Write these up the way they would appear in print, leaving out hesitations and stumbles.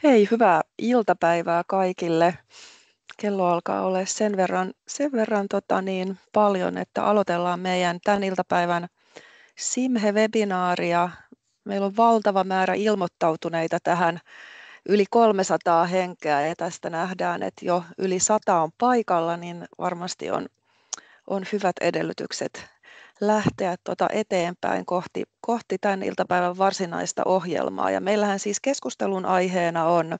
Hei, hyvää iltapäivää kaikille. Kello alkaa olla sen verran paljon, että aloitellaan meidän tämän iltapäivän Simhe-webinaaria. Meillä on valtava määrä ilmoittautuneita tähän, yli 300 henkeä, ja tästä nähdään, että jo yli 100 on paikalla, niin varmasti on hyvät edellytykset lähteä eteenpäin kohti tämän iltapäivän varsinaista ohjelmaa. Ja meillähän siis keskustelun aiheena on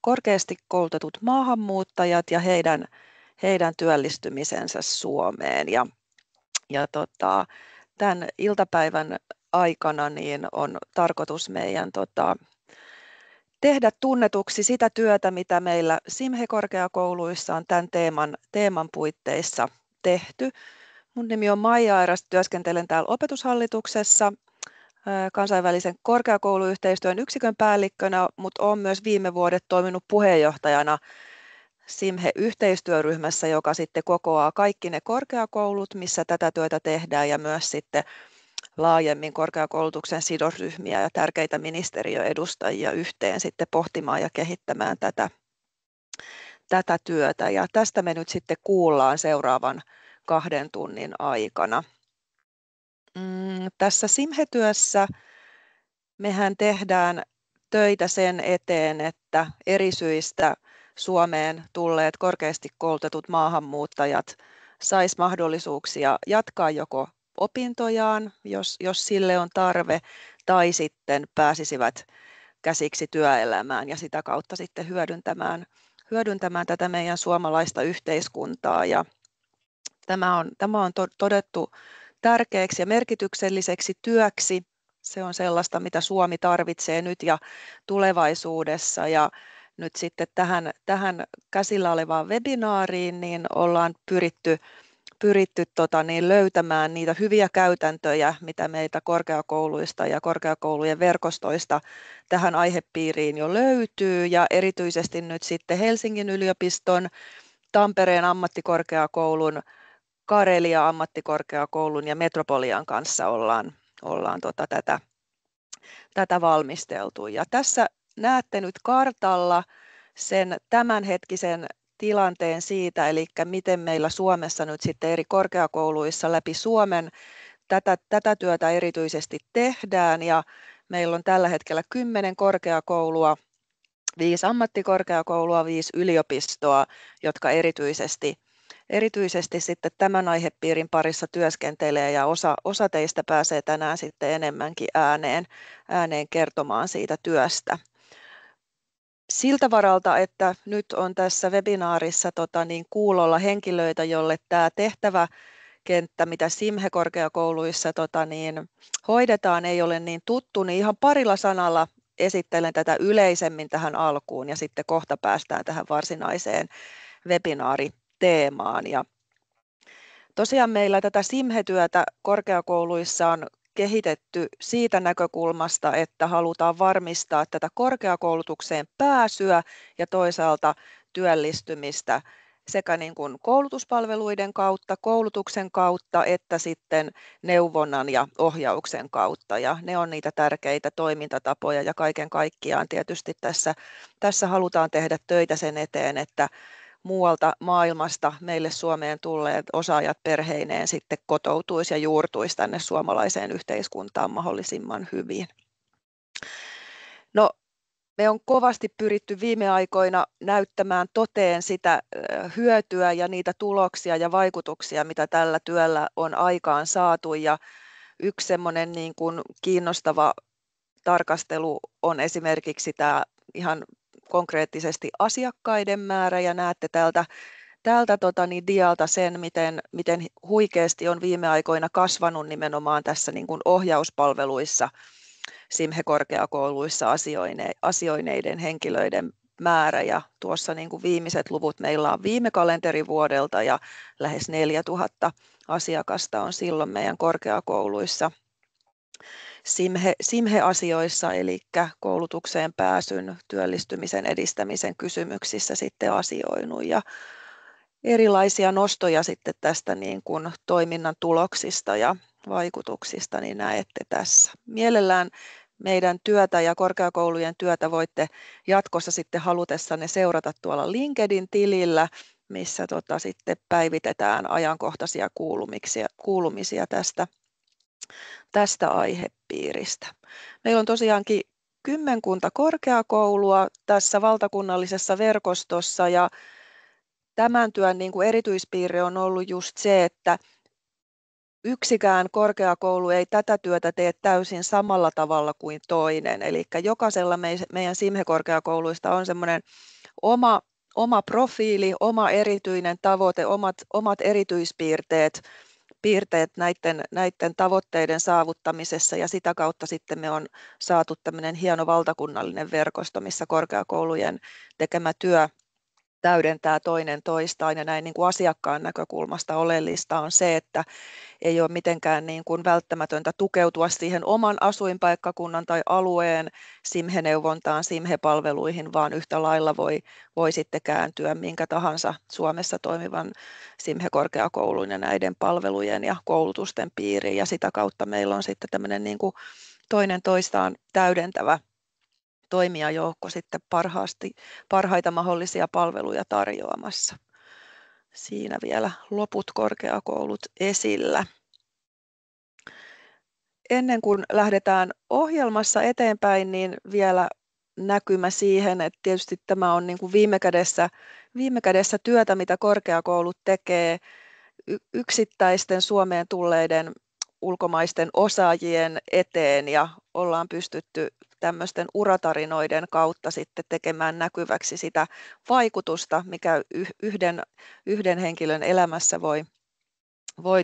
korkeasti koulutetut maahanmuuttajat ja heidän työllistymisensä Suomeen. Tämän iltapäivän aikana niin on tarkoitus meidän tehdä tunnetuksi sitä työtä, mitä meillä Simhe-korkeakouluissa on tämän teeman puitteissa tehty. Mun nimi on Maija Airas, työskentelen täällä opetushallituksessa kansainvälisen korkeakouluyhteistyön yksikön päällikkönä, mutta olen myös viime vuodet toiminut puheenjohtajana Simhe-yhteistyöryhmässä, joka sitten kokoaa kaikki ne korkeakoulut, missä tätä työtä tehdään, ja myös sitten laajemmin korkeakoulutuksen sidosryhmiä ja tärkeitä ministeriöedustajia yhteen sitten pohtimaan ja kehittämään tätä työtä. Ja tästä me nyt sitten kuullaan seuraavan 2 tunnin aikana. Tässä Simhe-työssä mehän tehdään töitä sen eteen, että eri syistä Suomeen tulleet korkeasti koulutetut maahanmuuttajat sais mahdollisuuksia jatkaa joko opintojaan, jos sille on tarve, tai sitten pääsisivät käsiksi työelämään ja sitä kautta sitten hyödyntämään tätä meidän suomalaista yhteiskuntaa. Ja tämä on todettu tärkeäksi ja merkitykselliseksi työksi. Se on sellaista, mitä Suomi tarvitsee nyt ja tulevaisuudessa. Ja nyt sitten tähän käsillä olevaan webinaariin niin ollaan pyritty löytämään niitä hyviä käytäntöjä, mitä meitä korkeakouluista ja korkeakoulujen verkostoista tähän aihepiiriin jo löytyy. Ja erityisesti nyt sitten Helsingin yliopiston, Tampereen ammattikorkeakoulun, Karelia ammattikorkeakoulun ja Metropolian kanssa ollaan tätä valmisteltu. Ja tässä näette nyt kartalla sen tämänhetkisen tilanteen siitä, eli miten meillä Suomessa nyt sitten eri korkeakouluissa läpi Suomen tätä työtä erityisesti tehdään. Ja meillä on tällä hetkellä 10 korkeakoulua, 5 ammattikorkeakoulua, 5 yliopistoa, jotka erityisesti sitten tämän aihepiirin parissa työskentelee, ja osa teistä pääsee tänään sitten enemmänkin ääneen kertomaan siitä työstä. Siltä varalta, että nyt on tässä webinaarissa kuulolla henkilöitä, jolle tämä tehtäväkenttä, mitä Simhe-korkeakouluissa hoidetaan, ei ole niin tuttu, niin ihan parilla sanalla esittelen tätä yleisemmin tähän alkuun, ja sitten kohta päästään tähän varsinaiseen webinaariteemaan. Ja tosiaan meillä tätä Simhe-työtä korkeakouluissa on kehitetty siitä näkökulmasta, että halutaan varmistaa tätä korkeakoulutukseen pääsyä ja toisaalta työllistymistä sekä niin kuin koulutuspalveluiden kautta, koulutuksen kautta, että sitten neuvonnan ja ohjauksen kautta. Ja ne on niitä tärkeitä toimintatapoja, ja kaiken kaikkiaan tietysti tässä halutaan tehdä töitä sen eteen, että muualta maailmasta meille Suomeen tulleet osaajat perheineen sitten kotoutuisi ja juurtuisi tänne suomalaiseen yhteiskuntaan mahdollisimman hyvin. No, me on kovasti pyritty viime aikoina näyttämään toteen sitä hyötyä ja niitä tuloksia ja vaikutuksia, mitä tällä työllä on aikaan saatu. Ja yksi semmoinen niin kuin kiinnostava tarkastelu on esimerkiksi tämä ihan konkreettisesti asiakkaiden määrä, ja näette täältä dialta sen, miten huikeasti on viime aikoina kasvanut nimenomaan tässä niin kuin ohjauspalveluissa Simhe-korkeakouluissa asioineiden henkilöiden määrä, ja tuossa niin kuin viimeiset luvut meillä on viime kalenterivuodelta, ja lähes 4000 asiakasta on silloin meidän korkeakouluissa Simhe-asioissa, eli koulutukseen pääsyn, työllistymisen edistämisen kysymyksissä sitten asioinut, ja erilaisia nostoja sitten tästä niin kuin toiminnan tuloksista ja vaikutuksista niin näette tässä. Mielellään meidän työtä ja korkeakoulujen työtä voitte jatkossa sitten halutessanne seurata tuolla LinkedIn-tilillä, missä sitten päivitetään ajankohtaisia kuulumisia tästä aihepiiristä. Meillä on tosiaankin kymmenkunta korkeakoulua tässä valtakunnallisessa verkostossa ja tämän työn niin kuin erityispiirre on ollut just se, että yksikään korkeakoulu ei tätä työtä tee täysin samalla tavalla kuin toinen. Eli jokaisella meidän SIMHE-korkeakouluista on semmoinen oma profiili, oma erityinen tavoite, omat erityispiirteet näiden tavoitteiden saavuttamisessa ja sitä kautta sitten me on saatu tämmöinen hieno valtakunnallinen verkosto, missä korkeakoulujen tekemä työ täydentää toinen toistaan ja näin niin kuin asiakkaan näkökulmasta oleellista on se, että ei ole mitenkään niin kuin välttämätöntä tukeutua siihen oman asuinpaikkakunnan tai alueen SIMHE-neuvontaan, SIMHE-palveluihin, vaan yhtä lailla voi sitten kääntyä minkä tahansa Suomessa toimivan SIMHE-korkeakoulun ja näiden palvelujen ja koulutusten piiriin. Ja sitä kautta meillä on sitten tämmöinen niin kuin toinen toistaan täydentävä toimijajoukko sitten parhaita mahdollisia palveluja tarjoamassa. Siinä vielä loput korkeakoulut esillä. Ennen kuin lähdetään ohjelmassa eteenpäin, niin vielä näkymä siihen, että tietysti tämä on niin kuin viime kädessä työtä, mitä korkeakoulut tekee yksittäisten Suomeen tulleiden ulkomaisten osaajien eteen ja ollaan pystytty tämmöisten uratarinoiden kautta sitten tekemään näkyväksi sitä vaikutusta, mikä yhden henkilön elämässä voi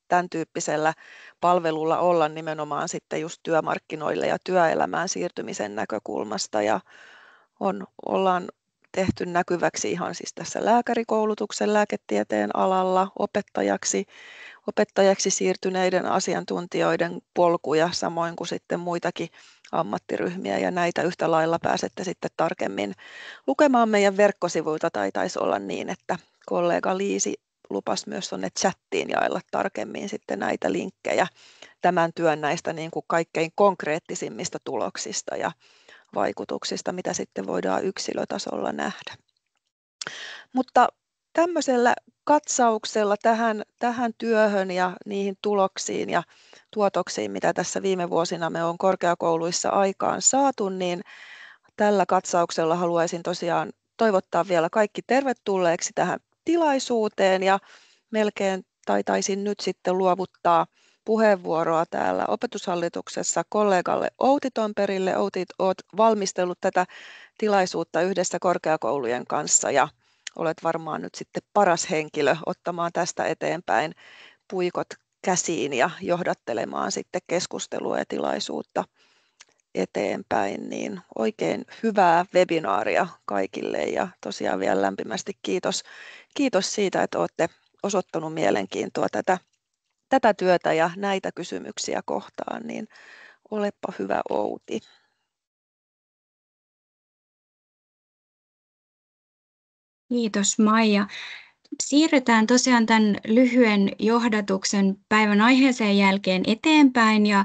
tämän tyyppisellä palvelulla olla nimenomaan sitten just työmarkkinoille ja työelämään siirtymisen näkökulmasta ja ollaan tehty näkyväksi ihan siis tässä lääkärikoulutuksen lääketieteen alalla opettajaksi siirtyneiden asiantuntijoiden polkuja, samoin kuin sitten muitakin ammattiryhmiä ja näitä yhtä lailla pääsette sitten tarkemmin lukemaan meidän verkkosivuilta tai taisi olla niin, että kollega Liisi lupasi myös tuonne chattiin jaella tarkemmin sitten näitä linkkejä tämän työn näistä niin kuin kaikkein konkreettisimmista tuloksista ja vaikutuksista, mitä sitten voidaan yksilötasolla nähdä. Mutta tämmöisellä katsauksella tähän työhön ja niihin tuloksiin ja tuotoksiin, mitä tässä viime vuosina me on korkeakouluissa aikaan saatu, niin tällä katsauksella haluaisin tosiaan toivottaa vielä kaikki tervetulleeksi tähän tilaisuuteen ja melkein taisin nyt sitten luovuttaa puheenvuoroa täällä opetushallituksessa kollegalle Outi Tomperille. Outi, olet valmistellut tätä tilaisuutta yhdessä korkeakoulujen kanssa ja olet varmaan nyt sitten paras henkilö ottamaan tästä eteenpäin puikot käsiin ja johdattelemaan sitten keskustelua ja tilaisuutta eteenpäin, niin oikein hyvää webinaaria kaikille ja tosiaan vielä lämpimästi kiitos siitä, että olette osoittanut mielenkiintoa tätä työtä ja näitä kysymyksiä kohtaan, niin olepa hyvä Outi. Kiitos Maija. Siirrytään tosiaan tämän lyhyen johdatuksen päivän aiheeseen jälkeen eteenpäin ja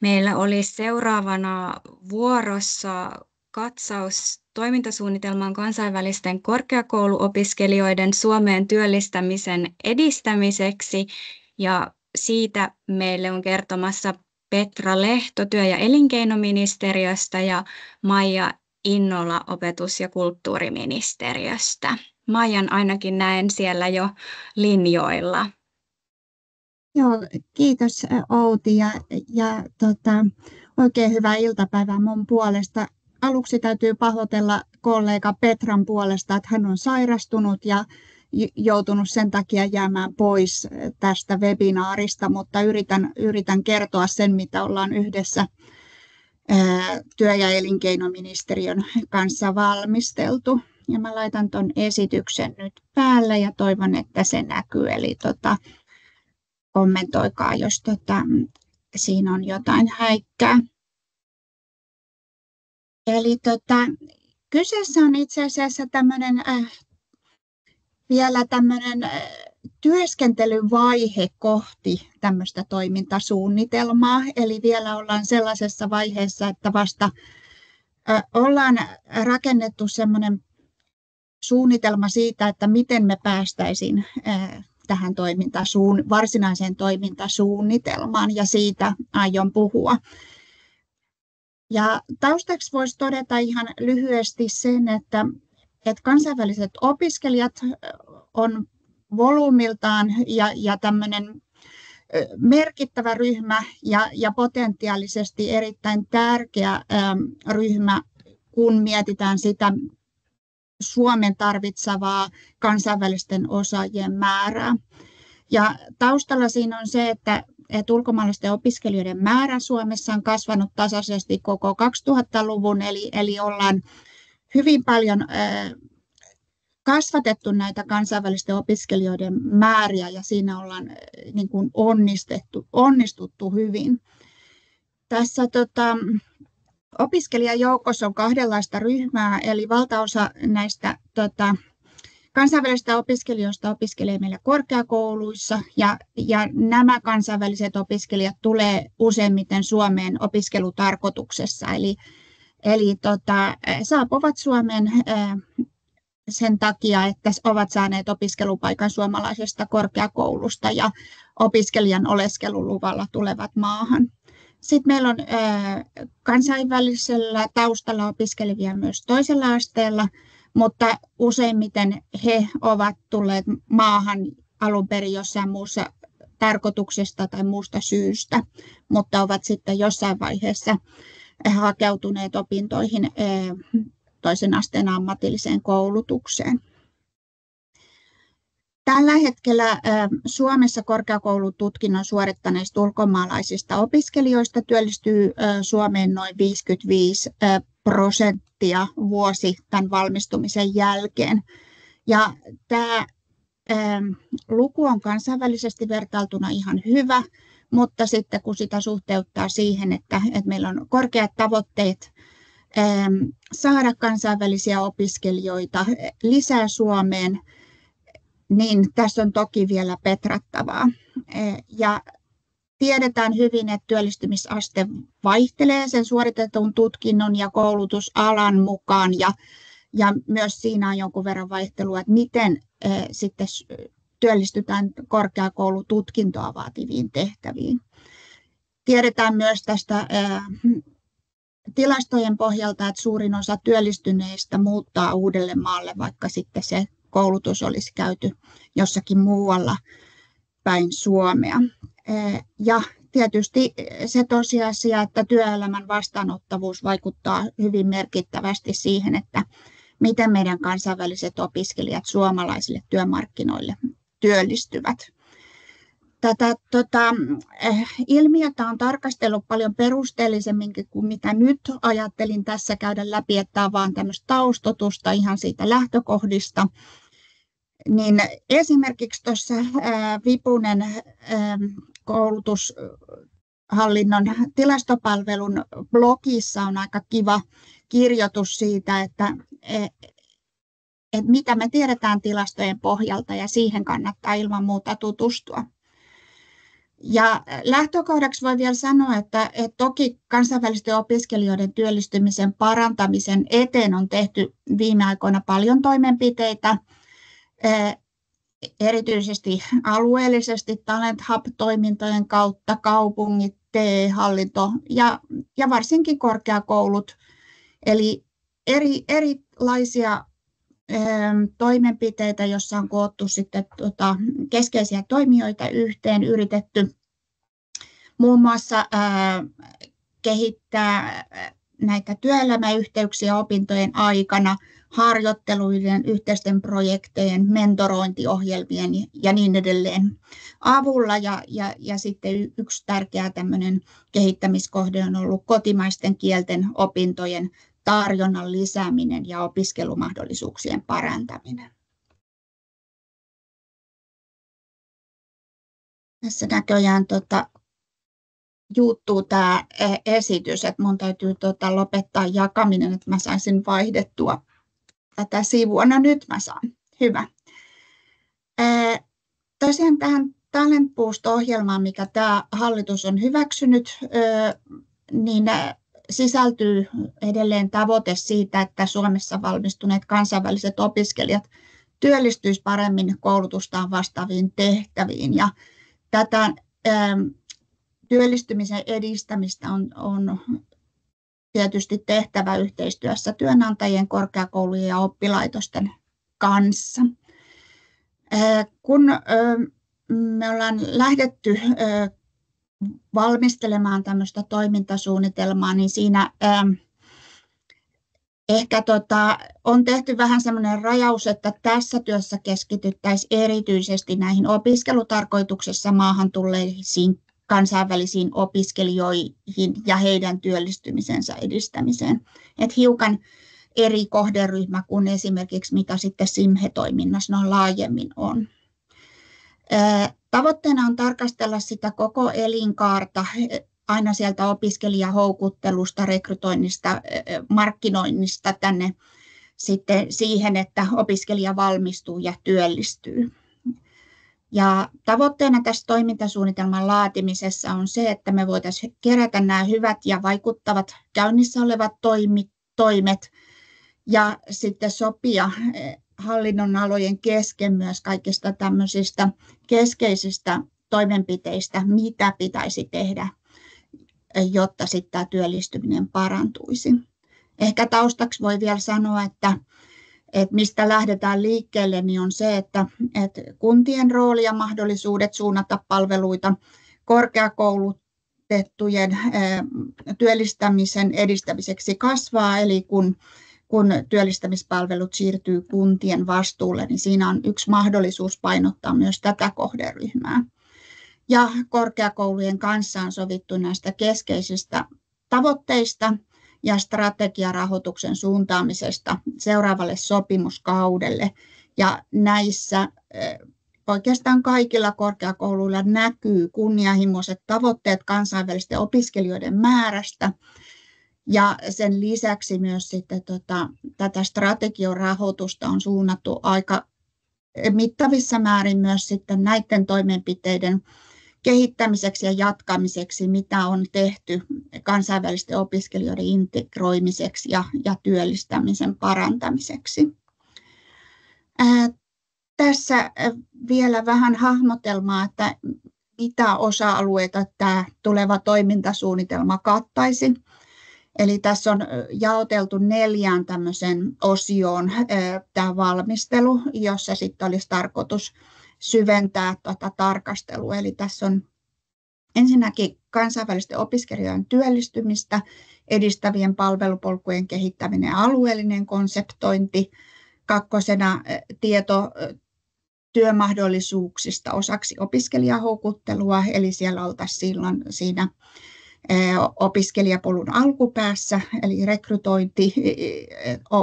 meillä olisi seuraavana vuorossa katsaus toimintasuunnitelman kansainvälisten korkeakouluopiskelijoiden Suomeen työllistämisen edistämiseksi ja siitä meille on kertomassa Petra Lehto työ- ja elinkeinoministeriöstä ja Maija Innola opetus- ja kulttuuriministeriöstä. Maijan ainakin näen siellä jo linjoilla. Joo, kiitos Outi ja oikein hyvää iltapäivää mun puolesta. Aluksi täytyy pahoitella kollega Petran puolesta, että hän on sairastunut ja joutunut sen takia jäämään pois tästä webinaarista, mutta yritän kertoa sen, mitä ollaan yhdessä työ- ja elinkeinoministeriön kanssa valmisteltu. Ja mä laitan ton esityksen nyt päälle ja toivon, että se näkyy. Eli kommentoikaa, jos siinä on jotain häikkää. Eli kyseessä on itse asiassa vielä tämmöinen työskentelyvaihe kohti tämmöistä toimintasuunnitelmaa, eli vielä ollaan sellaisessa vaiheessa, että vasta ollaan rakennettu semmoinen suunnitelma siitä, että miten me päästäisiin tähän varsinaiseen toimintasuunnitelmaan, ja siitä aion puhua. Ja taustaksi voisi todeta ihan lyhyesti sen, että kansainväliset opiskelijat on volyymiltaan ja tämmöinen merkittävä ryhmä ja potentiaalisesti erittäin tärkeä ryhmä, kun mietitään sitä Suomen tarvitsevaa kansainvälisten osaajien määrää. Ja taustalla siinä on se, että ulkomaalaisten opiskelijoiden määrä Suomessa on kasvanut tasaisesti koko 2000-luvun, eli ollaan hyvin paljon kasvatettu näitä kansainvälisten opiskelijoiden määriä, ja siinä ollaan niin kuin onnistuttu hyvin. Tässä opiskelijajoukossa on kahdenlaista ryhmää, eli valtaosa näistä kansainvälisistä opiskelijoista opiskelee meillä korkeakouluissa, ja nämä kansainväliset opiskelijat tulee useimmiten Suomeen opiskelutarkoituksessa, eli saapuvat Suomeen sen takia, että ovat saaneet opiskelupaikan suomalaisesta korkeakoulusta ja opiskelijan oleskeluluvalla tulevat maahan. Sitten meillä on kansainvälisellä taustalla opiskelevia myös toisella asteella, mutta useimmiten he ovat tulleet maahan alun perin jossain muussa tarkoituksesta tai muusta syystä, mutta ovat sitten jossain vaiheessa hakeutuneet opintoihin toisen asteen ammatilliseen koulutukseen. Tällä hetkellä Suomessa korkeakoulututkinnon suorittaneista ulkomaalaisista opiskelijoista työllistyy Suomeen noin 55% vuosi tämän valmistumisen jälkeen. Ja tämä luku on kansainvälisesti vertailtuna ihan hyvä, mutta sitten kun sitä suhteuttaa siihen, että meillä on korkeat tavoitteet saada kansainvälisiä opiskelijoita lisää Suomeen, niin tässä on toki vielä petrattavaa. Ja tiedetään hyvin, että työllistymisaste vaihtelee sen suoritetun tutkinnon ja koulutusalan mukaan, ja myös siinä on jonkun verran vaihtelua, että miten sitten työllistytään korkeakoulututkintoa vaativiin tehtäviin. Tiedetään myös tästä tilastojen pohjalta, että suurin osa työllistyneistä muuttaa uudelle maalle, vaikka sitten se koulutus olisi käyty jossakin muualla päin Suomea. Ja tietysti se tosiasia, että työelämän vastaanottavuus vaikuttaa hyvin merkittävästi siihen, että miten meidän kansainväliset opiskelijat suomalaisille työmarkkinoille työllistyvät. Tätä ilmiötä on tarkastellut paljon perusteellisemminkin kuin mitä nyt ajattelin tässä käydä läpi, että tämä on vain tämmöistä taustotusta ihan siitä lähtökohdista. Niin esimerkiksi tuossa Vipunen koulutushallinnon tilastopalvelun blogissa on aika kiva kirjoitus siitä, että mitä me tiedetään tilastojen pohjalta, ja siihen kannattaa ilman muuta tutustua. Ja lähtökohdaksi voi vielä sanoa, että toki kansainvälisten opiskelijoiden työllistymisen parantamisen eteen on tehty viime aikoina paljon toimenpiteitä, erityisesti alueellisesti Talent Hub-toimintojen kautta, kaupungit, TE-hallinto ja varsinkin korkeakoulut. Eli erilaisia toimenpiteitä, joissa on koottu sitten keskeisiä toimijoita yhteen, yritetty muun muassa kehittää näitä työelämäyhteyksiä opintojen aikana, harjoitteluiden, yhteisten projektejen, mentorointiohjelmien ja niin edelleen avulla. Ja sitten yksi tärkeä tämmöinen kehittämiskohde on ollut kotimaisten kielten opintojen tarjonnan lisääminen ja opiskelumahdollisuuksien parantaminen. Tässä näköjään juuttuu tämä esitys, että minun täytyy lopettaa jakaminen, että mä saisin vaihdettua tätä sivua. No nyt mä saan. Hyvä. Tosiaan tähän Talent Boost-ohjelmaan, mikä tämä hallitus on hyväksynyt, niin sisältyy edelleen tavoite siitä, että Suomessa valmistuneet kansainväliset opiskelijat työllistyisivät paremmin koulutustaan vastaaviin tehtäviin. Ja tätä työllistymisen edistämistä on tietysti tehtävä yhteistyössä työnantajien, korkeakoulujen ja oppilaitosten kanssa. Kun me ollaan lähdetty valmistelemaan tämmöistä toimintasuunnitelmaa, niin siinä ehkä on tehty vähän semmoinen rajaus, että tässä työssä keskityttäisiin erityisesti näihin opiskelutarkoituksessa maahan tulleisiin kansainvälisiin opiskelijoihin ja heidän työllistymisensä edistämiseen. Et hiukan eri kohderyhmä kuin esimerkiksi mitä sitten SIMHE-toiminnassa laajemmin on. Tavoitteena on tarkastella sitä koko elinkaarta aina sieltä opiskelijahoukuttelusta, rekrytoinnista, markkinoinnista tänne sitten siihen, että opiskelija valmistuu ja työllistyy. Ja tavoitteena tässä toimintasuunnitelman laatimisessa on se, että me voitaisiin kerätä nämä hyvät ja vaikuttavat käynnissä olevat toimet ja sitten sopia hallinnonalojen kesken myös kaikista tämmöisistä keskeisistä toimenpiteistä, mitä pitäisi tehdä, jotta sitten tämä työllistyminen parantuisi. Ehkä taustaksi voi vielä sanoa, että mistä lähdetään liikkeelle, niin on se, että kuntien rooli ja mahdollisuudet suunnata palveluita korkeakoulutettujen työllistämisen edistämiseksi kasvaa, eli kun työllistämispalvelut siirtyy kuntien vastuulle, niin siinä on yksi mahdollisuus painottaa myös tätä kohderyhmää. Ja korkeakoulujen kanssa on sovittu näistä keskeisistä tavoitteista ja strategiarahoituksen suuntaamisesta seuraavalle sopimuskaudelle. Ja näissä oikeastaan kaikilla korkeakouluilla näkyy kunnianhimoiset tavoitteet kansainvälisten opiskelijoiden määrästä. Ja sen lisäksi myös sitten tätä strategiorahoitusta on suunnattu aika mittavissa määrin myös sitten näiden toimenpiteiden kehittämiseksi ja jatkamiseksi, mitä on tehty kansainvälisten opiskelijoiden integroimiseksi ja työllistämisen parantamiseksi. Tässä vielä vähän hahmotelmaa, että mitä osa-alueita tämä tuleva toimintasuunnitelma kattaisi. Eli tässä on jaoteltu 4 tämmöisen osioon tämä valmistelu, jossa sitten olisi tarkoitus syventää tätä tarkastelua. Eli tässä on ensinnäkin kansainvälisten opiskelijoiden työllistymistä edistävien palvelupolkujen kehittäminen ja alueellinen konseptointi. 2. tieto työmahdollisuuksista osaksi opiskelijahoukuttelua, eli siellä oltaisiin silloin siinä opiskelijapolun alkupäässä, eli rekrytointi,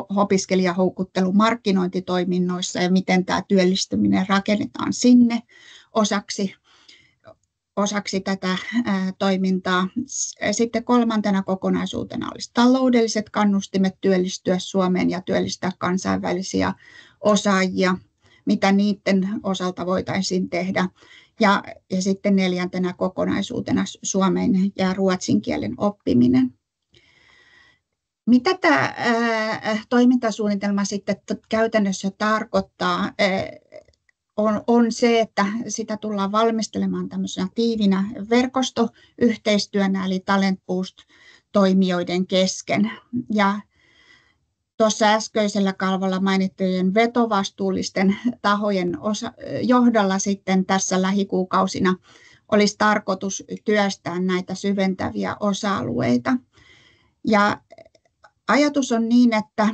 opiskelijahoukuttelu markkinointitoiminnoissa ja miten tämä työllistyminen rakennetaan sinne osaksi tätä toimintaa. Sitten 3. kokonaisuutena olisi taloudelliset kannustimet työllistyä Suomeen ja työllistää kansainvälisiä osaajia, mitä niiden osalta voitaisiin tehdä. Ja sitten 4. kokonaisuutena suomen ja ruotsin kielen oppiminen. Mitä tämä toimintasuunnitelma sitten käytännössä tarkoittaa, on se, että sitä tullaan valmistelemaan tämmöisenä tiivinä verkostoyhteistyönä, eli Talent Boost-toimijoiden kesken. Ja tuossa äskeisellä kalvolla mainittujen vetovastuullisten tahojen johdolla sitten tässä lähikuukausina olisi tarkoitus työstää näitä syventäviä osa-alueita. Ja ajatus on niin, että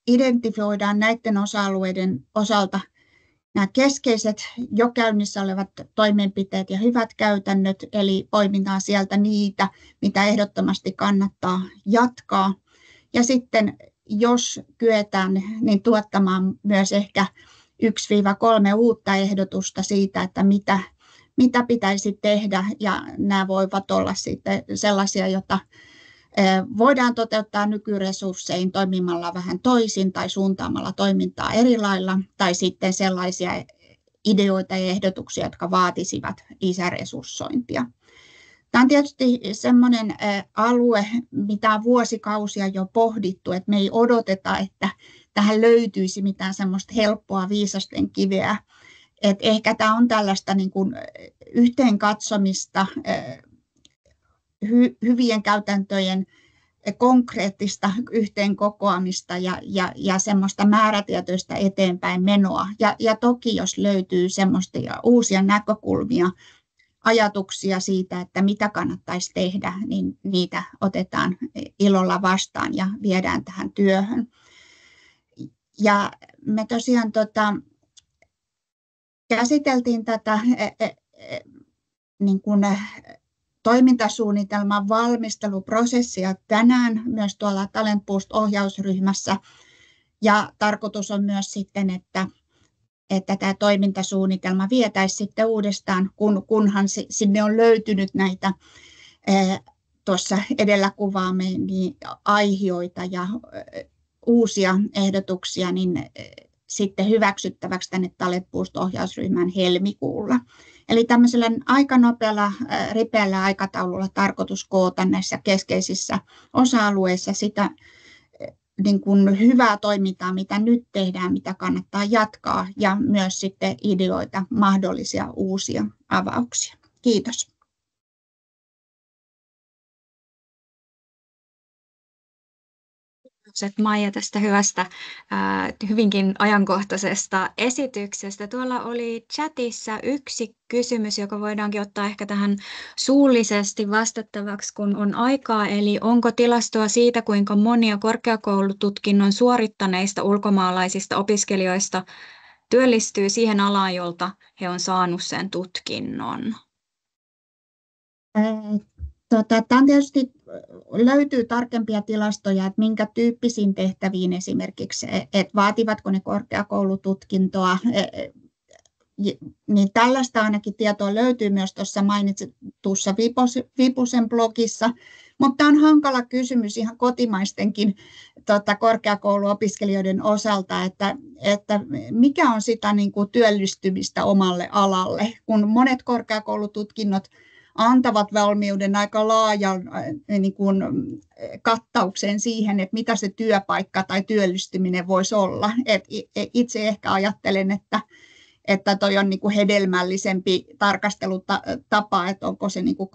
identifioidaan näiden osa-alueiden osalta nämä keskeiset jo käynnissä olevat toimenpiteet ja hyvät käytännöt, eli poimitaan sieltä niitä, mitä ehdottomasti kannattaa jatkaa. Ja sitten jos kyetään, niin tuottamaan myös ehkä 1-3 uutta ehdotusta siitä, että mitä pitäisi tehdä. Ja nämä voivat olla sitten sellaisia, joita voidaan toteuttaa nykyresurssein toimimalla vähän toisin tai suuntaamalla toimintaa eri lailla. Tai sitten sellaisia, ideoita ja ehdotuksia, jotka vaatisivat lisäresurssointia. Tämä on tietysti sellainen alue, mitä on vuosikausia jo pohdittu, että me ei odoteta, että tähän löytyisi mitään semmoista helppoa viisasten kiveä. Että ehkä tämä on tällaista niin kuin yhteen katsomista, hyvien käytäntöjen konkreettista yhteen kokoamista ja semmoista määrätietoista eteenpäin menoa. Ja toki jos löytyy semmoista uusia näkökulmia, ajatuksia siitä, että mitä kannattaisi tehdä, niin niitä otetaan ilolla vastaan ja viedään tähän työhön. Ja me tosiaan käsiteltiin tätä niin kuin toimintasuunnitelman valmisteluprosessia tänään myös tuolla Talent Boost-ohjausryhmässä. Ja tarkoitus on myös sitten, että tämä toimintasuunnitelma vietäisiin sitten uudestaan, kunhan sinne on löytynyt näitä tuossa edellä kuvaamiin aihioita ja uusia ehdotuksia, niin sitten hyväksyttäväksi tänne Talent Boost-ohjausryhmän helmikuulla. Eli tämmöisellä aika nopealla, ripeällä aikataululla tarkoitus koota näissä keskeisissä osa-alueissa sitä niin kuin hyvää toimintaa, mitä nyt tehdään, mitä kannattaa jatkaa, ja myös sitten ideoita, mahdollisia uusia avauksia. Kiitos. Kiitokset Maija tästä hyvästä, hyvinkin ajankohtaisesta esityksestä. Tuolla oli chatissa yksi kysymys, joka voidaankin ottaa ehkä tähän suullisesti vastattavaksi, kun on aikaa. Eli onko tilastoa siitä, kuinka monia korkeakoulututkinnon suorittaneista ulkomaalaisista opiskelijoista työllistyy siihen alaan, jolta he on saanut sen tutkinnon? Tämä tietysti löytyy tarkempia tilastoja, että minkä tyyppisiin tehtäviin esimerkiksi, että vaativatko ne korkeakoulututkintoa, niin tällaista ainakin tietoa löytyy myös tuossa mainitussa Vipusen blogissa, mutta on hankala kysymys ihan kotimaistenkin korkeakouluopiskelijoiden osalta, että mikä on sitä niin kuin työllistymistä omalle alalle, kun monet korkeakoulututkinnot antavat valmiuden aika laajan niin kuin kattauksen siihen, että mitä se työpaikka tai työllistyminen voisi olla. Itse ehkä ajattelen, että toi on niin kuin hedelmällisempi tarkastelutapa, että onko se niin kuin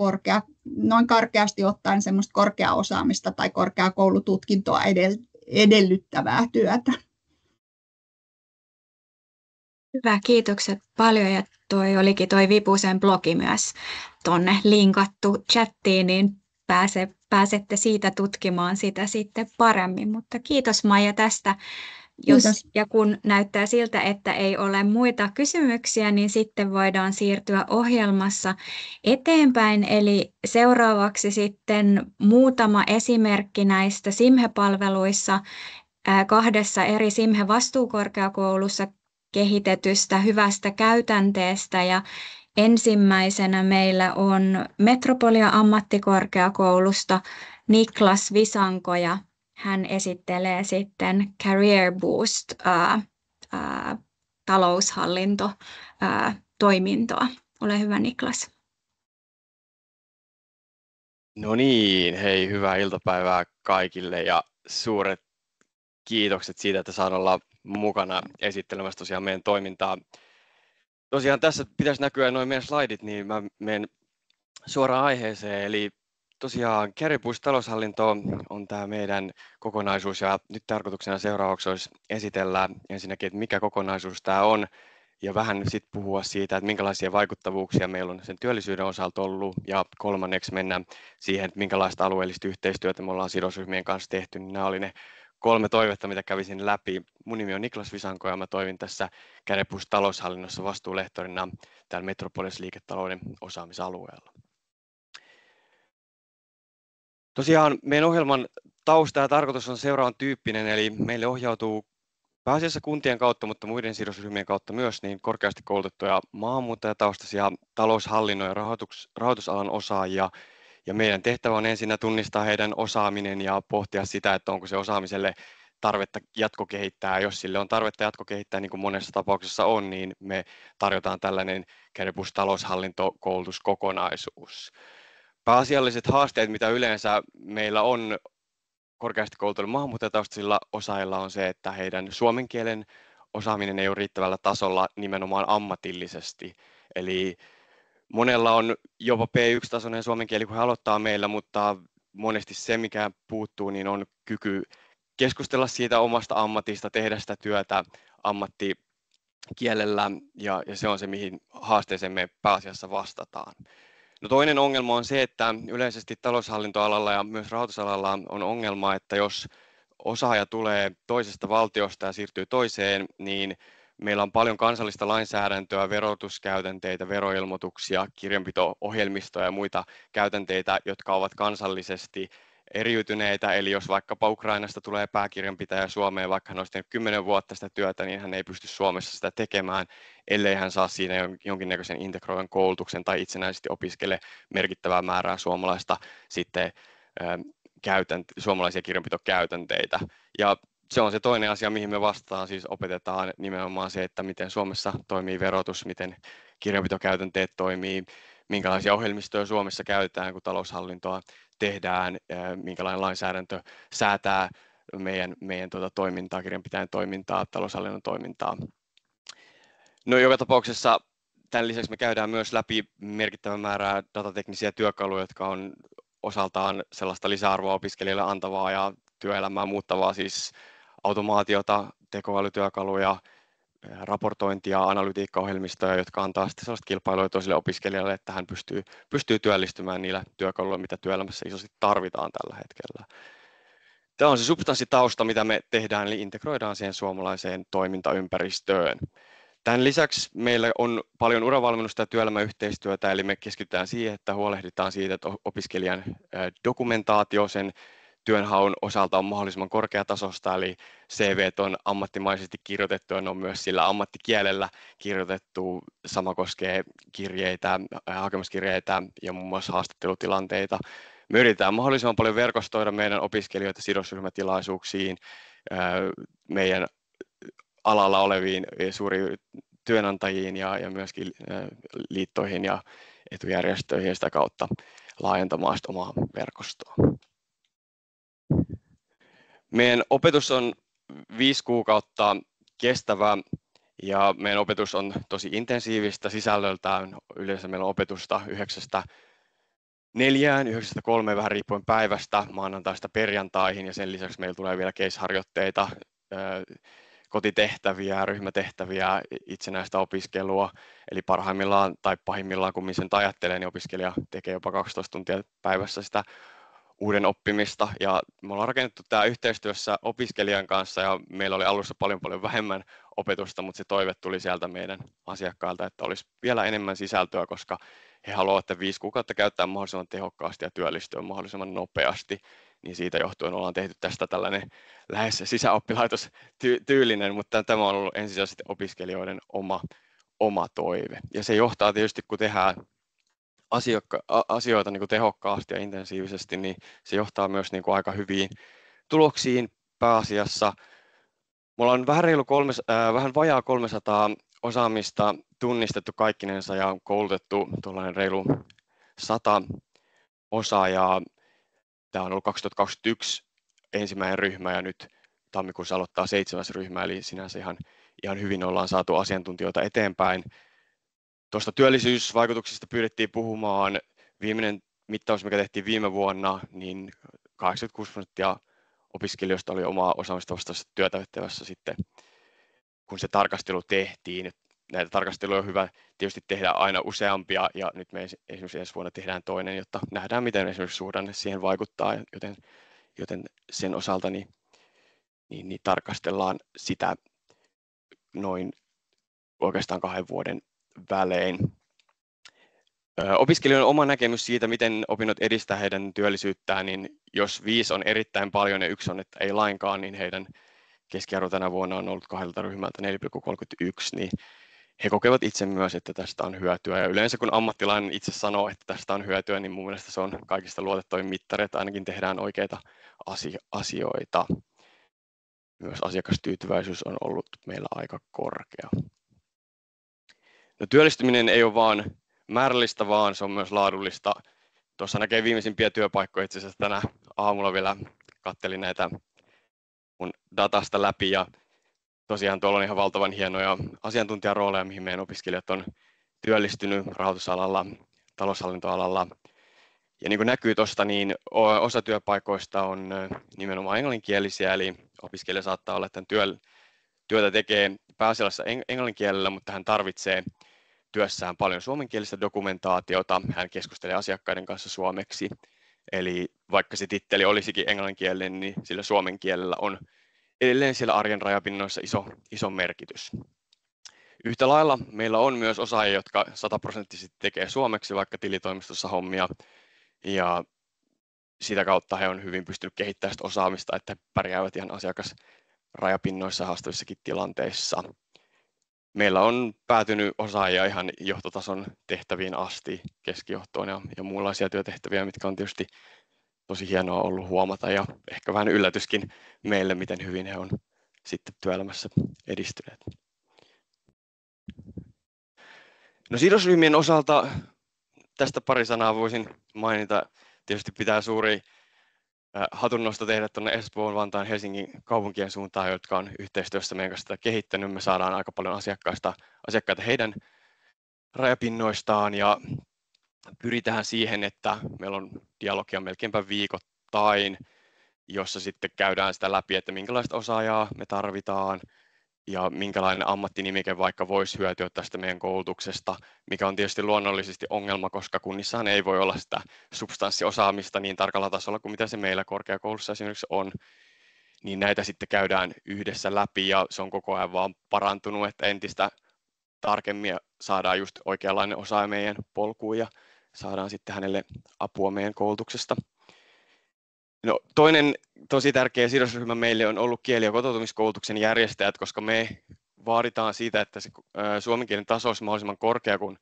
noin karkeasti ottaen semmoista korkeaosaamista tai korkeakoulututkintoa edellyttävää työtä. Hyvä, kiitokset paljon, ja olikin toi Vipusen blogi myös tuonne linkattu chattiin, niin pääsette siitä tutkimaan sitä sitten paremmin, mutta kiitos Maija tästä. Jos ja kun näyttää siltä, että ei ole muita kysymyksiä, niin sitten voidaan siirtyä ohjelmassa eteenpäin. Eli seuraavaksi sitten muutama esimerkki näistä SIMHE-palveluissa 2 eri SIMHE-vastuukorkeakoulussa kehitetystä hyvästä käytänteestä. Ja ensimmäisenä meillä on Metropolia ammattikorkeakoulusta Niklas Visanko, ja hän esittelee sitten Career Boost taloushallintotoimintoa. Ole hyvä, Niklas. No niin, hei, hyvää iltapäivää kaikille ja suuret kiitokset siitä, että saan olla mukana esittelemässä tosiaan meidän toimintaa. Tosiaan tässä pitäisi näkyä noin meidän slaidit, niin mä menen suoraan aiheeseen. Eli tosiaan Career Boost taloushallinto on tämä meidän kokonaisuus, ja nyt tarkoituksena seuraavaksi olisi esitellä ensinnäkin, että mikä kokonaisuus tämä on, ja vähän sitten puhua siitä, että minkälaisia vaikuttavuuksia meillä on sen työllisyyden osalta ollut, ja kolmanneksi mennä siihen, että minkälaista alueellista yhteistyötä me ollaan sidosryhmien kanssa tehty. Nämä oli ne 3 toivetta, mitä kävisin läpi. Mun nimi on Niklas Visanko ja mä toimin tässä Career Boost taloushallinnossa vastuulehtorina täällä Metropolis liiketalouden osaamisalueella. Tosiaan meidän ohjelman tausta ja tarkoitus on seuraavan tyyppinen, eli meille ohjautuu pääasiassa kuntien kautta, mutta muiden sidosryhmien kautta myös niin korkeasti koulutettuja maahanmuuttajataustaisia taloushallinnon ja rahoitusalan osaajia. Ja meidän tehtävä on ensinnä tunnistaa heidän osaaminen ja pohtia sitä, että onko se osaamiselle tarvetta jatkokehittää. Jos sille on tarvetta jatkokehittää, niin kuin monessa tapauksessa on, niin me tarjotaan tällainen Career-taloushallintokoulutuskokonaisuus. Pääasialliset haasteet, mitä yleensä meillä on korkeasti koulutetuilla maahanmuuttajataustaisilla osaajilla, on se, että heidän suomen kielen osaaminen ei ole riittävällä tasolla nimenomaan ammatillisesti. Eli monella on jopa B1-tasoinen suomen kieli, kun he aloittaa meillä, mutta monesti se, mikä puuttuu, niin on kyky keskustella siitä omasta ammatista, tehdä sitä työtä ammattikielellä, ja se on se, mihin haasteeseen me pääasiassa vastataan. No toinen ongelma on se, että yleisesti taloushallintoalalla ja myös rahoitusalalla on ongelma, että jos osaaja tulee toisesta valtiosta ja siirtyy toiseen, niin meillä on paljon kansallista lainsäädäntöä, verotuskäytänteitä, veroilmoituksia, kirjanpito-ohjelmistoja ja muita käytänteitä, jotka ovat kansallisesti eriytyneitä. Eli jos vaikkapa Ukrainasta tulee pääkirjanpitäjä Suomeen, vaikka hän olisi tehnyt 10 vuotta sitä työtä, niin hän ei pysty Suomessa sitä tekemään, ellei hän saa siinä jonkinnäköisen integroivan koulutuksen tai itsenäisesti opiskele merkittävää määrää suomalaista sitten suomalaisia kirjanpitokäytänteitä. Ja se on se toinen asia, mihin me vastataan, siis opetetaan nimenomaan se, että miten Suomessa toimii verotus, miten kirjanpitokäytänteet toimii, minkälaisia ohjelmistoja Suomessa käytetään, kun taloushallintoa tehdään, minkälainen lainsäädäntö säätää meidän toimintaa, kirjanpitäjän toimintaa, taloushallinnon toimintaa. No joka tapauksessa tämän lisäksi me käydään myös läpi merkittävän määrää datateknisiä työkaluja, jotka on osaltaan sellaista lisäarvoa opiskelijoille antavaa ja työelämää muuttavaa, siis automaatiota, tekoälytyökaluja, raportointia, analytiikkaohjelmistoja, jotka antaa sitten sellaista kilpailua toisille opiskelijalle, että hän pystyy työllistymään niillä työkaluilla, mitä työelämässä isosti tarvitaan tällä hetkellä. Tämä on se substanssitausta, mitä me tehdään, eli integroidaan siihen suomalaiseen toimintaympäristöön. Tämän lisäksi meillä on paljon uravalmennusta ja työelämäyhteistyötä, eli me keskitytään siihen, että huolehditaan siitä, että opiskelijan dokumentaatio sen työnhaun osalta on mahdollisimman korkeatasosta, eli CV on ammattimaisesti kirjoitettu ja ne on myös sillä ammattikielellä kirjoitettu. Sama koskee kirjeitä, hakemuskirjeitä ja muun muassa haastattelutilanteita. Me yritetään mahdollisimman paljon verkostoida meidän opiskelijoita sidosryhmätilaisuuksiin, meidän alalla oleviin suuriin työnantajiin ja myöskin liittoihin ja etujärjestöihin ja sitä kautta laajentamaan omaa verkostoa. Meidän opetus on 5 kuukautta kestävä ja meidän opetus on tosi intensiivistä sisällöltään. Yleensä meillä on opetusta 9–4, 9–3 vähän riippuen päivästä, maanantaista perjantaihin ja sen lisäksi meillä tulee vielä case-harjoitteita, kotitehtäviä, ryhmätehtäviä, itsenäistä opiskelua, eli parhaimmillaan tai pahimmillaan, kun sen ajattelee, niin opiskelija tekee jopa 12 tuntia päivässä sitä uuden oppimista, ja me ollaan rakennettu tämä yhteistyössä opiskelijan kanssa, ja meillä oli alussa paljon vähemmän opetusta, mutta se toive tuli sieltä meidän asiakkailta, että olisi vielä enemmän sisältöä, koska he haluavat, että 5 kuukautta käyttää mahdollisimman tehokkaasti ja työllistyä mahdollisimman nopeasti, niin siitä johtuen ollaan tehty tästä tällainen lähes sisäoppilaitostyylinen, mutta tämä on ollut ensisijaisesti opiskelijoiden oma toive. Ja se johtaa tietysti, kun tehdään asioita niin kuin tehokkaasti ja intensiivisesti, niin se johtaa myös niin kuin aika hyviin tuloksiin pääasiassa. Me ollaan vähän vajaa 300 osaamista tunnistettu kaikkinensa ja on koulutettu tuollainen reilu 100 osaajaa. Tämä on ollut 2021 ensimmäinen ryhmä ja nyt tammikuussa aloittaa 7. ryhmä, eli sinänsä ihan hyvin ollaan saatu asiantuntijoita eteenpäin. Tuosta työllisyysvaikutuksista pyydettiin puhumaan. Viimeinen mittaus, mikä tehtiin viime vuonna, niin 86% opiskelijoista oli omaa osaamista vastaavassa työtehtävässä sitten, kun se tarkastelu tehtiin. Näitä tarkasteluja on hyvä tietysti tehdä aina useampia, ja nyt me esimerkiksi ensi vuonna tehdään toinen, jotta nähdään, miten esimerkiksi suhdanne siihen vaikuttaa, joten sen osalta niin tarkastellaan sitä noin oikeastaan 2 vuoden välein. Opiskelijoiden oma näkemys siitä, miten opinnot edistää heidän työllisyyttään, niin jos 5 on erittäin paljon ja 1 on, että ei lainkaan, niin heidän keskiarvo tänä vuonna on ollut 2 ryhmältä 4,31, niin he kokevat itse myös, että tästä on hyötyä. Ja yleensä kun ammattilainen itse sanoo, että tästä on hyötyä, niin mun mielestä se on kaikista luotettavin mittari, että ainakin tehdään oikeita asioita. myös asiakastyytyväisyys on ollut meillä aika korkea. No, työllistyminen ei ole vain määrällistä, vaan se on myös laadullista. Tuossa näkee viimeisimpiä työpaikkoja. Itse asiassa tänä aamulla vielä katselin näitä mun datasta läpi ja tosiaan tuolla on ihan valtavan hienoja asiantuntijarooleja, mihin meidän opiskelijat on työllistynyt rahoitusalalla, taloushallintoalalla. Ja niin kuin näkyy tuosta, niin osa työpaikoista on nimenomaan englanninkielisiä, eli opiskelija saattaa olla, että työtä tekee pääasiassa englanninkielellä, mutta hän tarvitsee työssään paljon suomenkielistä dokumentaatiota. Hän keskustelee asiakkaiden kanssa suomeksi. Eli vaikka se titteli olisikin englanninkielinen, niin sillä suomen kielellä on edelleen siellä arjen rajapinnoissa iso merkitys. Yhtä lailla meillä on myös osaajia, jotka 100% tekee suomeksi vaikka tilitoimistossa hommia. Ja sitä kautta he on hyvin pystynyt kehittämään sitä osaamista, että he pärjäävät ihan asiakasrajapinnoissa haastavissakin tilanteissa. Meillä on päätynyt osaajia ihan johtotason tehtäviin asti, keskijohtoon ja muunlaisia työtehtäviä, mitkä on tietysti tosi hienoa ollut huomata ja ehkä vähän yllätyskin meille, miten hyvin he on sitten työelämässä edistyneet. No, sidosryhmien osalta tästä pari sanaa voisin mainita. Tietysti pitää suuri hatunnosto tehdä tuonne Espoon, Vantaan, Helsingin kaupunkien suuntaan, jotka on yhteistyössä meidän kanssa sitä kehittänyt. Me saadaan aika paljon asiakkaita heidän rajapinnoistaan ja pyritään siihen, että meillä on dialogia melkeinpä viikoittain, jossa sitten käydään sitä läpi, että minkälaista osaajaa me tarvitaan ja minkälainen ammattinimike vaikka voisi hyötyä tästä meidän koulutuksesta, mikä on tietysti luonnollisesti ongelma, koska kunnissahan ei voi olla sitä substanssiosaamista niin tarkalla tasolla kuin mitä se meillä korkeakoulussa esimerkiksi on, niin näitä sitten käydään yhdessä läpi ja se on koko ajan vaan parantunut, että entistä tarkemmin saadaan just oikeanlainen osaaja meidän polkuun ja saadaan sitten hänelle apua meidän koulutuksesta. No, toinen tosi tärkeä sidosryhmä meille on ollut kieli- ja kotoutumiskoulutuksen järjestäjät, koska me vaaditaan siitä, että se suomen kielen taso olisi mahdollisimman korkea, kun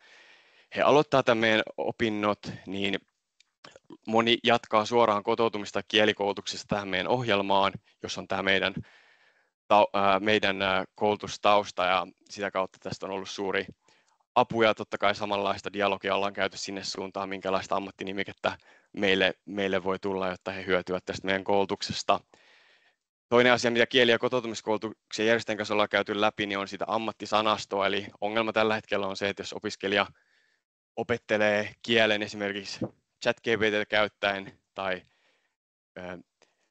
he aloittaa tämän meidän opinnot, niin moni jatkaa suoraan kotoutumista kielikoulutuksesta tähän meidän ohjelmaan, jos on tämä meidän koulutustausta ja sitä kautta tästä on ollut suuri apu ja totta kai samanlaista dialogia ollaan käyty sinne suuntaan, minkälaista ammattinimikettä meille voi tulla, jotta he hyötyvät tästä meidän koulutuksesta. Toinen asia, mitä kieli- ja kotoutumiskoulutuksen järjestäjän kanssa ollaan käyty läpi, niin on sitä ammattisanastoa. Eli ongelma tällä hetkellä on se, että jos opiskelija opettelee kielen esimerkiksi ChatGPT:tä käyttäen tai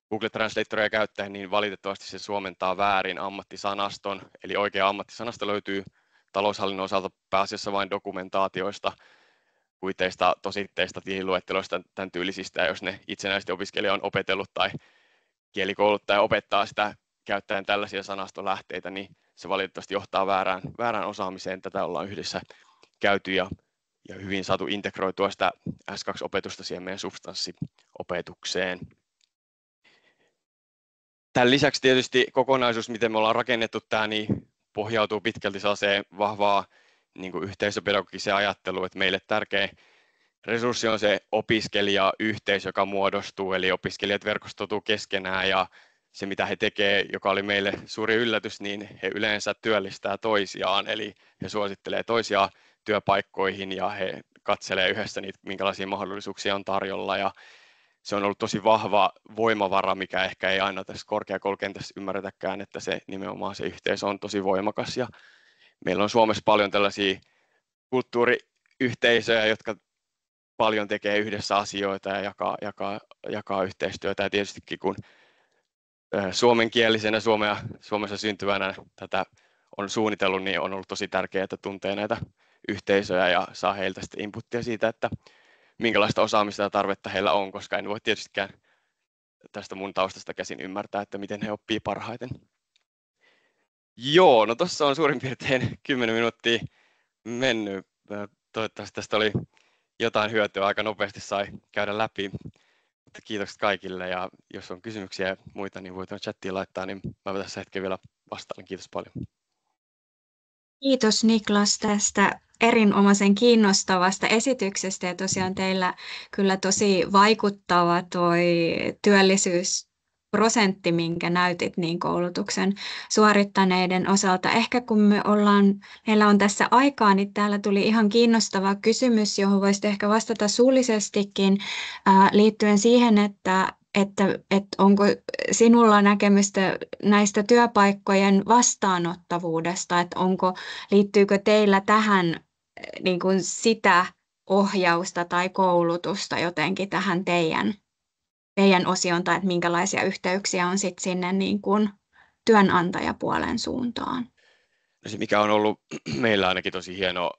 Google Translatoria käyttäen, niin valitettavasti se suomentaa väärin ammattisanaston. Eli oikea ammattisanasto löytyy taloushallinnon osalta pääasiassa vain dokumentaatioista, kuiteista, tositteista, tililuetteloista, tämän tyylisistä. Ja jos ne itsenäisesti opiskelija on opetellut tai kielikouluttaja opettaa sitä käyttäen tällaisia sanastolähteitä, niin se valitettavasti johtaa väärään osaamiseen. Tätä ollaan yhdessä käyty ja hyvin saatu integroitua sitä S2-opetusta siihen meidän substanssiopetukseen. Tämän lisäksi tietysti kokonaisuus, miten me ollaan rakennettu tämä, niin pohjautuu pitkälti sellaiseen vahvaa niin kuin yhteisöpedagogiseen ajatteluun, että meille tärkeä resurssi on se opiskelijayhteisö, joka muodostuu, eli opiskelijat verkostoituu keskenään ja se, mitä he tekevät, joka oli meille suuri yllätys, niin he yleensä työllistää toisiaan, eli he suosittelee toisiaan työpaikkoihin ja he katselee yhdessä niitä, minkälaisia mahdollisuuksia on tarjolla ja se on ollut tosi vahva voimavara, mikä ehkä ei aina tässä korkeakoulukentässä ymmärretäkään, että se nimenomaan se yhteisö on tosi voimakas ja meillä on Suomessa paljon tällaisia kulttuuriyhteisöjä, jotka paljon tekee yhdessä asioita ja jakaa yhteistyötä ja tietystikin kun suomenkielisenä Suomessa syntyvänä tätä on suunnitellut, niin on ollut tosi tärkeää, että tuntee näitä yhteisöjä ja saa heiltä sitten inputtia siitä, että minkälaista osaamista ja tarvetta heillä on, koska en voi tietystikään tästä mun taustasta käsin ymmärtää, että miten he oppii parhaiten. Joo, no tuossa on suurin piirtein 10 minuuttia mennyt. Toivottavasti tästä oli jotain hyötyä, aika nopeasti sai käydä läpi. Mutta kiitokset kaikille ja jos on kysymyksiä ja muita, niin voi tuonne chattiin laittaa, niin mä tässä hetken vielä vastaan. Kiitos paljon. Kiitos Niklas tästä erinomaisen kiinnostavasta esityksestä ja tosiaan teillä kyllä tosi vaikuttava toi prosentti, minkä näytit niin koulutuksen suorittaneiden osalta. Ehkä kun meillä on tässä aikaa, niin täällä tuli ihan kiinnostava kysymys, johon voisit ehkä vastata suullisestikin liittyen siihen, että onko sinulla näkemystä näistä työpaikkojen vastaanottavuudesta, että liittyykö teillä tähän niin kuin sitä ohjausta tai koulutusta jotenkin tähän teidän osioon, tai että minkälaisia yhteyksiä on sitten sinne niin kuin työnantajapuolen suuntaan? No se, mikä on ollut meillä ainakin tosi hieno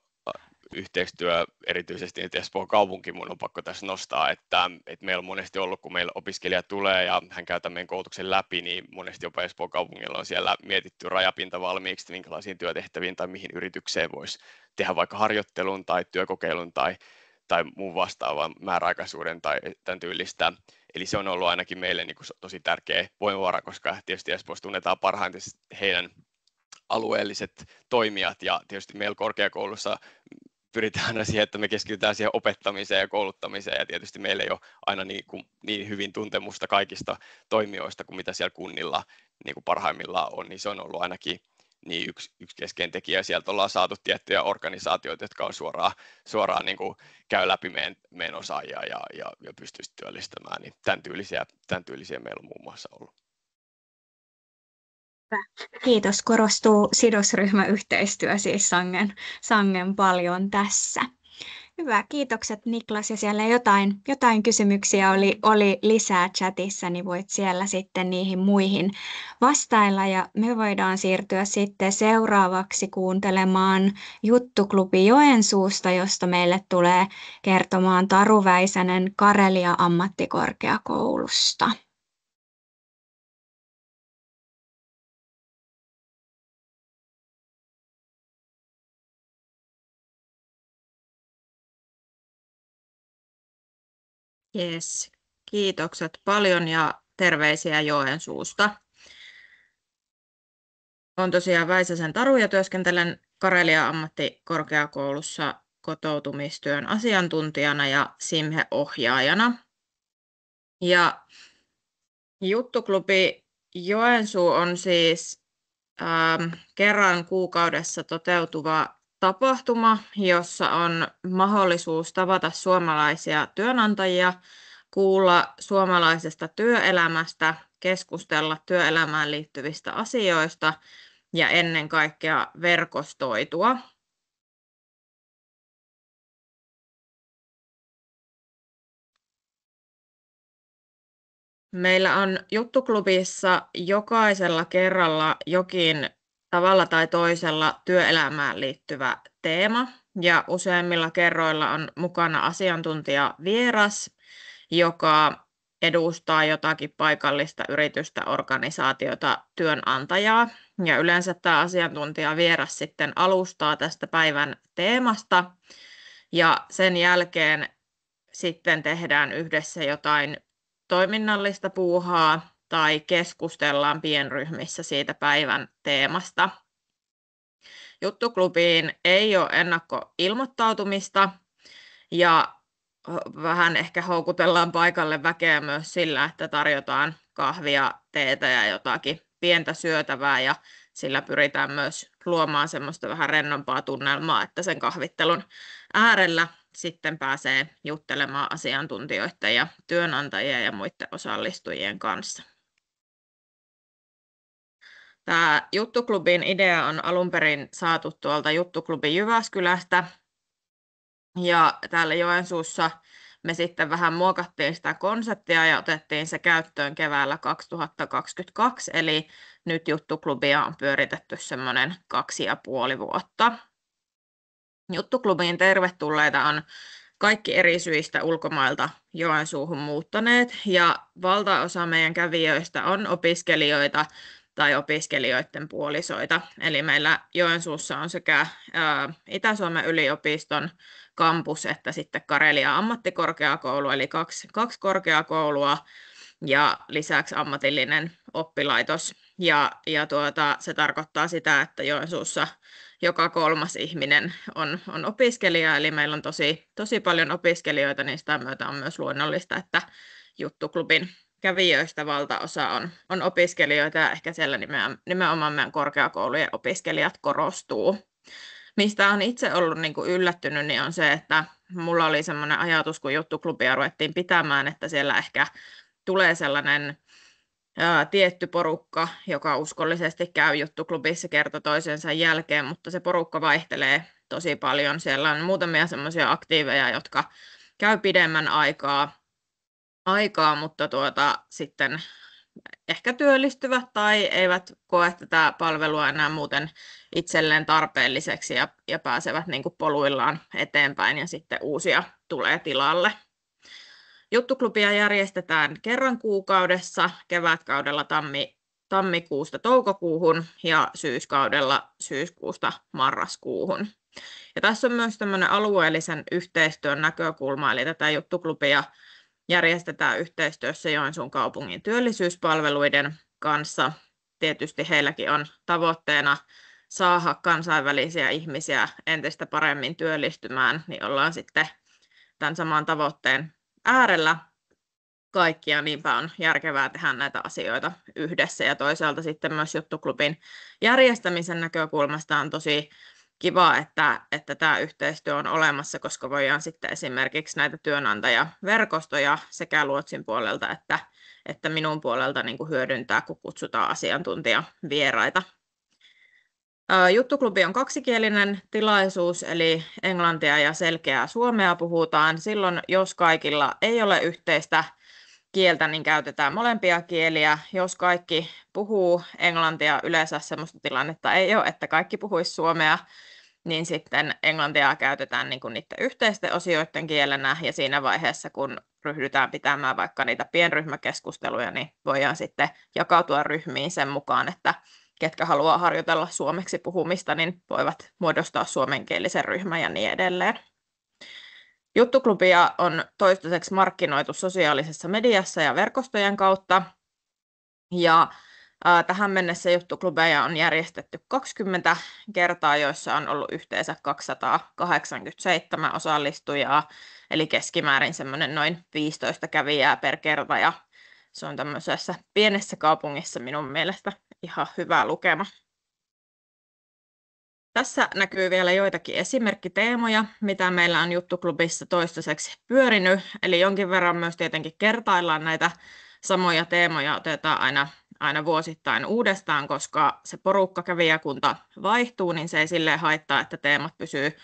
yhteistyö, erityisesti nyt Espoon kaupunki, mun on pakko tässä nostaa, että meillä on monesti ollut, kun meillä opiskelija tulee ja hän käy tämän meidän koulutuksen läpi, niin monesti jopa Espoon kaupungilla on siellä mietitty rajapinta valmiiksi, minkälaisiin työtehtäviin tai mihin yritykseen voisi tehdä vaikka harjoittelun tai työkokeilun tai muun vastaavan määräaikaisuuden tai tämän tyylistä. Eli se on ollut ainakin meille niin kuin tosi tärkeä voimavara, koska tietysti Espoossa tunnetaan parhaiten heidän alueelliset toimijat, ja tietysti meillä korkeakoulussa pyritään aina siihen, että me keskitytään siihen opettamiseen ja kouluttamiseen, ja tietysti meillä ei ole aina niin hyvin tuntemusta kaikista toimijoista kuin mitä siellä kunnilla niin kuin parhaimmillaan on, niin se on ollut ainakin niin yksi keskeinen tekijä. Sieltä ollaan saatu tiettyjä organisaatioita, jotka on suoraan niin kuin käy läpi meidän osaajia ja pystyisi työllistämään, niin tämän tyylisiä meillä on muun muassa ollut. Kiitos. Korostuu sidosryhmäyhteistyö siis sangen paljon tässä. Hyvä, kiitokset Niklas. Ja siellä jotain kysymyksiä oli lisää chatissa, niin voit siellä sitten niihin muihin vastailla. Ja me voidaan siirtyä sitten seuraavaksi kuuntelemaan Juttuklubi Joensuusta, josta meille tulee kertomaan Taru Väisänen Karelia ammattikorkeakoulusta. Yes. Kiitokset paljon ja terveisiä Joensuusta. Olen tosiaan Väisäsen Taru ja työskentelen Karelia ammattikorkeakoulussa kotoutumistyön asiantuntijana ja SIMHE-ohjaajana. Ja Juttuklubi Joensuu on siis kerran kuukaudessa toteutuva tapahtuma, jossa on mahdollisuus tavata suomalaisia työnantajia, kuulla suomalaisesta työelämästä, keskustella työelämään liittyvistä asioista ja ennen kaikkea verkostoitua. Meillä on Juttuklubissa jokaisella kerralla jokin tavalla tai toisella työelämään liittyvä teema, ja useimmilla kerroilla on mukana asiantuntijavieras, joka edustaa jotakin paikallista yritystä, organisaatiota, työnantajaa. Ja yleensä tämä asiantuntijavieras sitten alustaa tästä päivän teemasta, ja sen jälkeen sitten tehdään yhdessä jotain toiminnallista puuhaa tai keskustellaan pienryhmissä siitä päivän teemasta. Juttuklubiin ei ole ennakkoilmoittautumista ja vähän ehkä houkutellaan paikalle väkeä myös sillä, että tarjotaan kahvia, teetä ja jotakin pientä syötävää, ja sillä pyritään myös luomaan semmoista vähän rennompaa tunnelmaa, että sen kahvittelun äärellä sitten pääsee juttelemaan asiantuntijoiden ja työnantajien ja muiden osallistujien kanssa. Tämä Juttuklubin idea on alun perin saatu tuolta Juttuklubi Jyväskylästä, ja täällä Joensuussa me sitten vähän muokattiin sitä konseptia ja otettiin se käyttöön keväällä 2022, eli nyt Juttuklubia on pyöritetty semmoinen 2,5 vuotta. Juttuklubiin tervetulleita on kaikki eri syistä ulkomailta Joensuuhun muuttaneet, ja valtaosa meidän kävijöistä on opiskelijoita tai opiskelijoiden puolisoita. Eli meillä Joensuussa on sekä Itä-Suomen yliopiston kampus että sitten Karelia ammattikorkeakoulu, eli kaksi korkeakoulua ja lisäksi ammatillinen oppilaitos. Ja se tarkoittaa sitä, että Joensuussa joka 3. ihminen on opiskelija, eli meillä on tosi paljon opiskelijoita, niin sitä myötä on myös luonnollista, että Juttuklubin kävijöistä valtaosa on opiskelijoita ja ehkä siellä nimenomaan meidän korkeakoulujen opiskelijat korostuu. Mistä olen itse ollut niin kuin yllättynyt, niin on se, että mulla oli semmoinen ajatus, kun juttuklubia ruvettiin pitämään, että siellä ehkä tulee sellainen tietty porukka, joka uskollisesti käy juttuklubissa kerta toisensa jälkeen, mutta se porukka vaihtelee tosi paljon. Siellä on muutamia semmoisia aktiiveja, jotka käy pidemmän aikaa, mutta sitten ehkä työllistyvät tai eivät koe tätä palvelua enää muuten itselleen tarpeelliseksi ja pääsevät niin kuin poluillaan eteenpäin ja sitten uusia tulee tilalle. Juttuklubia järjestetään kerran kuukaudessa, kevätkaudella tammikuusta toukokuuhun ja syyskaudella syyskuusta marraskuuhun. Ja tässä on myös tämmöinen alueellisen yhteistyön näkökulma, eli tätä juttuklubia järjestetään yhteistyössä Joensuun kaupungin työllisyyspalveluiden kanssa. Tietysti heilläkin on tavoitteena saada kansainvälisiä ihmisiä entistä paremmin työllistymään, niin ollaan sitten tämän saman tavoitteen äärellä kaikkia, niinpä on järkevää tehdä näitä asioita yhdessä. Ja toisaalta sitten myös juttuklubin järjestämisen näkökulmasta on tosi kiva, että tämä yhteistyö on olemassa, koska voidaan sitten esimerkiksi näitä työnantajaverkostoja sekä luotsin puolelta että minun puolelta niin kuin hyödyntää, kun kutsutaan asiantuntijavieraita. Juttuklubi on kaksikielinen tilaisuus, eli englantia ja selkeää suomea puhutaan. Silloin, jos kaikilla ei ole yhteistä kieltä, niin käytetään molempia kieliä. Jos kaikki puhuu englantia, yleensä sellaista tilannetta ei ole, että kaikki puhuisi suomea, niin sitten englantia käytetään niin kuin niiden yhteisten osioiden kielenä, ja siinä vaiheessa, kun ryhdytään pitämään vaikka niitä pienryhmäkeskusteluja, niin voidaan sitten jakautua ryhmiin sen mukaan, että ketkä haluaa harjoitella suomeksi puhumista, niin voivat muodostaa suomenkielisen ryhmän ja niin edelleen. Juttuklubia on toistaiseksi markkinoitu sosiaalisessa mediassa ja verkostojen kautta, ja tähän mennessä juttuklubeja on järjestetty 20 kertaa, joissa on ollut yhteensä 287 osallistujaa, eli keskimäärin semmoinen noin 15 kävijää per kerta, ja se on tämmöisessä pienessä kaupungissa minun mielestä ihan hyvä lukema. Tässä näkyy vielä joitakin esimerkkiteemoja, mitä meillä on juttuklubissa toistaiseksi pyörinyt, eli jonkin verran myös tietenkin kertaillaan näitä samoja teemoja, otetaan aina vuosittain uudestaan, koska se porukka kävijäkunta vaihtuu, niin se ei silleen haittaa, että teemat pysyy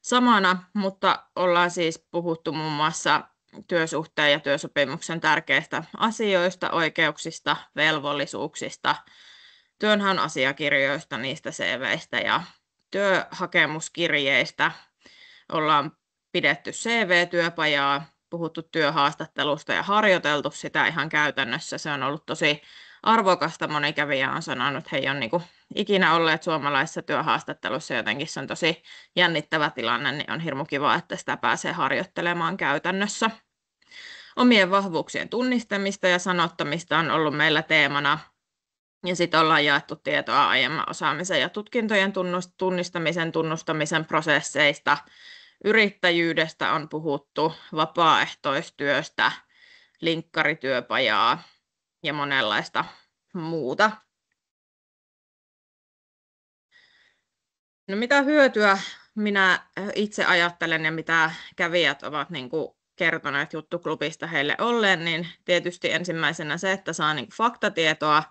samana, mutta ollaan siis puhuttu muun muassa työsuhteen ja työsopimuksen tärkeistä asioista, oikeuksista, velvollisuuksista, työnhaun asiakirjoista, niistä CVistä ja työhakemuskirjeistä. Ollaan pidetty CV-työpajaa, puhuttu työhaastattelusta ja harjoiteltu sitä ihan käytännössä. Se on ollut tosi arvokasta. Moni kävijä on sanonut, että he ei ole niin kuin ikinä olleet suomalaisessa työhaastattelussa. Jotenkin se on tosi jännittävä tilanne, niin on hirmu kiva, että sitä pääsee harjoittelemaan käytännössä. Omien vahvuuksien tunnistamista ja sanottamista on ollut meillä teemana. Ja sitten ollaan jaettu tietoa aiemman osaamisen ja tutkintojen tunnistamisen, tunnustamisen prosesseista. Yrittäjyydestä on puhuttu, vapaaehtoistyöstä, linkkarityöpajaa ja monenlaista muuta. No mitä hyötyä minä itse ajattelen ja mitä kävijät ovat niin kuin kertoneet juttuklubista heille olleen, niin tietysti ensimmäisenä se, että saa niin kuin faktatietoa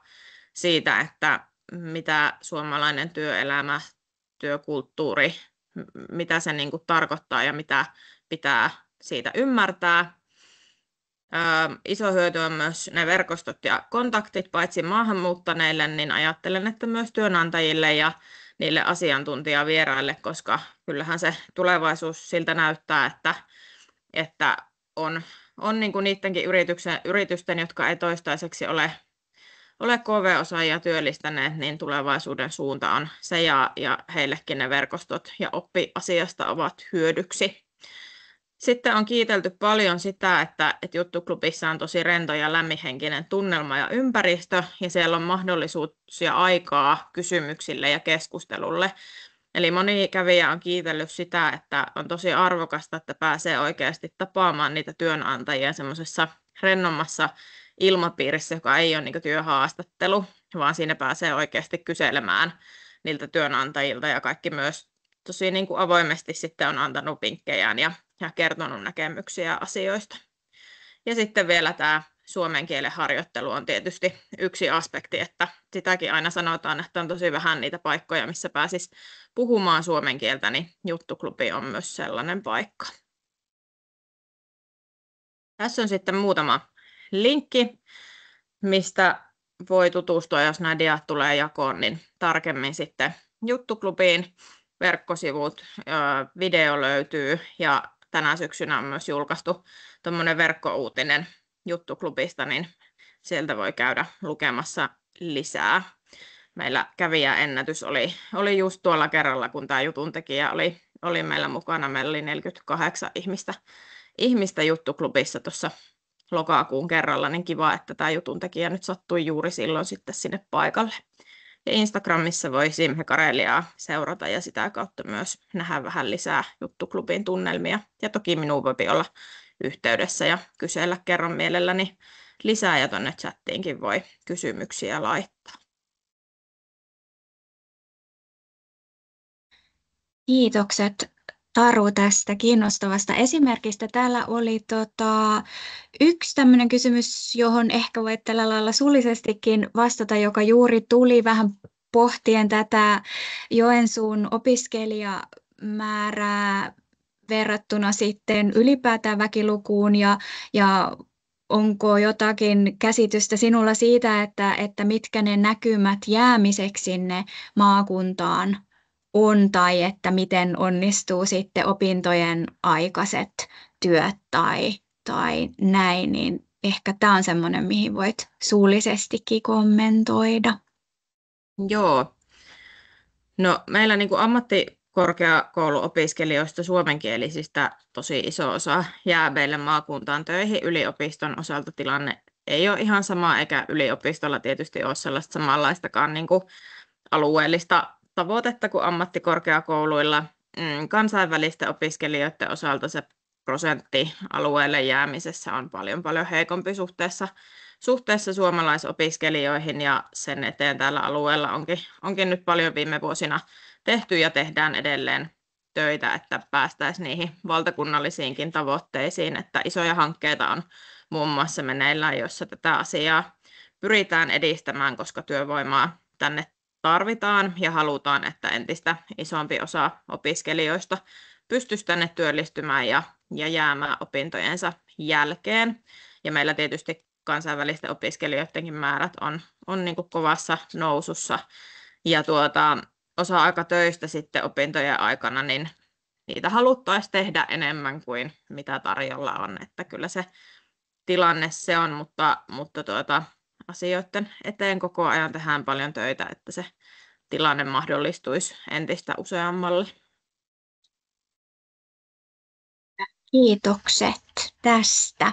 siitä, että mitä suomalainen työelämä, työkulttuuri, mitä se niin kuin tarkoittaa ja mitä pitää siitä ymmärtää. Iso hyöty on myös ne verkostot ja kontaktit, paitsi maahanmuuttaneille, niin ajattelen, että myös työnantajille ja niille asiantuntijavieraille, koska kyllähän se tulevaisuus siltä näyttää, että on niin kuin niidenkin yritysten, jotka ei toistaiseksi ole KV-osaajia työllistäneet, niin tulevaisuuden suunta on se, ja heillekin ne verkostot ja oppi asiasta ovat hyödyksi. Sitten on kiitelty paljon sitä, että juttuklubissa on tosi rento ja lämminhenkinen tunnelma ja ympäristö, ja siellä on mahdollisuus ja aikaa kysymyksille ja keskustelulle. Eli moni kävijä on kiitellyt sitä, että on tosi arvokasta, että pääsee oikeasti tapaamaan niitä työnantajia semmoisessa rennommassa ilmapiirissä, joka ei ole niin työhaastattelu, vaan siinä pääsee oikeasti kyselemään niiltä työnantajilta ja kaikki myös tosi niin kuin avoimesti sitten on antanut vinkkejään ja kertonut näkemyksiä asioista. Ja sitten vielä tämä suomen kielen harjoittelu on tietysti yksi aspekti, että sitäkin aina sanotaan, että on tosi vähän niitä paikkoja, missä pääsisi puhumaan suomen kieltä, niin Juttuklubi on myös sellainen paikka. Tässä on sitten muutama linkki, mistä voi tutustua, jos nämä diat tulee jakoon, niin tarkemmin sitten Juttuklubiin. Verkkosivut, video löytyy ja tänä syksynä on myös julkaistu tuommoinen verkkouutinen Juttuklubista, niin sieltä voi käydä lukemassa lisää. Meillä kävijäennätys oli just tuolla kerralla, kun tämä jutuntekijä oli meillä mukana. Meillä oli 48 ihmistä Juttuklubissa tuossa lokakuun kerralla, niin kiva, että tämä jutuntekijä nyt sattui juuri silloin sitten sinne paikalle. Ja Instagramissa voi Simhe Kareliaa seurata ja sitä kautta myös nähdä vähän lisää Juttuklubin tunnelmia. Ja toki minuun voi olla yhteydessä ja kysellä kerran mielelläni lisää ja tuonne chattiinkin voi kysymyksiä laittaa. Kiitokset Taru tästä kiinnostavasta esimerkistä. Täällä oli yksi tämmöinen kysymys, johon ehkä voit tällä lailla suullisestikin vastata, joka juuri tuli vähän pohtien tätä Joensuun opiskelijamäärää verrattuna sitten ylipäätään väkilukuun ja onko jotakin käsitystä sinulla siitä, että mitkä ne näkymät jäämiseksi sinne maakuntaan on tai että miten onnistuu sitten opintojen aikaiset työt tai näin, niin ehkä tämä on semmoinen, mihin voit suullisestikin kommentoida. Joo. No meillä niin kuin ammattikorkeakouluopiskelijoista suomenkielisistä tosi iso osa jää meille maakuntaan töihin. Yliopiston osalta tilanne ei ole ihan sama, eikä yliopistolla tietysti ole sellaista samanlaistakaan niin kuin alueellista tavoitetta kuin ammattikorkeakouluilla. Kansainvälisten opiskelijoiden osalta se prosentti alueelle jäämisessä on paljon heikompi suhteessa suomalaisopiskelijoihin ja sen eteen tällä alueella onkin nyt paljon viime vuosina tehty ja tehdään edelleen töitä, että päästäisiin niihin valtakunnallisiinkin tavoitteisiin, että isoja hankkeita on muun muassa meneillään, joissa tätä asiaa pyritään edistämään, koska työvoimaa tänne tarvitaan ja halutaan, että entistä isompi osa opiskelijoista pystyisi tänne työllistymään ja jäämään opintojensa jälkeen. Ja meillä tietysti kansainvälisten opiskelijoidenkin määrät on niin kuin kovassa nousussa. Ja osa-aikatöistä sitten opintojen aikana, niin niitä haluttaisiin tehdä enemmän kuin mitä tarjolla on. Että kyllä se tilanne se on, mutta asioiden eteen koko ajan tehdään paljon töitä, että se tilanne mahdollistuisi entistä useammalle. Kiitokset tästä.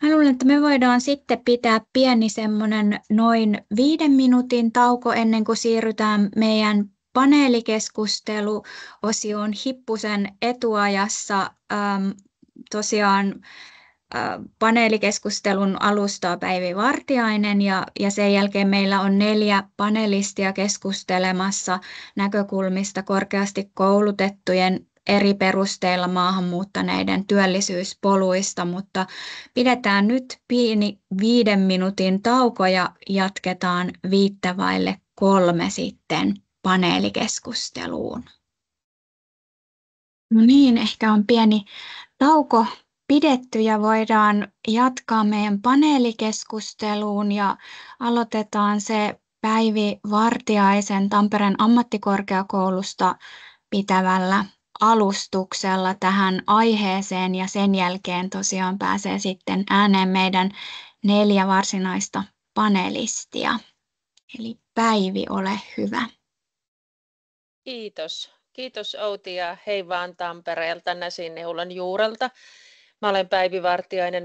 Mä luulen, että me voidaan sitten pitää pieni semmoinen noin 5 minuutin tauko ennen kuin siirrytään meidän paneelikeskusteluosioon hippusen etuajassa. Tosiaan paneelikeskustelun alustaa Päivi Vartiainen ja sen jälkeen meillä on 4 panelistia keskustelemassa näkökulmista korkeasti koulutettujen eri perusteilla maahanmuuttaneiden työllisyyspoluista, mutta pidetään nyt pieni 5 minuutin tauko ja jatketaan 2:55 sitten paneelikeskusteluun. No niin, ehkä on pieni tauko pidetty ja voidaan jatkaa meidän paneelikeskusteluun ja aloitetaan se Päivi Vartiaisen Tampereen ammattikorkeakoulusta pitävällä alustuksella tähän aiheeseen ja sen jälkeen tosiaan pääsee sitten ääneen meidän 4 varsinaista panelistia. Eli Päivi, ole hyvä. Kiitos. Kiitos Outi ja hei vaan Tampereelta, Näsineulan juurelta. Mä olen Päivi Vartiainen,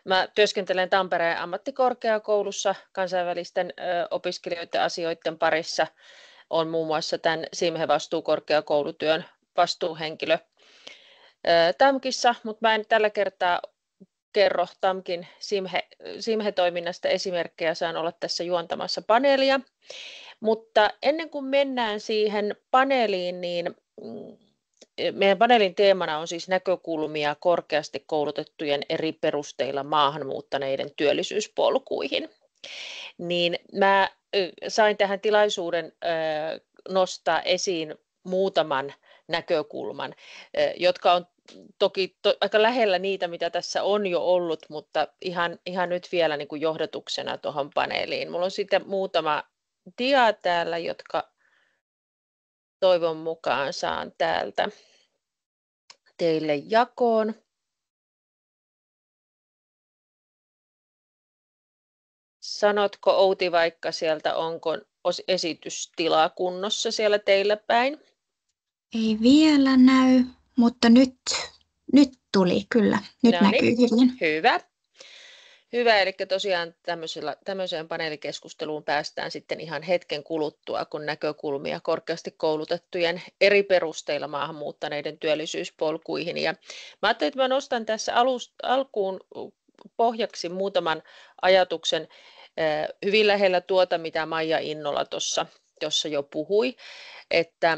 mä työskentelen Tampereen ammattikorkeakoulussa kansainvälisten opiskelijoiden asioiden parissa. Olen muun muassa tämän Simhe-vastuukorkeakoulutyön vastuuhenkilö TAMKissa, mutta mä en tällä kertaa kerro TAMKin Simhe-toiminnasta esimerkkejä, saan olla tässä juontamassa paneelia. Mutta ennen kuin mennään siihen paneeliin, niin meidän paneelin teemana on siis näkökulmia korkeasti koulutettujen eri perusteilla maahanmuuttaneiden työllisyyspolkuihin. Niin mä sain tähän tilaisuuden nostaa esiin muutaman näkökulman, jotka on toki aika lähellä niitä, mitä tässä on jo ollut, mutta ihan nyt vielä niin kuin johdatuksena tuohon paneeliin. Mulla on sitten muutama dia täällä, jotka toivon mukaan saan täältä teille jakoon. Sanotko Outi vaikka sieltä, onko esitystila kunnossa siellä teillä päin? Ei vielä näy, mutta nyt tuli kyllä. Nyt Noniin, näkyy hyvin. Hyvä, eli tosiaan tämmöiseen paneelikeskusteluun päästään sitten ihan hetken kuluttua, kun näkökulmia korkeasti koulutettujen eri perusteilla maahanmuuttaneiden työllisyyspolkuihin. Ja mä ajattelin, että mä nostan tässä alkuun pohjaksi muutaman ajatuksen hyvin lähellä tuota, mitä Maija Innola tuossa jo puhui, että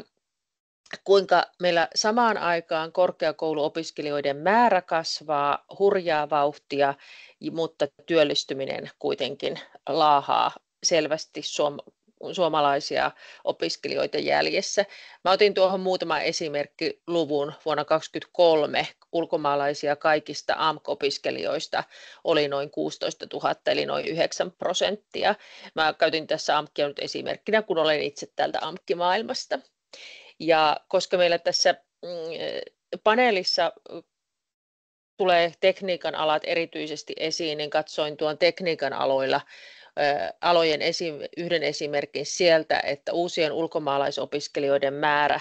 kuinka meillä samaan aikaan korkeakouluopiskelijoiden määrä kasvaa hurjaa vauhtia, mutta työllistyminen kuitenkin laahaa selvästi suomalaisia opiskelijoita jäljessä. Mä otin tuohon muutama esimerkkiluvun. Vuonna 2023 ulkomaalaisia kaikista AMK-opiskelijoista oli noin 16 000, eli noin 9%. Mä käytin tässä AMKia nyt esimerkkinä, kun olen itse täältä AMK-maailmasta. Ja koska meillä tässä paneelissa tulee tekniikan alat erityisesti esiin, niin katsoin tuon tekniikan alojen yhden esimerkin sieltä, että uusien ulkomaalaisopiskelijoiden määrä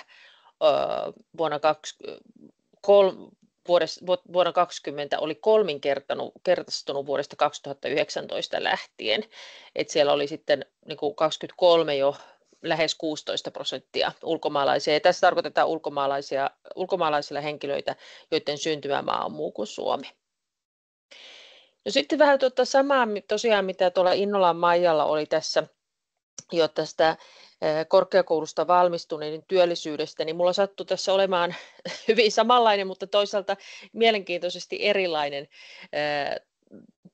vuonna 2020 oli kolminkertaistunut vuodesta 2019 lähtien. Et siellä oli sitten niin kuin 2023 jo lähes 16% ulkomaalaisia. Ja tässä tarkoitetaan ulkomaalaisilla henkilöitä, joiden syntymämaa on muu kuin Suomi. No sitten vähän samaa tosiaan, mitä tuolla Innolan Maijalla oli tässä jo tästä korkeakoulusta valmistuneiden työllisyydestä, niin mulla sattui tässä olemaan hyvin samanlainen, mutta toisaalta mielenkiintoisesti erilainen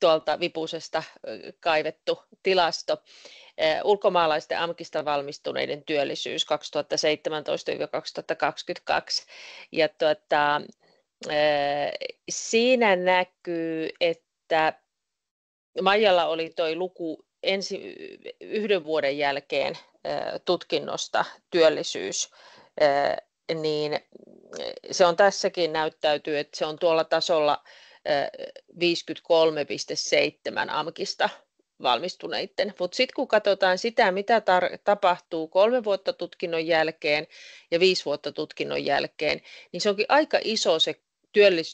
tuolta Vipusesta kaivettu tilasto. Ulkomaalaisten AMKista valmistuneiden työllisyys 2017-2022. Ja siinä näkyy, että Maijalla oli tuo luku yhden vuoden jälkeen tutkinnosta työllisyys, niin se on tässäkin näyttäytyy, että se on tuolla tasolla 53,7 AMKista valmistuneiden. Mutta sitten kun katsotaan sitä, mitä tapahtuu 3 vuotta tutkinnon jälkeen ja 5 vuotta tutkinnon jälkeen, niin se onkin aika iso se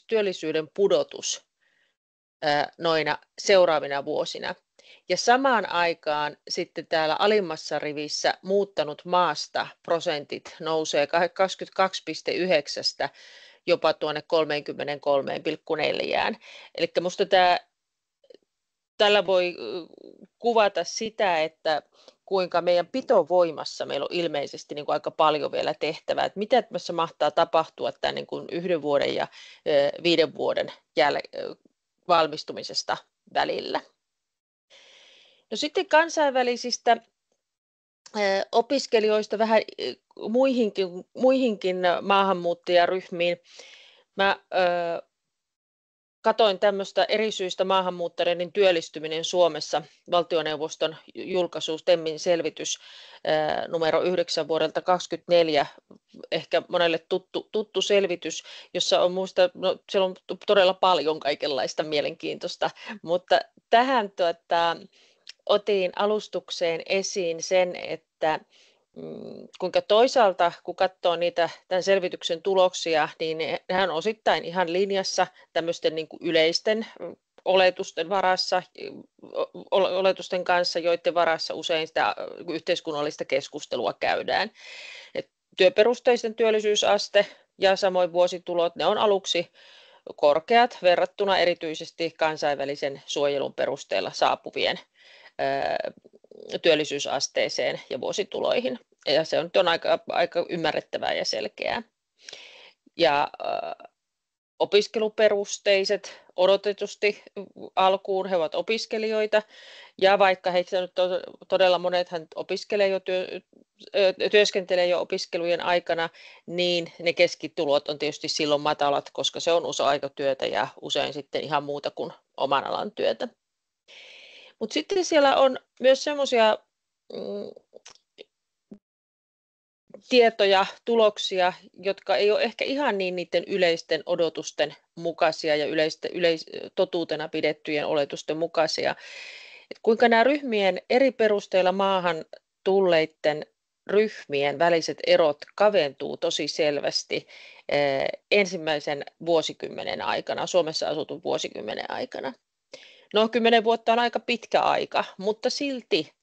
työllisyyden pudotus noina seuraavina vuosina. Ja samaan aikaan sitten täällä alimmassa rivissä muuttanut maasta prosentit nousee 22,9 jopa tuonne 33,4. Eli minusta tällä voi kuvata sitä, että kuinka meidän pitovoimassa meillä on ilmeisesti niin kuin aika paljon vielä tehtävää. Että mitä tässä mahtaa tapahtua tämän niin kuin 1 vuoden ja 5 vuoden valmistumisesta välillä. No sitten kansainvälisistä opiskelijoista vähän muihinkin maahanmuuttajaryhmiin. Mä katoin tämmöistä eri syistä maahanmuuttajien työllistyminen Suomessa, valtioneuvoston julkaisu, TEMin selvitys numero 9 vuodelta 2024, ehkä monelle tuttu selvitys, jossa on siellä on todella paljon kaikenlaista mielenkiintoista, mutta tähän otin alustukseen esiin sen, että kuinka toisaalta, kun katsoo tämän selvityksen tuloksia, niin nehän on osittain ihan linjassa tämmöisten niin kuin yleisten oletusten kanssa, joiden varassa usein sitä yhteiskunnallista keskustelua käydään. Et työperusteisten työllisyysaste ja samoin vuositulot, ne on aluksi korkeat verrattuna erityisesti kansainvälisen suojelun perusteella saapuvien työllisyysasteeseen ja vuosituloihin. Ja se on aika ymmärrettävää ja selkeää. Ja opiskeluperusteiset odotetusti alkuun, he ovat opiskelijoita, ja vaikka heistä nyt todella monethan työskentelee jo opiskelujen aikana, niin ne keskitulot on tietysti silloin matalat, koska se on osa-aikatyötä ja usein sitten ihan muuta kuin oman alan työtä. Mutta sitten siellä on myös semmoisia tietoja, tuloksia, jotka ei ole ehkä ihan niin niiden yleisten odotusten mukaisia ja totuutena pidettyjen oletusten mukaisia. Et kuinka nämä ryhmien eri perusteilla maahan tulleiden ryhmien väliset erot kaventuu tosi selvästi ensimmäisen vuosikymmenen aikana, Suomessa asutun vuosikymmenen aikana. No 10 vuotta on aika pitkä aika, mutta silti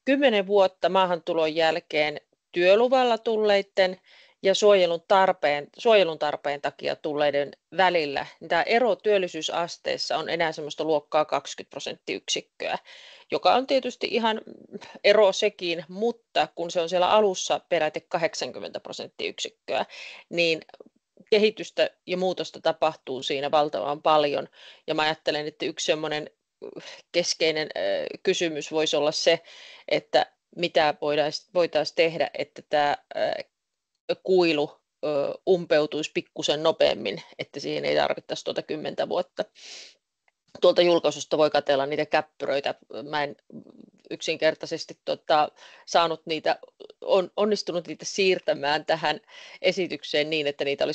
10 vuotta maahantulon jälkeen työluvalla tulleiden ja suojelun tarpeen takia tulleiden välillä, niin tämä ero työllisyysasteessa on enää semmoista luokkaa 20%, joka on tietysti ihan ero sekin, mutta kun se on siellä alussa peräti 80%, niin kehitystä ja muutosta tapahtuu siinä valtavan paljon. Ja mä ajattelen, että yksi semmoinen keskeinen kysymys voisi olla se, että mitä voitaisiin tehdä, että tämä kuilu umpeutuisi pikkusen nopeammin, että siihen ei tarvittaisi 10 vuotta. Tuolta julkaisusta voi katsella niitä käppyröitä. Mä en yksinkertaisesti saanut onnistunut niitä siirtämään tähän esitykseen niin, että niistä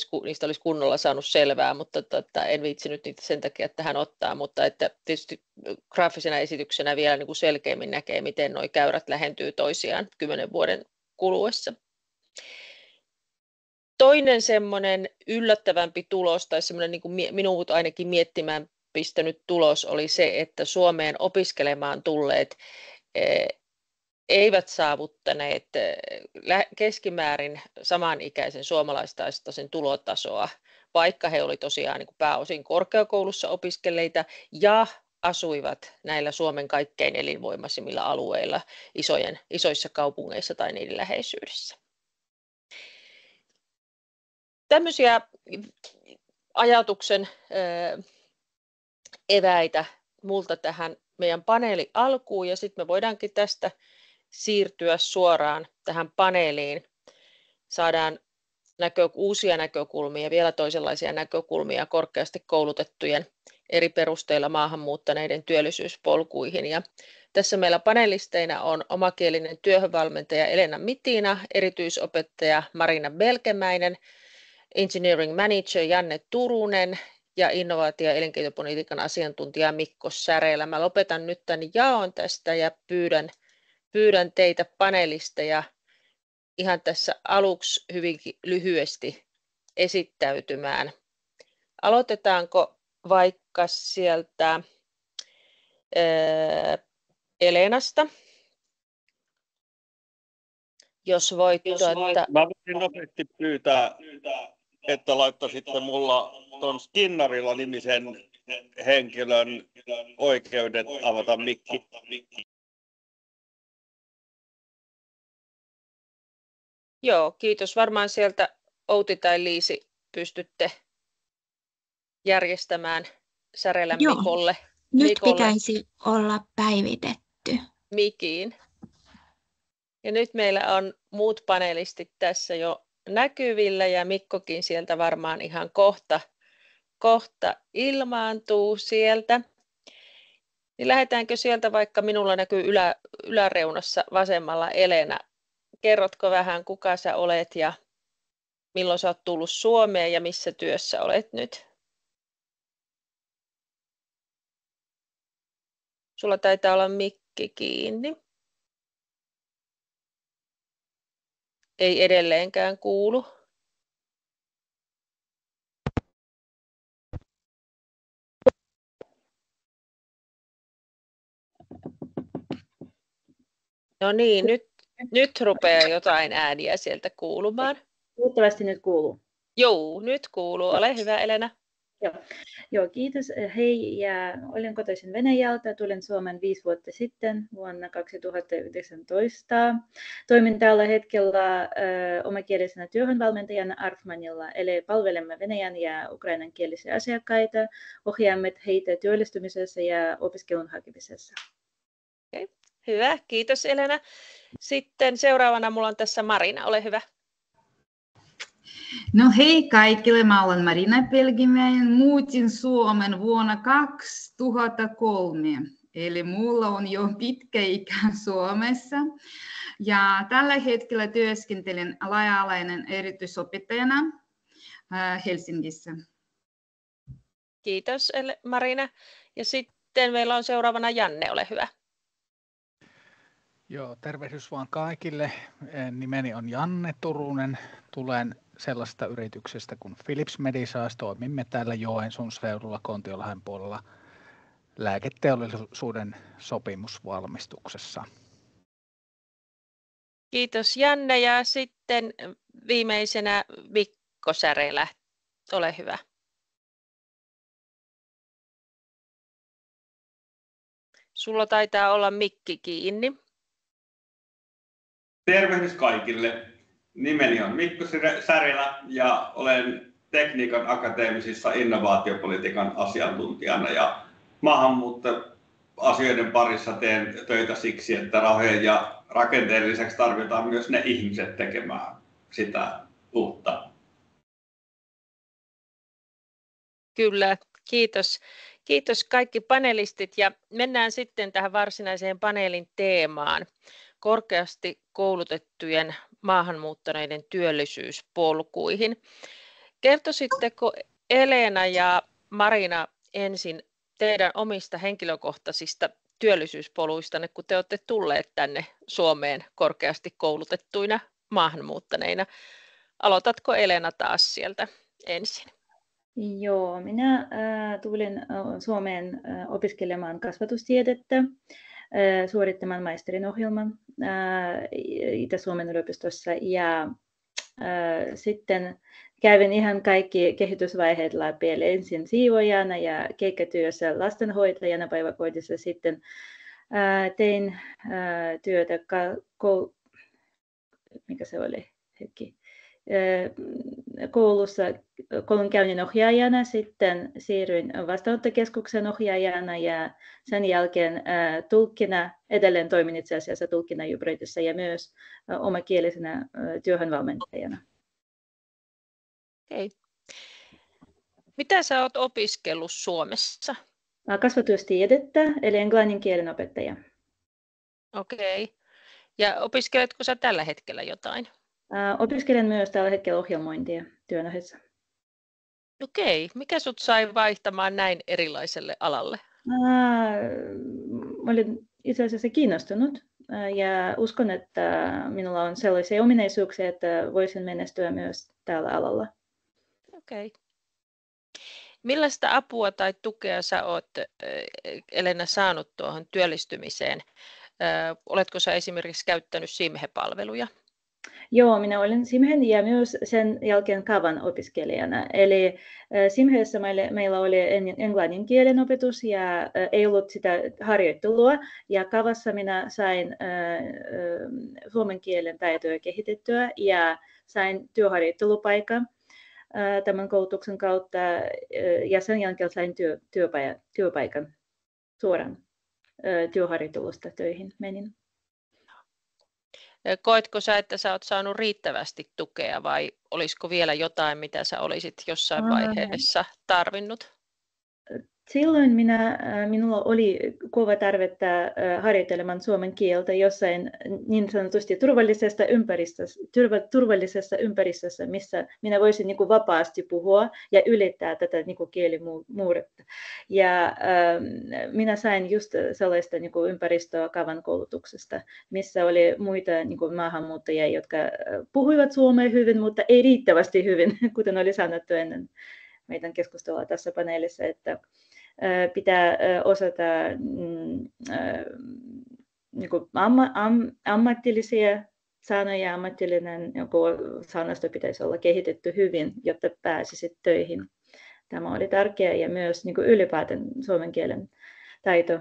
olisi kunnolla saanut selvää, mutta en viitsinyt niitä sen takia tähän ottaa, mutta että tietysti graafisena esityksenä vielä niin kuin selkeämmin näkee, miten nuo käyrät lähentyy toisiaan 10 vuoden kuluessa. Toinen semmoinen yllättävämpi tulos, tai semmoinen niin kuin minut ainakin miettimään pistänyt tulos oli se, että Suomeen opiskelemaan tulleet eivät keskimäärin samanikäisen suomalaistaustaisen tulotasoa, vaikka he olivat tosiaan niin kuin pääosin korkeakoulussa opiskelleita ja asuivat näillä Suomen kaikkein elinvoimaisimmilla alueilla isoissa kaupungeissa tai niiden läheisyydessä. Tämmöisiä ajatuksen eväitä multa tähän meidän paneelin alkuun, ja sitten me voidaankin tästä siirtyä suoraan tähän paneeliin. Saadaan uusia näkökulmia, vielä toisenlaisia näkökulmia korkeasti koulutettujen eri perusteilla maahanmuuttaneiden työllisyyspolkuihin. Ja tässä meillä panelisteina on omakielinen työhönvalmentaja Elena Mitina, erityisopettaja Marina Belkemäinen, engineering manager Janne Turunen ja innovaatio- ja elinkeinopolitiikan asiantuntija Mikko Särelä. Mä lopetan nyt tämän jaon tästä ja pyydän teitä panelisteja ihan tässä aluksi hyvinkin lyhyesti esittäytymään. Aloitetaanko vaikka sieltä Elenasta? Jos voit. Mä voisin nopeasti pyytää, että laittaisitte mulla tuon Skinnarilla nimisen henkilön oikeudet avata mikki. Joo, kiitos. Varmaan sieltä Outi tai Liisi pystytte järjestämään Särelän Mikolle. Nyt pitäisi olla päivitetty. Mikiin. Ja nyt meillä on muut panelistit tässä jo näkyvillä ja Mikkokin sieltä varmaan ihan kohta ilmaantuu sieltä. Niin lähdetäänkö sieltä, vaikka minulla näkyy yläreunassa vasemmalla Elena. Kerrotko vähän, kuka sä olet ja milloin sä oot tullut Suomeen ja missä työssä olet nyt? Sulla taitaa olla mikki kiinni. Ei edelleenkään kuulu. No niin, nyt rupeaa jotain ääniä sieltä kuulumaan. Toivottavasti nyt kuuluu. Joo, nyt kuuluu. Ole hyvä, Elena. Joo, kiitos. Hei, ja olen kotoisin Venäjältä. Tulin Suomeen 5 vuotta sitten vuonna 2019. Toimin tällä hetkellä omakielisenä työhönvalmentajana Arfmanilla, eli palvelemme venäjän ja ukrainankielisiä asiakkaita, ohjaamme heitä työllistymisessä ja opiskelun hakemisessa. Okay. Hyvä, kiitos Elena. Sitten seuraavana mulla on tässä Marina, ole hyvä. No hei kaikille, mä olen Marina Pelkimäen, muutin Suomen vuonna 2003, eli mulla on jo pitkä ikä Suomessa. Ja tällä hetkellä työskentelen laaja-alainen erityisopettajana Helsingissä. Kiitos Marina. Ja sitten meillä on seuraavana Janne, ole hyvä. Joo, tervehdys vaan kaikille. Nimeni on Janne Turunen. Tulen sellaisesta yrityksestä kuin Philips Medisas. Toimimme täällä Joensuun seudulla Kontiolahden puolella lääketeollisuuden sopimusvalmistuksessa. Kiitos Janne, ja sitten viimeisenä Mikko Särelä, ole hyvä. Sulla taitaa olla mikki kiinni. Tervehdys kaikille. Nimeni on Mikko Särelä ja olen Tekniikan akateemisissa innovaatiopolitiikan asiantuntijana ja maahanmuuttoasioiden parissa teen töitä siksi, että rahojen ja rakenteen lisäksi tarvitaan myös ne ihmiset tekemään sitä uutta. Kyllä, kiitos. Kiitos kaikki panelistit, ja mennään sitten tähän varsinaiseen paneelin teemaan. Korkeasti koulutettujen maahanmuuttaneiden työllisyyspolkuihin. Kertoisitteko Elena ja Marina ensin teidän omista henkilökohtaisista työllisyyspoluistanne, kun te olette tulleet tänne Suomeen korkeasti koulutettuina maahanmuuttaneina? Aloitatko Elena taas sieltä ensin? Joo, minä tulin Suomeen opiskelemaan kasvatustiedettä, suorittamaan maisterin ohjelman Itä-Suomen yliopistossa, ja sitten kävin ihan kaikki kehitysvaiheet läpi, eli ensin siivoojana ja keikkatyössä lastenhoitajana päiväkodissa, sitten tein työtä koulussa koulunkäynnin ohjaajana, sitten siirryin vastaanottokeskuksen ohjaajana ja sen jälkeen tulkkina, edelleen toimin itse asiassa tulkkina Jubreitissä ja myös omakielisenä työhönvalmentajana. Okei. Mitä sä oot opiskellut Suomessa? Kasvatustiedettä, eli englannin kielen opettaja. Okei. Ja opiskeletko sä tällä hetkellä jotain? Opiskelen myös tällä hetkellä ohjelmointia työn ohessa. Okei. Mikä sut sai vaihtamaan näin erilaiselle alalle? Olin itse asiassa kiinnostunut ja uskon, että minulla on sellaisia ominaisuuksia, että voisin menestyä myös tällä alalla. Okei. Millaista apua tai tukea sä oot, Elena, saanut tuohon työllistymiseen? Oletko sä esimerkiksi käyttänyt Simhe-palveluja? Joo, minä olen Simhen ja myös sen jälkeen Kavan opiskelijana. Eli Simheessä meillä oli englannin kielen opetus ja ei ollut sitä harjoittelua. Ja Kavassa minä sain suomen kielen taitoja kehitettyä ja sain työharjoittelupaikan tämän koulutuksen kautta. Ja sen jälkeen sain työpaikan suoraan työharjoittelusta töihin menin. Koetko sä, että sä oot saanut riittävästi tukea vai olisiko vielä jotain, mitä sä olisit jossain vaiheessa tarvinnut? Silloin minulla oli kova tarvetta harjoittelemaan suomen kieltä jossain niin sanotusti turvallisessa ympäristössä, missä minä voisin niin kuin vapaasti puhua ja ylittää tätä niin kuin kielimuuretta. Ja minä sain just sellaista niin kuin ympäristöä Kavan koulutuksesta, missä oli muita niin kuin maahanmuuttajia, jotka puhuivat suomea hyvin, mutta ei riittävästi hyvin, kuten oli sanottu ennen meidän keskustelua tässä paneelissa, että pitää osata niin kuin ammatillisia sanoja, ammatillinen sanasto pitäisi olla kehitetty hyvin, jotta pääsisit töihin tämä oli tärkeää ja myös niin kuin ylipäätään suomen kielen taito.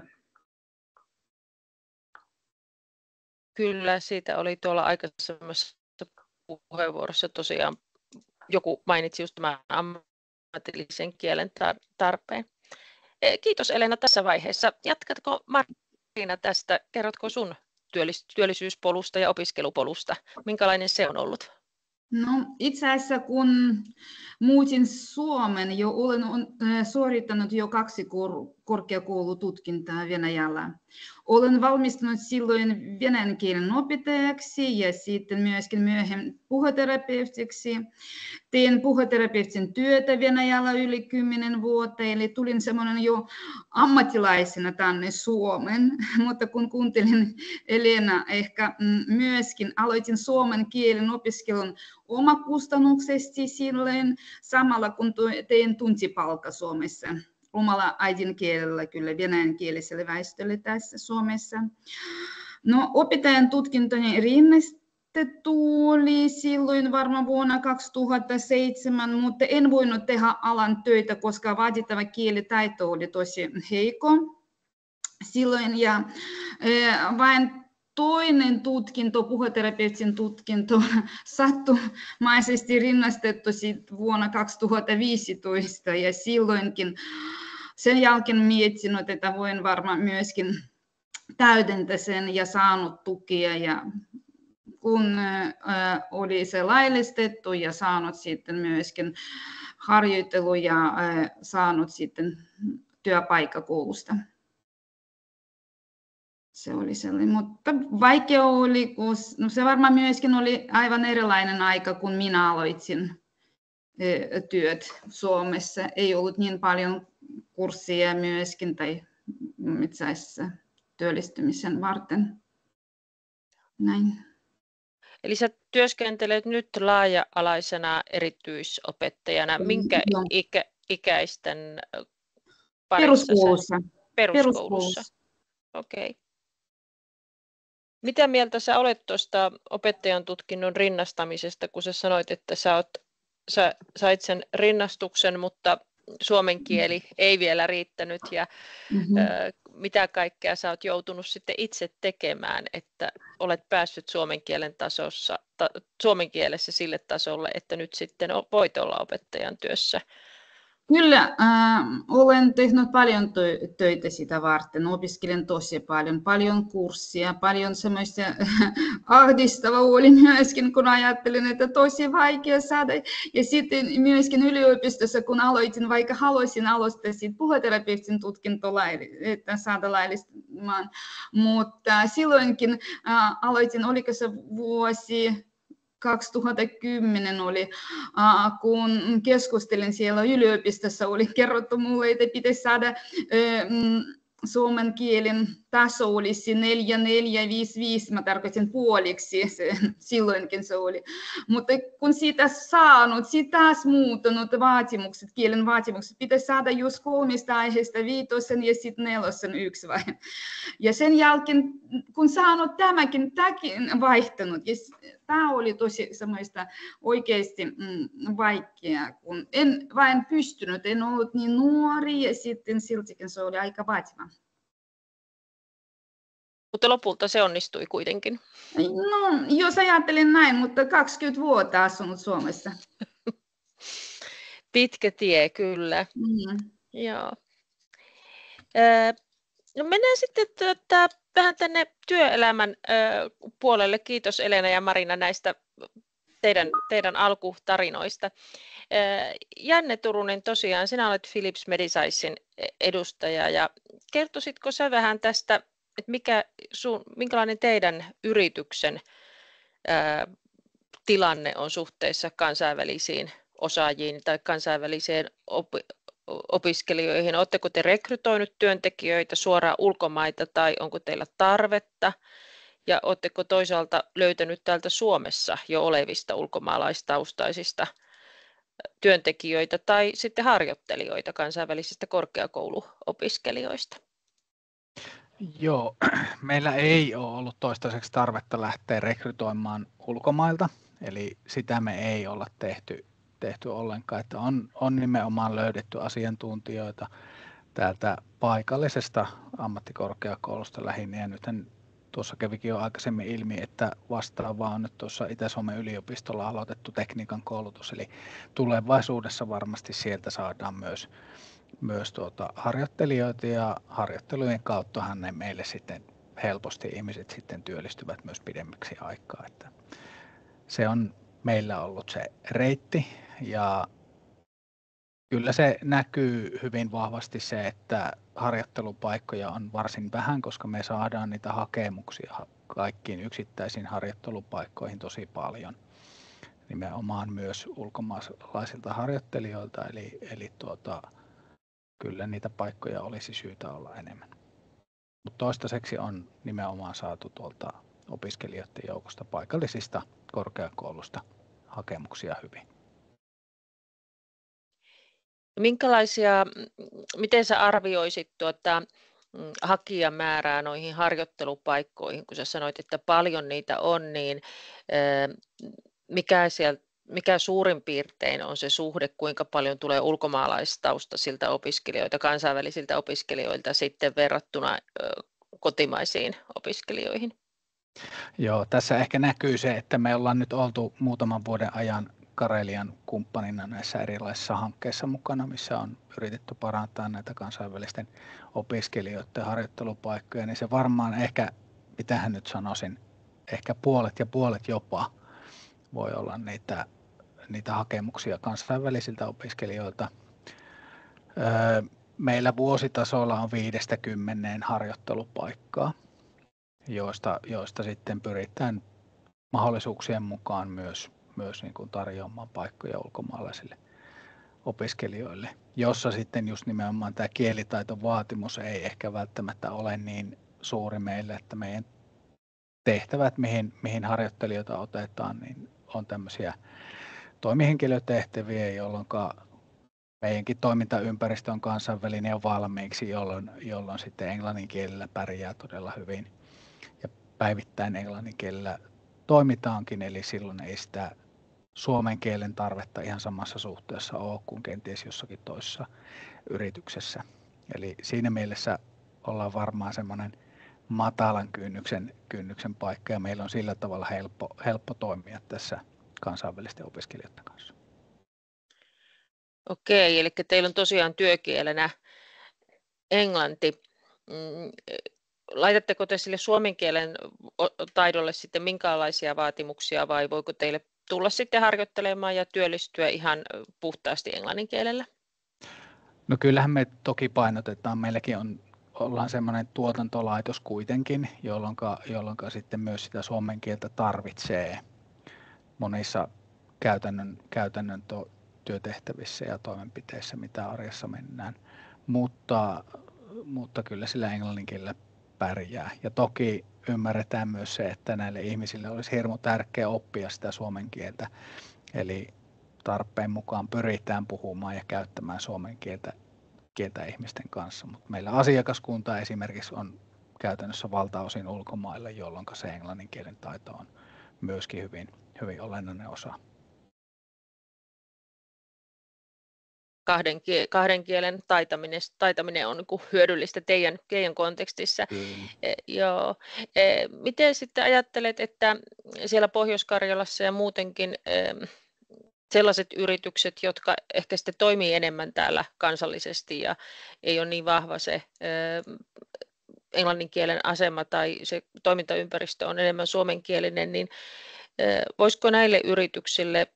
Kyllä, siitä oli tuolla aikaisemmassa puheenvuorossa tosiaan joku mainitsi just tämän ammatillisen kielen tarpeen. Kiitos Elena tässä vaiheessa. Jatkatko Marina tästä? Kerrotko sun työllisyyspolusta ja opiskelupolusta? Minkälainen se on ollut? No, itse asiassa kun muutin Suomen, olen suorittanut jo 2 korkeakoulututkintaa Venäjällä. Olen valmistunut silloin venäjän kielen opettajaksi ja sitten myöskin myöhemmin puhuterapeutiksi. Tein puhuterapeutin työtä Venäjällä yli 10 vuotta, eli tulin semmoinen jo ammattilaisena tänne Suomeen, mutta kun kuuntelin Elena, ehkä myöskin aloitin suomen kielen opiskelun omakustannuksesti silloin, samalla kun tein tuntipalkka Suomessa. Omalla äidinkielellä kyllä venäjänkieliselle väestölle tässä Suomessa. No, opettajan tutkintoni rinnastettu oli silloin varmaan vuonna 2007, mutta en voinut tehdä alan töitä, koska vaadittava kielitaito oli tosi heikko silloin. Ja vain toinen tutkinto, puhuterapeutin tutkinto, sattumaisesti rinnastettu vuonna 2015 ja silloinkin sen jälkeen miettinyt, että voin varmaan myöskin täydentää sen ja saanut tukea. Ja kun oli se laillistettu ja saanut sitten myöskin harjoittelu ja saanut sitten työpaikkakoulusta. Se oli sellainen, mutta vaikea oli, kun se varmaan myöskin oli aivan erilainen aika, kun minä aloitin työt Suomessa. Ei ollut niin paljon kursseja myöskin tai itse asiassa työllistymisen varten. Näin. Eli sä työskentelet nyt laaja-alaisena erityisopettajana. Minkä ikäisten parissa? Peruskoulussa. Okei. Mitä mieltä sä olet tuosta opettajan tutkinnon rinnastamisesta, kun sä sanoit, että sä sait sen rinnastuksen, mutta suomen kieli ei vielä riittänyt ja mitä kaikkea sä oot joutunut sitten itse tekemään, että olet päässyt suomen kielessä sille tasolle, että nyt sitten voit olla opettajan työssä? Kyllä, olen tehnyt paljon töitä sitä varten. Opiskelen tosi paljon kurssia, paljon semmoista ahdistavaa oli myöskin, kun ajattelin, että tosi vaikea saada. Ja sitten myöskin yliopistossa, kun aloitin, vaikka haluaisin aloittaa puhuterapeutin tutkinto, että saada laillistamaan. Mutta silloinkin aloitin, oliko se vuosi 2010 oli, kun keskustelin siellä yliopistossa, oli kerrottu mulle, että pitäisi saada suomen kielen taso olisi 4,455, mä tarkoitin puoliksi, silloinkin se oli. Mutta kun siitä saanut, siitä taas muuttunut vaatimukset, kielen vaatimukset, pitäisi saada just 3 aiheesta 5 ja sitten 4 1 vai. Ja sen jälkeen, kun saanut tämäkin vaihtanut, ja tämä oli tosi semmoista oikeasti vaikeaa, kun en vain pystynyt, en ollut niin nuori ja sitten siltikin se oli aika vaativa. Mutta lopulta se onnistui kuitenkin. No, jos ajattelin näin, mutta 20 vuotta asunut Suomessa. Pitkä tie, kyllä. Joo. No mennään sitten vähän tänne työelämän puolelle. Kiitos Elena ja Marina näistä teidän alkutarinoista. Janne Turunen, tosiaan sinä olet Philips Mediscicein edustaja ja kertoisitko sä vähän tästä, että minkälainen teidän yrityksen tilanne on suhteessa kansainvälisiin osaajiin tai kansainvälisiin opiskelijoihin? Oletteko te rekrytoinut työntekijöitä suoraan ulkomaita tai onko teillä tarvetta? Ja oletteko toisaalta löytänyt täältä Suomessa jo olevista ulkomaalaistaustaisista työntekijöitä tai sitten harjoittelijoita kansainvälisistä korkeakouluopiskelijoista? Joo, meillä ei ole ollut toistaiseksi tarvetta lähteä rekrytoimaan ulkomailta, eli sitä me ei olla tehty tehty ollenkaan, että on nimenomaan löydetty asiantuntijoita täältä paikallisesta ammattikorkeakoulusta lähinnä, ja nythän tuossa kävikin jo aikaisemmin ilmi, että vastaavaa on nyt tuossa Itä-Suomen yliopistolla aloitettu tekniikan koulutus, eli tulevaisuudessa varmasti sieltä saadaan myös harjoittelijoita, ja harjoittelujen kauttahan ne meille sitten helposti ihmiset sitten työllistyvät myös pidemmäksi aikaa, että se on meillä ollut se reitti, ja kyllä se näkyy hyvin vahvasti se, että harjoittelupaikkoja on varsin vähän, koska me saadaan niitä hakemuksia kaikkiin yksittäisiin harjoittelupaikkoihin tosi paljon. Nimenomaan myös ulkomaalaisilta harjoittelijoilta, eli kyllä niitä paikkoja olisi syytä olla enemmän. Mutta toistaiseksi on nimenomaan saatu tuolta opiskelijoiden joukosta paikallisista korkeakoulusta hakemuksia hyvin. Miten sä arvioisit hakijamäärää noihin harjoittelupaikkoihin, kun sä sanoit, että paljon niitä on, niin mikä suurin piirtein on se suhde, kuinka paljon tulee ulkomaalaistaustasilta opiskelijoita, kansainvälisiltä opiskelijoilta sitten verrattuna kotimaisiin opiskelijoihin? Joo, tässä ehkä näkyy se, että me ollaan nyt oltu muutaman vuoden ajan Karelian kumppanina näissä erilaisissa hankkeissa mukana, missä on yritetty parantaa näitä kansainvälisten opiskelijoiden harjoittelupaikkoja, niin se varmaan ehkä, mitähän nyt sanoisin, ehkä puolet ja puolet jopa voi olla niitä hakemuksia kansainvälisiltä opiskelijoilta. Meillä vuositasolla on 5-10 harjoittelupaikkaa, joista sitten pyritään mahdollisuuksien mukaan myös niin kuin tarjoamaan paikkoja ulkomaalaisille opiskelijoille, jossa sitten just nimenomaan tämä kielitaitovaatimus ei ehkä välttämättä ole niin suuri meille, että meidän tehtävät, mihin harjoittelijoita otetaan, niin on tämmöisiä toimihenkilötehtäviä, jolloin meidänkin toimintaympäristö on kansainvälinen ja valmiiksi, jolloin sitten englannin kielellä pärjää todella hyvin ja päivittäin englannin kielellä toimitaankin, eli silloin ei sitä suomen kielen tarvetta ihan samassa suhteessa ole kuin kenties jossakin toisessa yrityksessä. Eli siinä mielessä ollaan varmaan semmoinen matalan kynnyksen paikka, ja meillä on sillä tavalla helppo toimia tässä kansainvälisten opiskelijoiden kanssa. Okei, eli teillä on tosiaan työkielenä englanti. Laitatteko te sille suomen kielen taidolle sitten minkälaisia vaatimuksia, vai voiko teille tulla sitten harjoittelemaan ja työllistyä ihan puhtaasti englannin kielellä? No kyllähän me toki painotetaan. Meilläkin ollaan semmoinen tuotantolaitos kuitenkin, jolloin sitten myös sitä suomen kieltä tarvitsee monissa käytännön työtehtävissä ja toimenpiteissä, mitä arjessa mennään. Mutta kyllä sillä englannin kielellä pärjää. Ja toki ymmärretään myös se, että näille ihmisille olisi hirmu tärkeää oppia sitä suomen kieltä. Eli tarpeen mukaan pyritään puhumaan ja käyttämään suomen kieltä ihmisten kanssa. Mutta meillä asiakaskunta esimerkiksi on käytännössä valtaosin ulkomailla, jolloin se englannin kielen taito on myöskin hyvin olennainen osa. Kahden kielen taitaminen on niin kuin hyödyllistä teidän kontekstissa. Joo. Miten sitten ajattelet, että siellä Pohjois-Karjalassa ja muutenkin sellaiset yritykset, jotka ehkä sitten toimii enemmän täällä kansallisesti ja ei ole niin vahva se englannin kielen asema tai se toimintaympäristö on enemmän suomenkielinen, niin voisiko näille yrityksille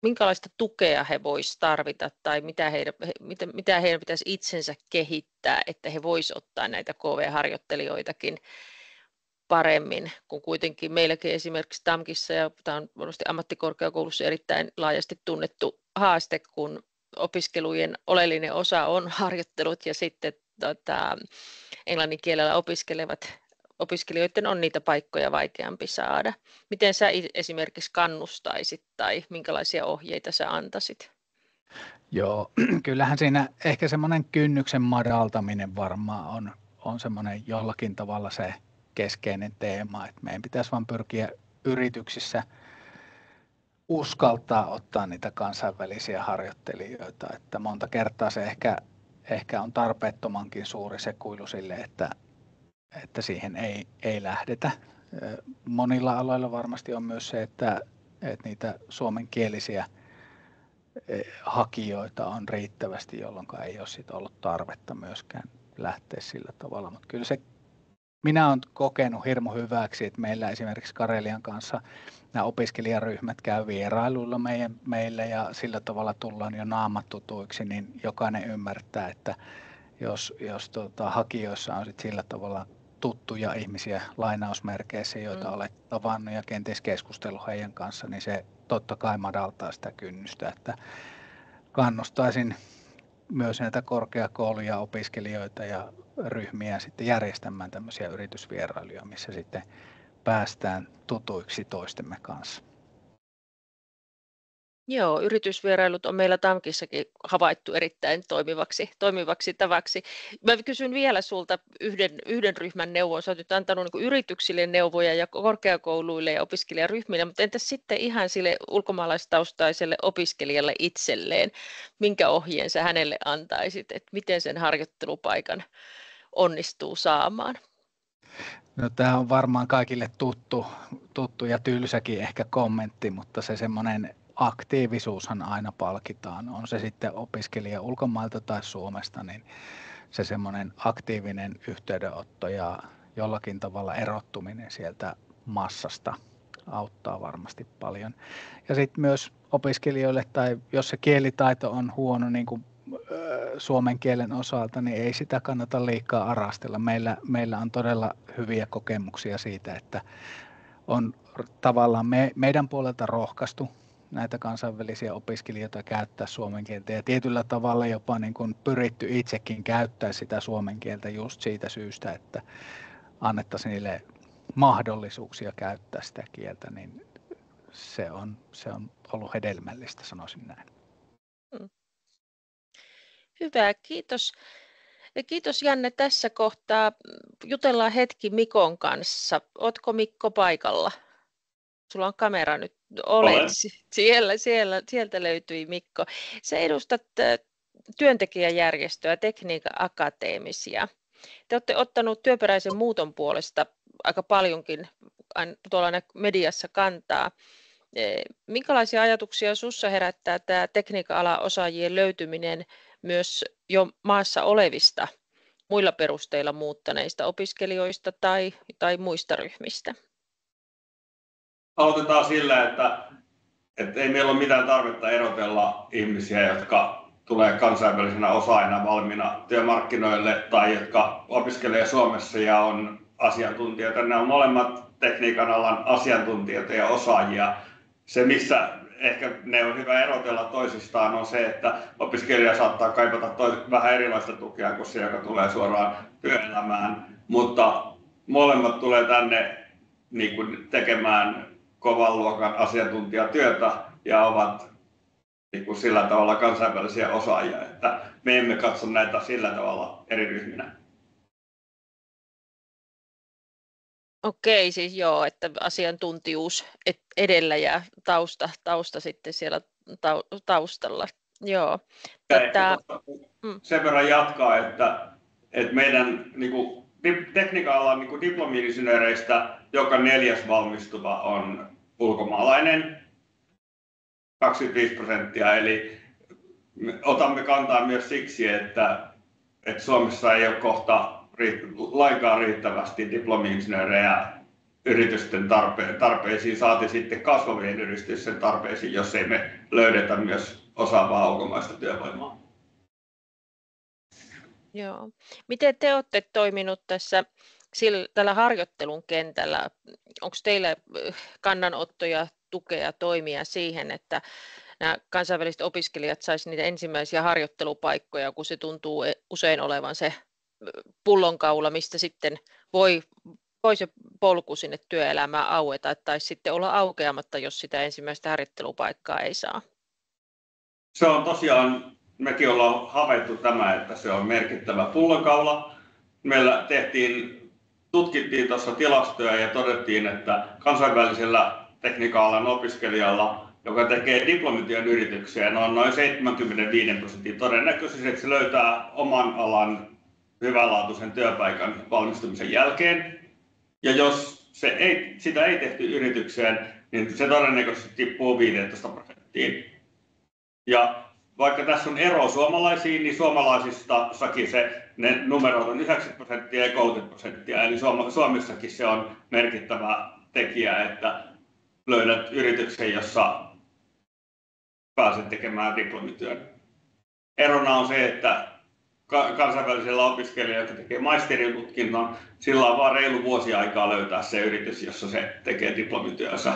minkälaista tukea he voisivat tarvita tai mitä heidän pitäisi itsensä kehittää, että he voisivat ottaa näitä KV-harjoittelijoitakin paremmin, kun kuitenkin meilläkin esimerkiksi TAMKissa, ja tämä on varmasti ammattikorkeakoulussa erittäin laajasti tunnettu haaste, kun opiskelujen oleellinen osa on harjoittelut ja sitten englannin kielellä opiskelijoiden on niitä paikkoja vaikeampi saada. Miten sä esimerkiksi kannustaisit tai minkälaisia ohjeita sä antaisit? Joo, kyllähän siinä ehkä semmoinen kynnyksen madaltaminen varmaan on semmoinen jollakin tavalla se keskeinen teema, että meidän pitäisi vaan pyrkiä yrityksissä uskaltaa ottaa niitä kansainvälisiä harjoittelijoita, että monta kertaa se ehkä on tarpeettomankin suuri se kuilu sille, että siihen ei lähdetä. Monilla aloilla varmasti on myös se, että niitä suomenkielisiä hakijoita on riittävästi, jolloin ei ole sit ollut tarvetta myöskään lähteä sillä tavalla. Mutta kyllä minä olen kokenut hirmu hyväksi, että meillä esimerkiksi Karelian kanssa nämä opiskelijaryhmät käy vierailuilla meille ja sillä tavalla tullaan jo naamat tutuiksi, niin jokainen ymmärtää, että jos hakijoissa on sit sillä tavalla tuttuja ihmisiä lainausmerkeissä, joita olet tavannut ja kenties keskustellut heidän kanssa, niin se totta kai madaltaa sitä kynnystä, että kannustaisin myös näitä korkeakouluja, opiskelijoita ja ryhmiä sitten järjestämään tämmöisiä yritysvierailuja, missä sitten päästään tutuiksi toistemme kanssa. Joo, yritysvierailut on meillä TAMKissakin havaittu erittäin toimivaksi tavaksi. Mä kysyn vielä sulta yhden ryhmän neuvon. Sä oot antanut niin yrityksille neuvoja ja korkeakouluille ja opiskelijaryhmille, mutta entäs sitten ihan sille ulkomaalaistaustaiselle opiskelijalle itselleen? Minkä ohjeen sä hänelle antaisit, että miten sen harjoittelupaikan onnistuu saamaan? No, tämä on varmaan kaikille tuttu ja tylsäkin ehkä kommentti, mutta se semmoinen aktiivisuushan aina palkitaan. On se sitten opiskelija ulkomailta tai Suomesta, niin se semmoinen aktiivinen yhteydenotto ja jollakin tavalla erottuminen sieltä massasta auttaa varmasti paljon. Ja sitten myös opiskelijoille, tai jos se kielitaito on huono, niin kuin suomen kielen osalta, niin ei sitä kannata liikaa arastella. Meillä on todella hyviä kokemuksia siitä, että on tavallaan meidän puolelta rohkaistu näitä kansainvälisiä opiskelijoita käyttää suomen kieltä ja tietyllä tavalla jopa niin kuin pyritty itsekin käyttää sitä suomen kieltä just siitä syystä, että annettaisiin niille mahdollisuuksia käyttää sitä kieltä, niin se on ollut hedelmällistä, sanoisin näin. Hyvä, kiitos. Ja kiitos Janne tässä kohtaa. Jutellaan hetki Mikon kanssa. Ootko Mikko paikalla? Sulla on kamera nyt. Olet sieltä löytyi Mikko. Sä edustat työntekijäjärjestöä Tekniikan Akateemisia. Te olette ottanut työperäisen muuton puolesta aika paljonkin tuolla mediassa kantaa. Minkälaisia ajatuksia sinussa herättää tämä tekniikan-alan osaajien löytyminen myös jo maassa olevista muilla perusteilla muuttaneista opiskelijoista tai muista ryhmistä? Aloitetaan sillä, että ei meillä ole mitään tarvetta erotella ihmisiä, jotka tulee kansainvälisenä osaajana valmiina työmarkkinoille tai jotka opiskelee Suomessa ja on asiantuntijoita. Ne on molemmat tekniikan alan asiantuntijoita ja osaajia. Se, missä ehkä ne on hyvä erotella toisistaan, on se, että opiskelija saattaa kaipata vähän erilaista tukea kuin se, joka tulee suoraan työelämään, mutta molemmat tulee tänne niin kuin tekemään kovan luokan asiantuntijatyötä ja ovat niin kuin sillä tavalla kansainvälisiä osaajia, että me emme katso näitä sillä tavalla eri ryhminä. Okei, siis joo, että asiantuntijuus edellä ja tausta sitten siellä taustalla. Joo. Sen verran jatkaa, että meidän niin kuin, tekniikan alan niin kuin diplomi-insinööreistä joka 4. valmistuva on ulkomaalainen, 25%, eli otamme kantaa myös siksi, että Suomessa ei ole kohta lainkaan riittävästi diplomi-insinöörejä yritysten tarpeisiin, saati sitten kasvavien yritysten tarpeisiin, jos ei me löydetä myös osaavaa ulkomaista työvoimaa. Joo. Miten te olette toiminut tällä harjoittelun kentällä? Onko teillä kannanottoja, tukea, toimia siihen, että nämä kansainväliset opiskelijat saisivat niitä ensimmäisiä harjoittelupaikkoja, kun se tuntuu usein olevan se pullonkaula, mistä sitten voi se polku sinne työelämään aueta tai sitten olla aukeamatta, jos sitä ensimmäistä harjoittelupaikkaa ei saa? Se on tosiaan, mekin ollaan havaittu tämä, että se on merkittävä pullonkaula. Meillä tutkittiin tuossa tilastoja ja todettiin, että kansainvälisellä tekniikan alan opiskelijalla joka tekee diplomityön yritykseen, on noin 75% todennäköisesti, että se löytää oman alan hyvänlaatuisen työpaikan valmistumisen jälkeen. Ja jos sitä ei tehty yritykseen, niin se todennäköisesti tippuu 15%. Ja vaikka tässä on ero suomalaisiin, niin suomalaisissakin ne numerot on 90% ja 30%. Eli Suomessakin se on merkittävä tekijä, että löydät yrityksen, jossa pääset tekemään diplomityön. Erona on se, että kansainvälisellä opiskelijalla, joka tekee maisterin tutkinnon, sillä on vain reilu vuosi aikaa löytää se yritys, jossa se tekee diplomityönsä.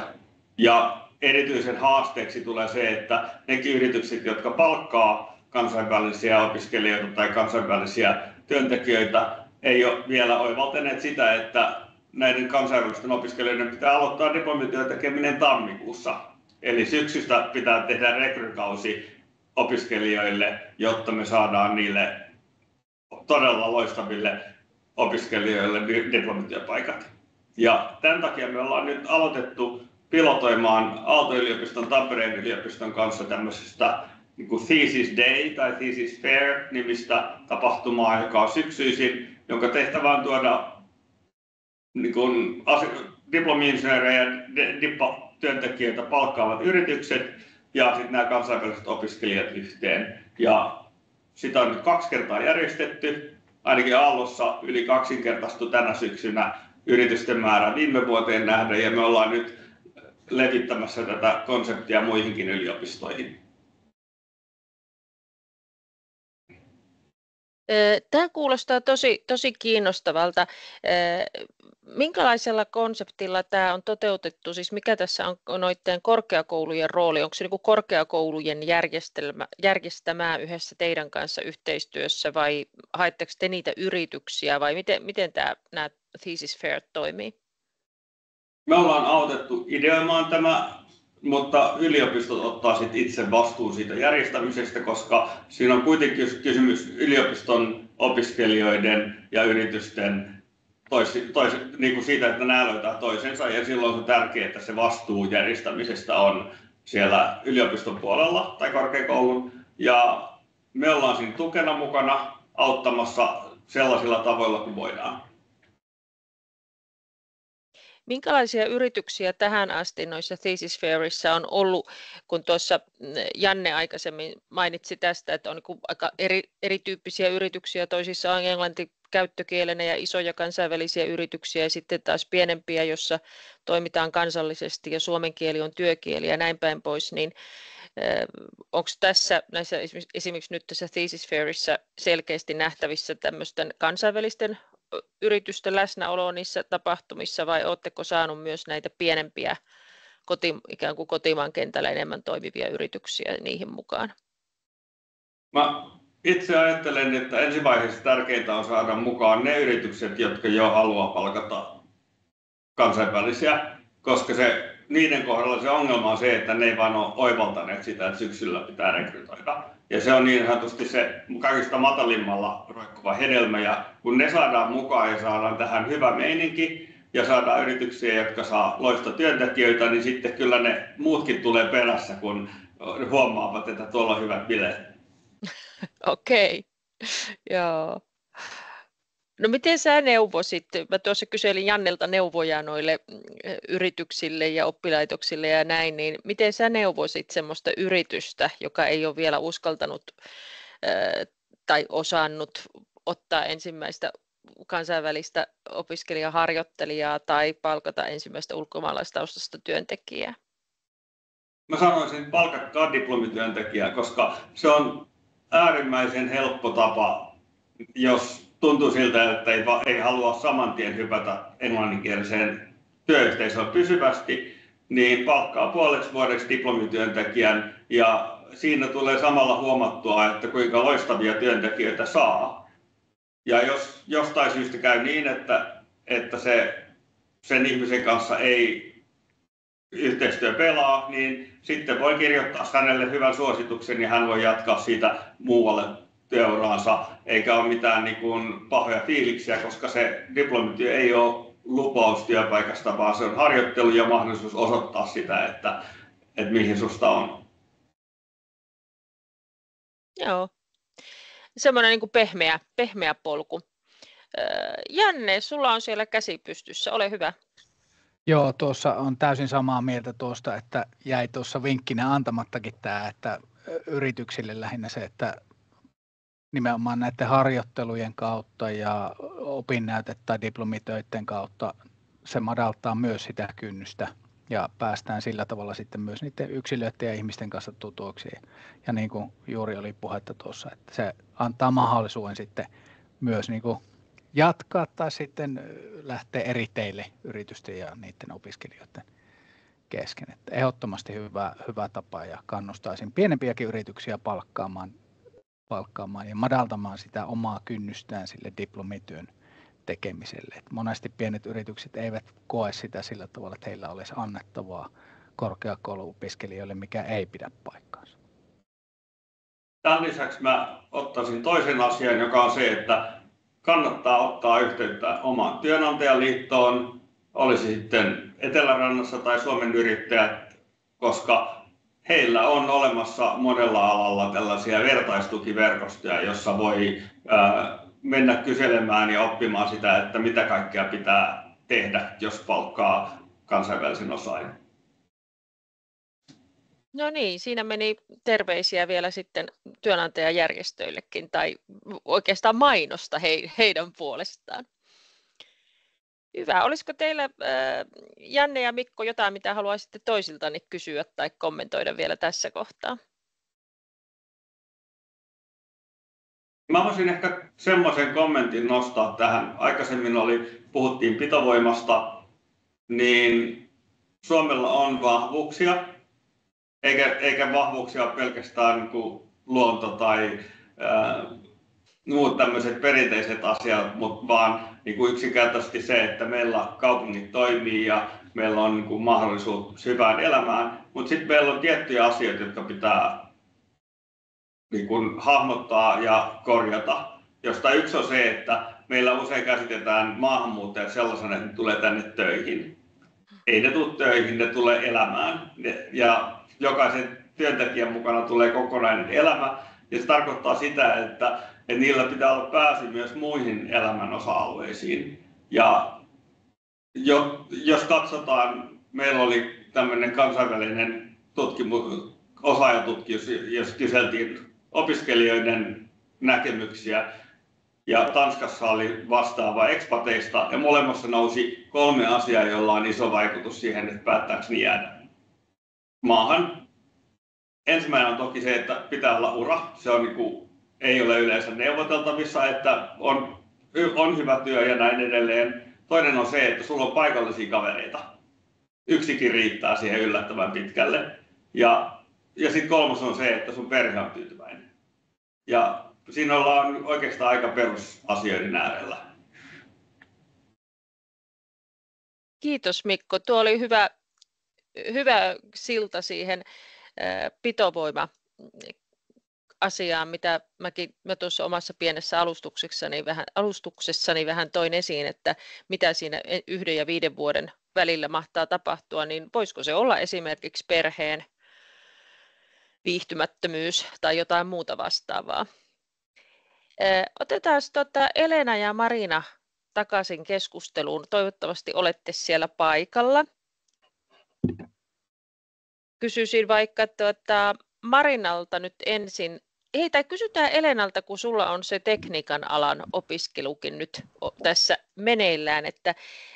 Ja erityisen haasteeksi tulee se, että nekin yritykset, jotka palkkaa kansainvälisiä opiskelijoita tai kansainvälisiä työntekijöitä, ei ole vielä oivaltaneet sitä, että näiden kansainvälisten opiskelijoiden pitää aloittaa diplomityön tekeminen tammikuussa. Eli syksystä pitää tehdä rekrykausi opiskelijoille, jotta me saadaan niille todella loistaville opiskelijoille diplomityöpaikat. Ja tämän takia me ollaan nyt aloitettu pilotoimaan Aalto-yliopiston, Tampereen yliopiston kanssa tämmöisestä niin kuin Thesis Day tai Thesis Fair nimistä tapahtumaa, joka on syksyisin, jonka tehtävä on tuoda niin kuin diplomi-insinöörejä ja diplotyöntekijöitä palkkaavat yritykset ja sitten nämä kansainväliset opiskelijat yhteen. Ja sitä on nyt 2 kertaa järjestetty, ainakin Aallossa yli 2-kertaistui tänä syksynä yritysten määrä viime vuoteen nähden, ja me ollaan nyt levittämässä tätä konseptia muihinkin yliopistoihin. Tämä kuulostaa tosi kiinnostavalta. Minkälaisella konseptilla tämä on toteutettu? Siis mikä tässä on noiden korkeakoulujen rooli? Onko se niin kuin korkeakoulujen järjestämää yhdessä teidän kanssa yhteistyössä vai haetteko te niitä yrityksiä vai miten nämä Thesis Fair toimii? Me ollaan autettu ideoimaan tämä, mutta yliopistot ottaa sit itse vastuun siitä järjestämisestä, koska siinä on kuitenkin kysymys yliopiston opiskelijoiden ja yritysten niin kuin siitä, että nämä löytää toisensa, ja silloin on tärkeää, että se vastuu järjestämisestä on siellä yliopiston puolella tai korkeakoulun, ja me ollaan siinä tukena mukana auttamassa sellaisilla tavoilla kuin voidaan. Minkälaisia yrityksiä tähän asti noissa Thesis Fairissa on ollut, kun tuossa Janne aikaisemmin mainitsi tästä, että on niin aika erityyppisiä yrityksiä, toisissa on englanti käyttökielenä ja isoja kansainvälisiä yrityksiä ja sitten taas pienempiä, jossa toimitaan kansallisesti ja suomen kieli on työkieli ja näin päin pois, niin onko näissä esimerkiksi nyt tässä Thesis Fairissa selkeästi nähtävissä tämmöisten kansainvälisten yritysten läsnäoloa niissä tapahtumissa vai oletteko saanut myös näitä pienempiä ikään kuin kotimaan kentällä enemmän toimivia yrityksiä niihin mukaan? Mä itse ajattelen, että ensivaiheessa tärkeintä on saada mukaan ne yritykset, jotka jo haluaa palkata kansainvälisiä, koska niiden kohdalla se ongelma on se, että ne ei vaan ole oivaltaneet sitä, että syksyllä pitää rekrytoida. Ja se on niin sanotusti se kaikista matalimmalla roikkuva hedelmä, ja kun ne saadaan mukaan ja saadaan tähän hyvä meininki ja saadaan yrityksiä, jotka saa loista työntekijöitä, niin sitten kyllä ne muutkin tulee perässä, kun huomaavat, että tuolla on hyvät bileet. Okei, joo. No miten sä neuvosit? Mä tuossa kyselin Jannelta neuvoja noille yrityksille ja oppilaitoksille ja näin, niin miten sä neuvosit semmoista yritystä, joka ei ole vielä uskaltanut tai osannut ottaa ensimmäistä kansainvälistä opiskelijaharjoittelijaa tai palkata ensimmäistä ulkomaalaistaustaista työntekijää? Mä sanoisin, että palkatkaa diplomityöntekijää, koska se on äärimmäisen helppo tapa, jos tuntuu siltä, että ei halua saman tien hypätä englanninkieliseen työyhteisöön pysyvästi, niin palkkaa puoleksi vuodeksi diplomityöntekijän ja siinä tulee samalla huomattua, että kuinka loistavia työntekijöitä saa. Ja jos jostain syystä käy niin, että sen ihmisen kanssa ei yhteistyö pelaa, niin sitten voi kirjoittaa hänelle hyvän suosituksen ja hän voi jatkaa siitä muualle työuraansa, eikä ole mitään niin kuin pahoja fiiliksiä, koska se diplomityö ei ole lupaus työpaikasta, vaan se on harjoittelu ja mahdollisuus osoittaa sitä, että mihin susta on. Joo, semmoinen niin kuin pehmeä polku. Janne, sulla on siellä käsi pystyssä, ole hyvä. Joo, tuossa on täysin samaa mieltä tuosta, että jäi tuossa vinkkinä antamattakin tämä, että yrityksille lähinnä se, että nimenomaan näiden harjoittelujen kautta ja opinnäyte- tai diplomitöiden kautta se madaltaa myös sitä kynnystä ja päästään sillä tavalla sitten myös niiden yksilöiden ja ihmisten kanssa tutuiksi. Ja niin kuin juuri oli puhetta tuossa, että se antaa mahdollisuuden sitten myös niin kuin jatkaa tai sitten lähteä eri teille yritysten ja niiden opiskelijoiden kesken. Että ehdottomasti hyvä tapa ja kannustaisin pienempiäkin yrityksiä palkkaamaan ja madaltamaan sitä omaa kynnystään sille diplomityön tekemiselle. Et monesti pienet yritykset eivät koe sitä sillä tavalla, että heillä olisi annettavaa korkeakouluopiskelijoille, mikä ei pidä paikkaansa. Tämän lisäksi mä ottaisin toisen asian, joka on se, että kannattaa ottaa yhteyttä omaan työnantajaliittoon, olisi sitten Etelärannassa tai Suomen Yrittäjät, koska heillä on olemassa monella alalla tällaisia vertaistukiverkostoja, jossa voi mennä kyselemään ja oppimaan sitä, että mitä kaikkea pitää tehdä, jos palkkaa kansainvälisen osaajan. No niin, siinä meni terveisiä vielä sitten työnantajajärjestöillekin tai oikeastaan mainosta heidän puolestaan. Hyvä. Olisiko teillä, Janne ja Mikko, jotain, mitä haluaisitte toisiltanne kysyä tai kommentoida vielä tässä kohtaa? Mä voisin ehkä semmoisen kommentin nostaa tähän. Aikaisemmin puhuttiin pitovoimasta, niin Suomella on vahvuuksia, eikä vahvuuksia ole pelkästään niin kuin luonto tai muut tämmöiset perinteiset asiat, mutta vaan niin kuin yksinkertaisesti se, että meillä kaupungit toimii ja meillä on niin kuin mahdollisuus hyvään elämään, mutta sitten meillä on tiettyjä asioita, jotka pitää niin kuin hahmottaa ja korjata, josta yksi on se, että meillä usein käsitetään maahanmuuttajat sellaisena, että ne tulee tänne töihin. Ei ne tule töihin, ne tulee elämään. Ja jokaisen työntekijän mukana tulee kokonainen elämä. Ja se tarkoittaa sitä, että niillä pitää olla pääsy myös muihin elämän osa-alueisiin. Ja jos katsotaan, meillä oli tämmöinen kansainvälinen osaajatutkimus, jos kyseltiin opiskelijoiden näkemyksiä. Ja Tanskassa oli vastaava expateista ja molemmissa nousi 3 asiaa, joilla on iso vaikutus siihen, että päättääkö ne jäädä maahan. Ensimmäinen on toki se, että pitää olla ura. Se on ei ole yleensä neuvoteltavissa, että on hyvä työ ja näin edelleen. Toinen on se, että sulla on paikallisia kavereita. Yksikin riittää siihen yllättävän pitkälle. Ja sitten 3 on se, että sun perhe on tyytyväinen. Ja siinä ollaan oikeastaan aika perusasioiden äärellä. Kiitos Mikko. Tuo oli hyvä silta siihen pitovoima-asiaan, mitä mä tuossa omassa pienessä alustuksessani vähän toin esiin, että mitä siinä 1 ja 5 vuoden välillä mahtaa tapahtua, niin voisiko se olla esimerkiksi perheen viihtymättömyys tai jotain muuta vastaavaa. Otetaan Elena ja Marina takaisin keskusteluun. Toivottavasti olette siellä paikalla. Kysyisin vaikka Marinalta nyt ensin. Tai kysytään Elenalta, kun sulla on se tekniikan alan opiskelukin nyt tässä meneillään, että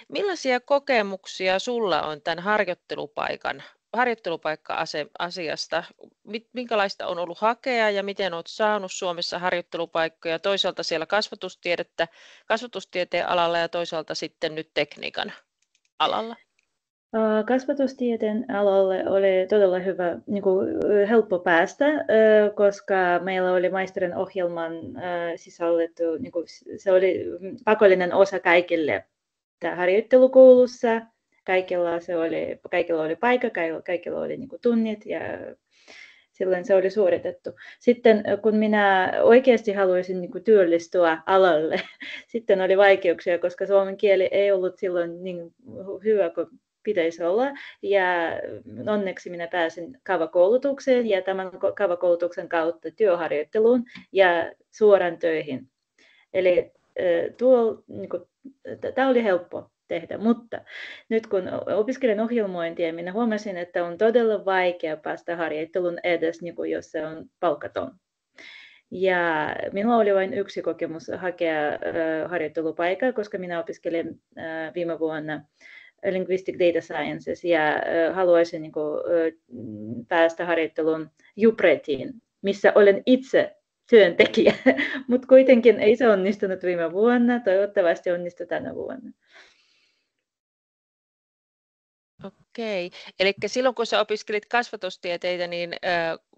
millaisia kokemuksia sulla on tämän harjoittelupaikka-asiasta? Minkälaista on ollut hakea ja miten olet saanut Suomessa harjoittelupaikkoja, toisaalta siellä kasvatustieteen alalla ja toisaalta sitten nyt tekniikan alalla? Kasvatustieteen alalle oli todella hyvä, helppo päästä, koska meillä oli maisterin ohjelman sisälletty, se oli pakollinen osa kaikille harjoittelukoulussa. Kaikilla oli paikka, kaikilla oli tunnit ja silloin se oli suoritettu. Sitten kun minä oikeasti haluaisin työllistyä alalle, sitten oli vaikeuksia, koska suomen kieli ei ollut silloin niin hyvä kuin pitäisi olla. Ja onneksi minä pääsin kavakoulutukseen ja tämän kavakoulutuksen kautta työharjoitteluun ja suoraan töihin. Eli tämä oli helppo tehdä, mutta nyt kun opiskelen ohjelmointia, minä huomasin, että on todella vaikea päästä harjoittelun edes, jos se on palkaton. Ja minulla oli vain yksi kokemus hakea harjoittelupaikkaa, koska minä opiskelin viime vuonna Linguistic Data Sciences ja haluaisin päästä harjoitteluun Jupretiin, missä olen itse työntekijä, mutta kuitenkin ei se onnistunut viime vuonna, toivottavasti onnistuu tänä vuonna. Okei, eli silloin kun sä opiskelit kasvatustieteitä, niin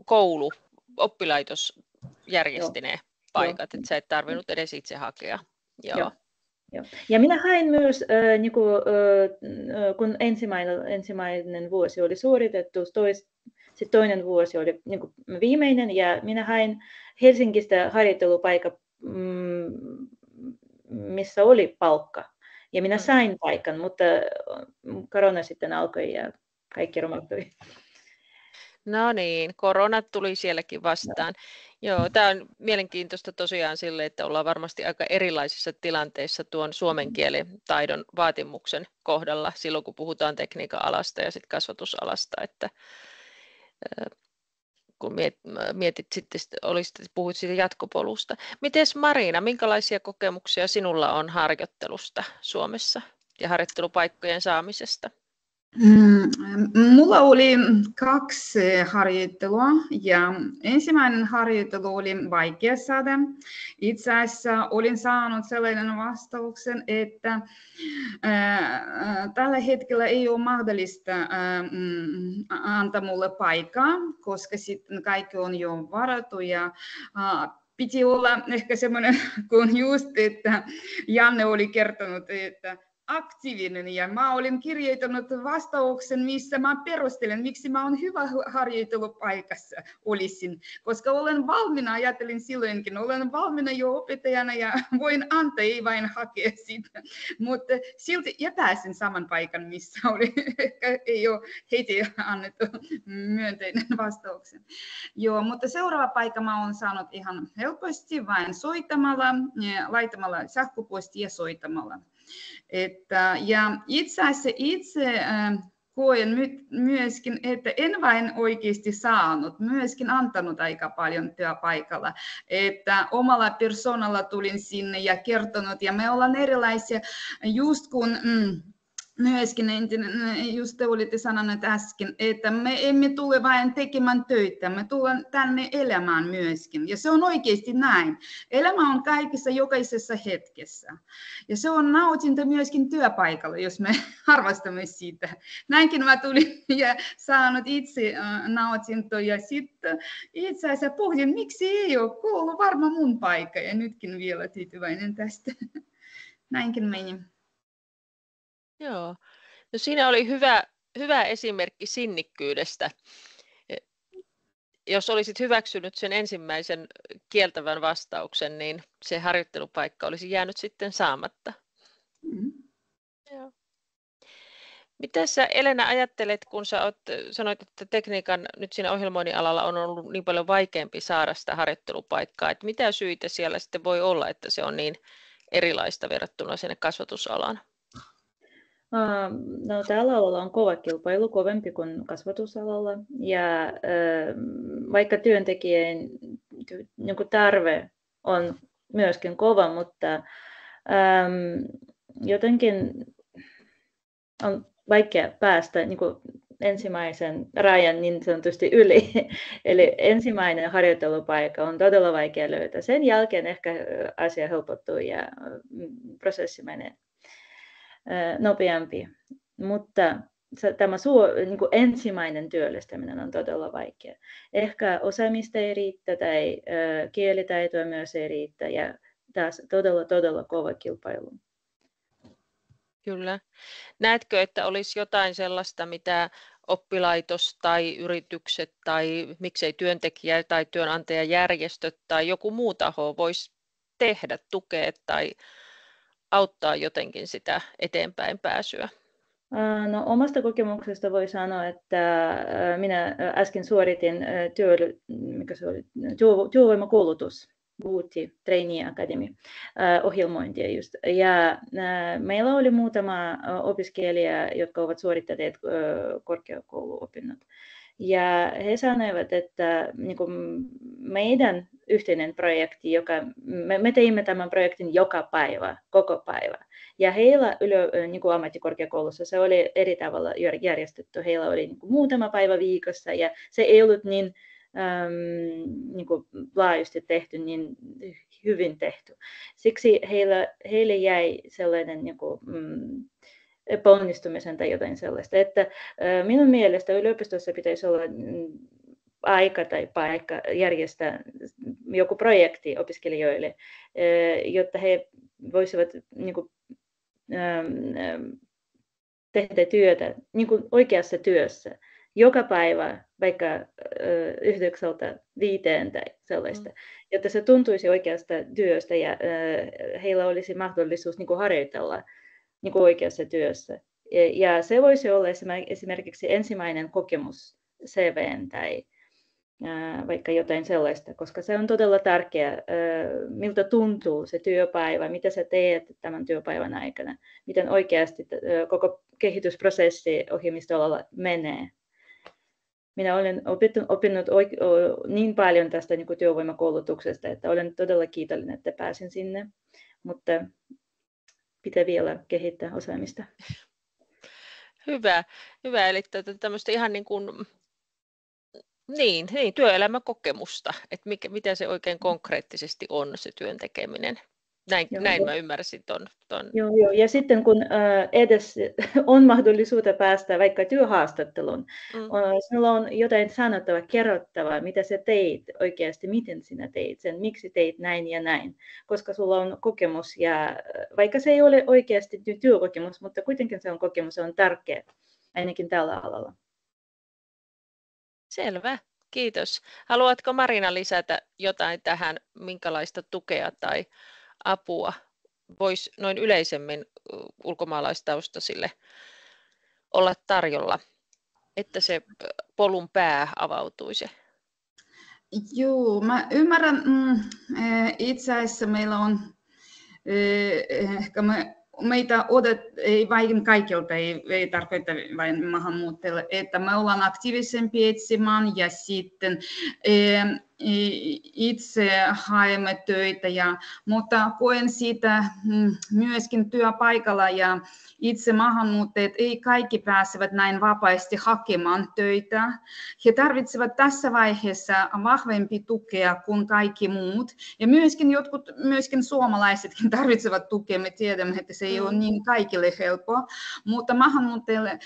koulu, oppilaitos järjesti ne paikat, että sä et tarvinnut edes itse hakea. Joo. Ja minä hain myös, kun ensimmäinen vuosi oli suoritettu, sitten toinen vuosi oli viimeinen, ja minä hain Helsingistä harjoittelupaikka, missä oli palkka. Ja minä sain paikan, mutta korona sitten alkoi ja kaikki romahtui. No niin, koronat tuli sielläkin vastaan. Joo, tämä on mielenkiintoista tosiaan sille, että ollaan varmasti aika erilaisissa tilanteissa tuon suomen kielen taidon vaatimuksen kohdalla silloin, kun puhutaan tekniikan alasta ja sitten kasvatusalasta, että kun mietit sitten, puhuit siitä jatkopolusta. Mites Marina, minkälaisia kokemuksia sinulla on harjoittelusta Suomessa ja harjoittelupaikkojen saamisesta? Mulla oli 2 harjoittelua ja ensimmäinen harjoittelu oli vaikea saada. Itse asiassa olin saanut sellainen vastauksen, että tällä hetkellä ei ole mahdollista antaa mulle paikkaa, koska sitten kaikki on jo varattu ja piti olla ehkä semmoinen, kun just, että Janne oli kertonut, että aktiivinen ja mä olin kirjoittanut vastauksen, missä mä perustelen, miksi mä olen hyvä harjoittelupaikassa olisin, koska olen valmiina, ajattelin silloinkin, olen valmiina jo opettajana ja voin antaa, ei vain hakea sitä, mutta silti ja pääsin saman paikan, missä oli, ei ole heti annettu myönteinen vastauksen. Joo, mutta seuraava paikka mä olen saanut ihan helposti vain soittamalla, laittamalla sähköpostia ja soittamalla. Ja itse asiassa koen myöskin, että en vain oikeasti saanut, myöskin antanut aika paljon työpaikalla, että omalla persoonalla tulin sinne ja kertonut, ja me ollaan erilaisia, just kun myöskin just te olitte sanoneet äsken, että me emme tule vain tekemään töitä, me tullaan tänne elämään myöskin. Ja se on oikeasti näin. Elämä on kaikissa jokaisessa hetkessä. Ja se on nautinto myöskin työpaikalla, jos me arvostamme siitä. Näinkin mä tulin ja saanut itse nautintoa. Ja sitten itse asiassa pohdin, miksi ei ole koulu varma mun paikka. Ja nytkin vielä tyytyväinen tästä. Näinkin meni. Joo, no siinä oli hyvä esimerkki sinnikkyydestä. Jos olisit hyväksynyt sen ensimmäisen kieltävän vastauksen, niin se harjoittelupaikka olisi jäänyt sitten saamatta. Joo. Mitä sä, Elena, ajattelet, kun sanoit, että tekniikan nyt siinä ohjelmoinnin alalla on ollut niin paljon vaikeampi saada sitä harjoittelupaikkaa, että mitä syitä siellä sitten voi olla, että se on niin erilaista verrattuna sinne kasvatusalaan? No, tällä alalla on kova kilpailu, kovempi kuin kasvatusalalla, ja vaikka työntekijän tarve on myöskin kova, mutta jotenkin on vaikea päästä ensimmäisen rajan niin sanotusti yli. Eli ensimmäinen harjoittelupaikka on todella vaikea löytää. Sen jälkeen ehkä asia helpottuu ja prosessi menee nopeampi, mutta tämä ensimmäinen työllistäminen on todella vaikea. Ehkä osaamista ei riitä tai kielitaitoa myös ei riitä ja taas todella kova kilpailu. Kyllä. Näetkö, että olisi jotain sellaista, mitä oppilaitos tai yritykset tai miksei työntekijä tai työnantajajärjestöt tai joku muu taho voisi tehdä, tukea tai auttaa jotenkin sitä eteenpäin pääsyä? No, omasta kokemuksesta voi sanoa, että minä äsken suoritin työvoimakoulutus, Booty Trainee Academy, ohjelmointia just. Ja meillä oli muutama opiskelija, jotka ovat suorittaneet korkeakouluopinnot. Ja he sanoivat, että niin kuin meidän yhteinen projekti, me teimme tämän projektin joka päivä, koko päivä. Ja heillä niin kuin ammattikorkeakoulussa se oli eri tavalla järjestetty. Heillä oli niin kuin muutama päivä viikossa ja se ei ollut niin kuin laajuisesti tehty, niin hyvin tehty. Siksi heille jäi sellainen niin kuin, epäonnistumisen tai jotain sellaista. Että minun mielestä yliopistossa pitäisi olla aika tai paikka järjestää joku projekti opiskelijoille, jotta he voisivat niin kuin, tehdä työtä niin kuin oikeassa työssä joka päivä, vaikka 9–5 tai sellaista, jotta se tuntuisi oikeasta työstä ja heillä olisi mahdollisuus niin kuin harjoitella niin kuin oikeassa työssä. Ja se voisi olla esimerkiksi ensimmäinen kokemus CV:n tai vaikka jotain sellaista, koska se on todella tärkeää, miltä tuntuu se työpäivä, mitä sä teet tämän työpäivän aikana, miten oikeasti koko kehitysprosessi ohjelmistoalalla menee. Minä olen oppinut niin paljon tästä niin kuin työvoimakoulutuksesta, että olen todella kiitollinen, että pääsin sinne, mutta pitää vielä kehittää osaamista. Hyvä. Eli tämmöistä ihan niin kuin työelämäkokemusta, että mitä se oikein konkreettisesti on se työn tekeminen. Näin mä ymmärsin ton. Joo. Ja sitten kun edes on mahdollisuutta päästä vaikka työhaastatteluun, sinulla on jotain sanottavaa, kerrottavaa, mitä sä teit oikeasti, miten sinä teit sen, miksi teit näin ja näin, koska sulla on kokemus ja vaikka se ei ole oikeasti työkokemus, mutta kuitenkin se on kokemus, se on tärkeä, ainakin tällä alalla. Selvä, kiitos. Haluatko Marina lisätä jotain tähän, minkälaista tukea tai apua voisi noin yleisemmin ulkomaalaistaustaisille olla tarjolla, että se polun pää avautuisi? Joo, mä ymmärrän. Itse asiassa meillä on ehkä meitä ei vain kaikilta, ei tarkoita vain maahanmuuttajille, että me ollaan aktiivisempi etsimään ja sitten itse haemme töitä, mutta koen sitä myöskin työpaikalla ja itse maahanmuuttajat ei kaikki pääsevät näin vapaasti hakemaan töitä. He tarvitsevat tässä vaiheessa vahvempi tukea kuin kaikki muut ja myöskin suomalaisetkin tarvitsevat tukea. Me tiedämme, että se ei ole niin kaikille helppoa, mutta maahanmuuttajille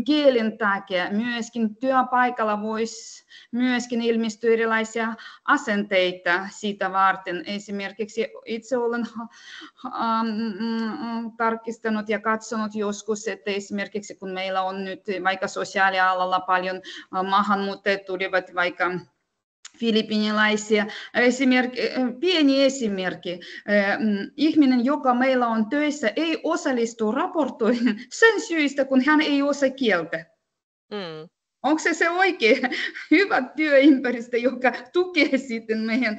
kielen takia myöskin työpaikalla voisi myöskin ilmestyä erilaisia asenteita sitä varten. Esimerkiksi itse olen tarkistanut ja katsonut joskus, että esimerkiksi kun meillä on nyt vaikka sosiaalialalla paljon maahanmuuttajia tulivat vaikka filipiniläisiä. Pieni esimerkki. Ihminen, joka meillä on töissä, ei osallistu raportoihin sen syystä, kun hän ei osaa kieltä. Onko se oikein hyvä työympäristö, joka tukee sitten meidän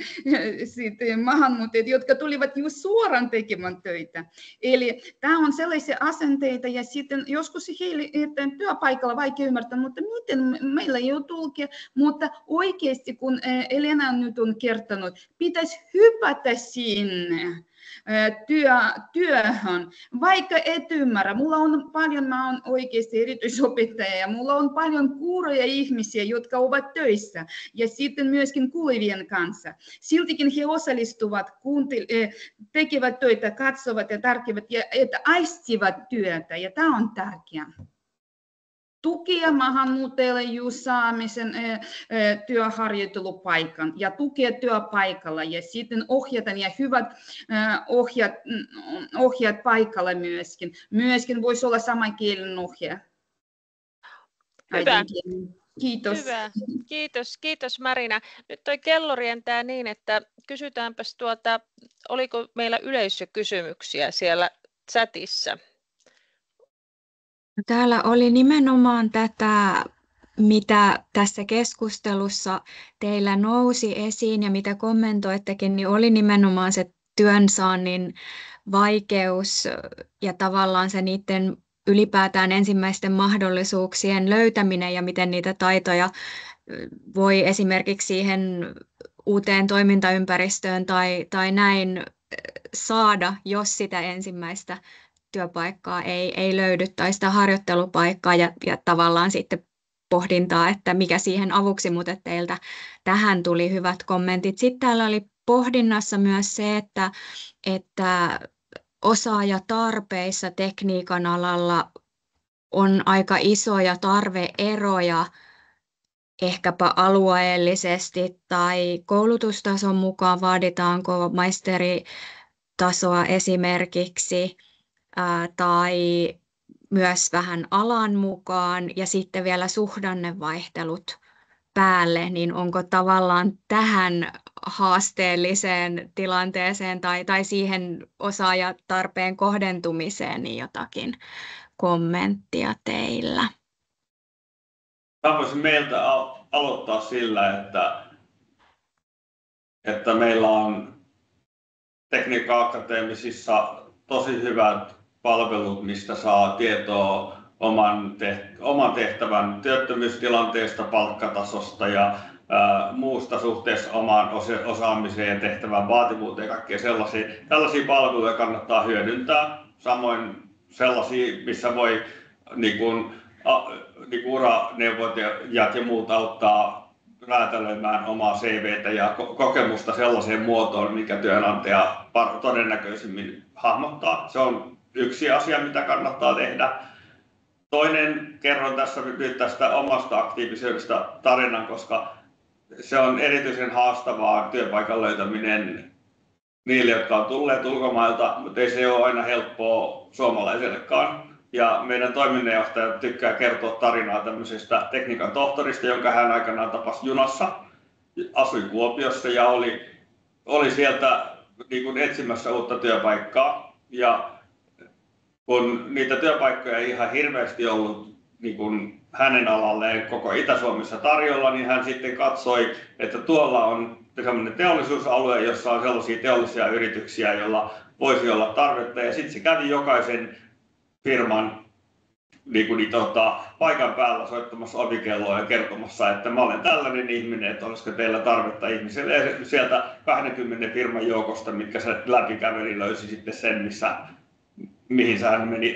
maahanmuuttajat, jotka tulivat just suoraan tekemään töitä? Eli tämä on sellaisia asenteita ja sitten joskus heille työpaikalla vaikea ymmärtää, mutta miten meillä ei ole tulkia, mutta oikeasti kun Elena nyt on kertonut, pitäisi hypätä sinne työhön, vaikka et ymmärrä. Mä oon oikeasti erityisopettaja ja mulla on paljon kuuroja ihmisiä, jotka ovat töissä ja sitten myöskin kuulevien kanssa. Siltikin he osallistuvat, tekevät töitä, katsovat ja tarkivat ja aistivat työtä ja tämä on tärkeää. Tukea maahanmuuttajille just saamisen työharjoittelupaikan ja tukea työpaikalla ja sitten ohjata ja hyvät ohjat paikalla myöskin. Myöskin voisi olla samankielinen ohjaaja. Hyvä. Kiitos. Hyvä. Kiitos Marina. Nyt toi kello rientää niin, että kysytäänpäs oliko meillä yleisökysymyksiä siellä chatissa? Täällä oli nimenomaan tätä, mitä tässä keskustelussa teillä nousi esiin ja mitä kommentoittekin, niin oli nimenomaan se työnsaannin vaikeus ja tavallaan se niiden ylipäätään ensimmäisten mahdollisuuksien löytäminen ja miten niitä taitoja voi esimerkiksi siihen uuteen toimintaympäristöön tai näin saada, jos sitä ensimmäistä työpaikkaa ei löydy tai sitä harjoittelupaikkaa ja tavallaan sitten pohdintaa, että mikä siihen avuksi, mutta teiltä tähän tuli hyvät kommentit. Sitten täällä oli pohdinnassa myös se, että osaajatarpeissa tekniikan alalla on aika isoja tarveeroja ehkäpä alueellisesti tai koulutustason mukaan, vaaditaanko maisteritasoa esimerkiksi tai myös vähän alan mukaan ja sitten vielä suhdannevaihtelut päälle, niin onko tavallaan tähän haasteelliseen tilanteeseen tai siihen osaajatarpeen kohdentumiseen niin jotakin kommenttia teillä? Mä voisin meiltä aloittaa sillä, että meillä on Tekniikan akateemisissa tosi hyvät palvelut, mistä saa tietoa oman tehtävän työttömyystilanteesta, palkkatasosta ja muusta suhteessa omaan osaamiseen ja tehtävän vaativuuteen ja kaikkea tällaisia palveluja kannattaa hyödyntää. Samoin sellaisia, missä voi niin kuin uraneuvojat ja muut auttaa räätälöimään omaa CVtä ja kokemusta sellaiseen muotoon, mikä työnantaja todennäköisimmin hahmottaa. Se on yksi asia, mitä kannattaa tehdä. Toinen, kerron tässä nyt tästä omasta aktiivisuudesta tarinan, koska se on erityisen haastavaa työpaikan löytäminen niille, jotka on tulleet ulkomailta, mutta ei se ole aina helppoa suomalaisellekaan. Ja meidän toiminnanjohtaja tykkää kertoa tarinaa tämmöisestä tekniikan tohtorista, jonka hän aikanaan tapasi junassa, asui Kuopiossa ja oli sieltä niin kuin etsimässä uutta työpaikkaa. Ja kun niitä työpaikkoja ei ihan hirveästi ollut niin kuin hänen alalleen koko Itä-Suomessa tarjolla, niin hän sitten katsoi, että tuolla on sellainen teollisuusalue, jossa on sellaisia teollisia yrityksiä, joilla voisi olla tarvetta. Ja sitten se kävi jokaisen firman paikan päällä soittamassa ovikelloa ja kertomassa, että mä olen tällainen ihminen, että olisiko teillä tarvetta ihmiselle. Ja sieltä 20 firman joukosta, mitkä se läpikäveli, löysi sitten sen, mihin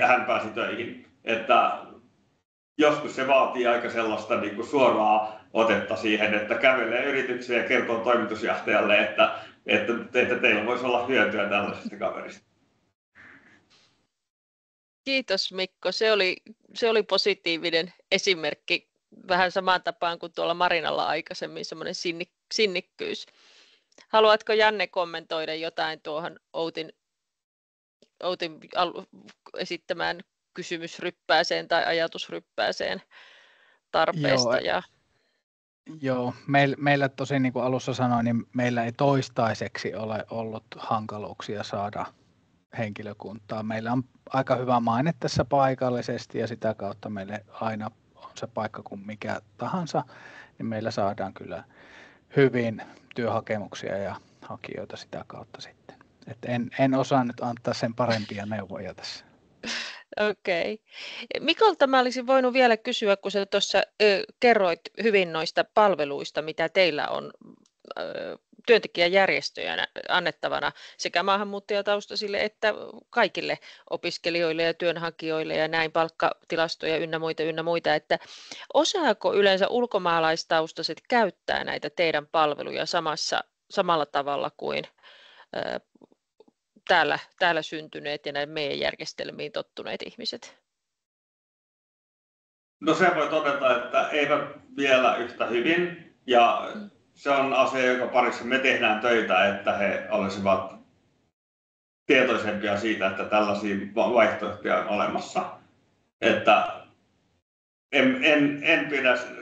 hän pääsi töihin. Että joskus se vaatii aika sellaista niin kuin suoraa otetta siihen, että kävelee yritykseen ja kertoo toimitusjohtajalle, että teillä voisi olla hyötyä tällaisesta kaverista. Kiitos Mikko, se oli positiivinen esimerkki, vähän samaan tapaan kuin tuolla Marinalla aikaisemmin, semmoinen sinnikkyys. Haluatko Janne kommentoida jotain tuohon Outin esittämään kysymysryppääseen tai ajatusryppääseen tarpeesta? Joo, meillä tosin niin kuin alussa sanoin, niin meillä ei toistaiseksi ole ollut hankaluuksia saada henkilökuntaa. Meillä on aika hyvä maine tässä paikallisesti ja sitä kautta meille aina on se paikka kuin mikä tahansa, niin meillä saadaan kyllä hyvin työhakemuksia ja hakijoita sitä kautta sitten. Et en osaa nyt antaa sen parempia neuvoja tässä. Okei. Mikolta mä olisin voinut vielä kysyä, kun sä tuossa kerroit hyvin noista palveluista, mitä teillä on työntekijäjärjestöjä annettavana sekä maahanmuuttajataustaisille että kaikille opiskelijoille ja työnhakijoille ja näin palkkatilastoja ynnä muita, että osaako yleensä ulkomaalaistaustaiset käyttää näitä teidän palveluja samalla tavalla kuin täällä syntyneet ja näin meidän järjestelmiin tottuneet ihmiset? No se voi todeta, että eivät vielä yhtä hyvin ja se on asia, joka parissa me tehdään töitä, että he olisivat tietoisempia siitä, että tällaisia vaihtoehtoja on olemassa. Että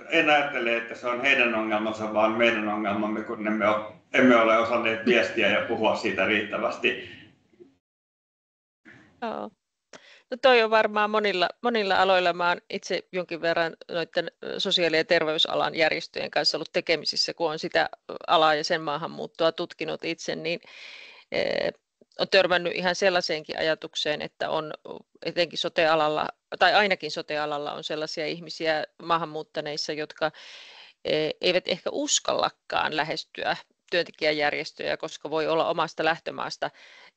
en ajattele, että se on heidän ongelmansa, vaan meidän ongelmamme, kun emme ole osanneet viestiä ja puhua siitä riittävästi. Joo. No toi on varmaan monilla aloilla. Mä oon itse jonkin verran noiden sosiaali- ja terveysalan järjestöjen kanssa ollut tekemisissä, kun on sitä alaa ja sen maahanmuuttoa tutkinut itse, niin on törmännyt ihan sellaiseenkin ajatukseen, että on etenkin sote-alalla, tai ainakin sote-alalla on sellaisia ihmisiä maahanmuuttaneissa, jotka eivät ehkä uskallakaan lähestyä työntekijäjärjestöjä, koska voi olla omasta lähtömaasta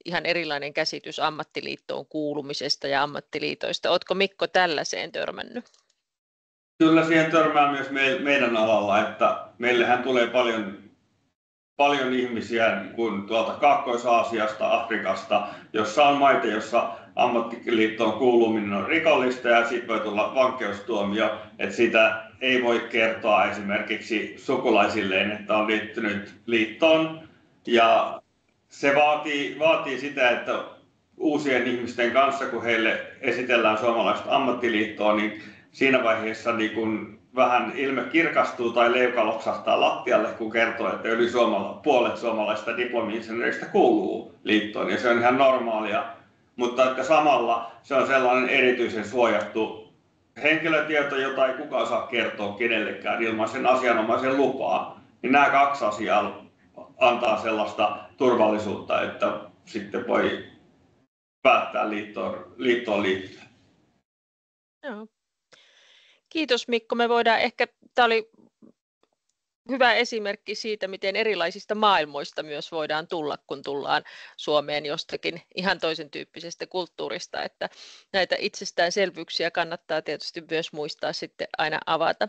ihan erilainen käsitys ammattiliittoon kuulumisesta ja ammattiliitoista. Oletko Mikko tällaiseen törmännyt? Kyllä siihen törmää myös meidän alalla, että meillähän tulee paljon ihmisiä niin kuin tuolta Kaakkois-Aasiasta, Afrikasta, jossa on maita, jossa ammattiliittoon kuuluminen on rikollista ja siitä voi tulla vankeustuomio, että sitä ei voi kertoa esimerkiksi sukulaisilleen, että on liittynyt liittoon. Ja se vaatii sitä, että uusien ihmisten kanssa, kun heille esitellään suomalaista ammattiliittoa, niin siinä vaiheessa niin kun vähän ilme kirkastuu tai leuka loksahtaa lattialle, kun kertoo, että yli puolet suomalaista diplomi-insinööristä kuuluu liittoon, ja se on ihan normaalia. Mutta että samalla se on sellainen erityisen suojattu henkilötieto, jota ei kukaan saa kertoa kenellekään ilman sen asianomaisen lupaa. Niin nämä kaksi asiaa antaa sellaista turvallisuutta, että sitten voi päättää liittoon liittyä. Joo. Kiitos Mikko. Me voidaan ehkä, tämä oli hyvä esimerkki siitä, miten erilaisista maailmoista myös voidaan tulla, kun tullaan Suomeen jostakin ihan toisen tyyppisestä kulttuurista, että näitä itsestäänselvyyksiä kannattaa tietysti myös muistaa sitten aina avata.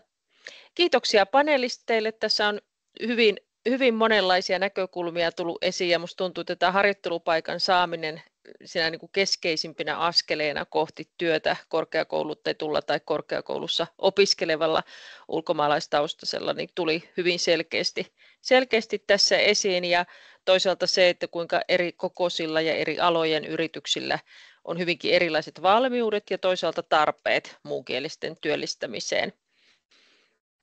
Kiitoksia panelisteille. Tässä on hyvin monenlaisia näkökulmia tullut esiin ja minusta tuntuu, että tämä harjoittelupaikan saaminen siinä niin kuin keskeisimpinä askeleena kohti työtä korkeakoulutetulla tai korkeakoulussa opiskelevalla ulkomaalaistaustaisella niin tuli hyvin selkeästi tässä esiin, ja toisaalta se, että kuinka eri kokoisilla ja eri alojen yrityksillä on hyvinkin erilaiset valmiudet ja toisaalta tarpeet muunkielisten työllistämiseen.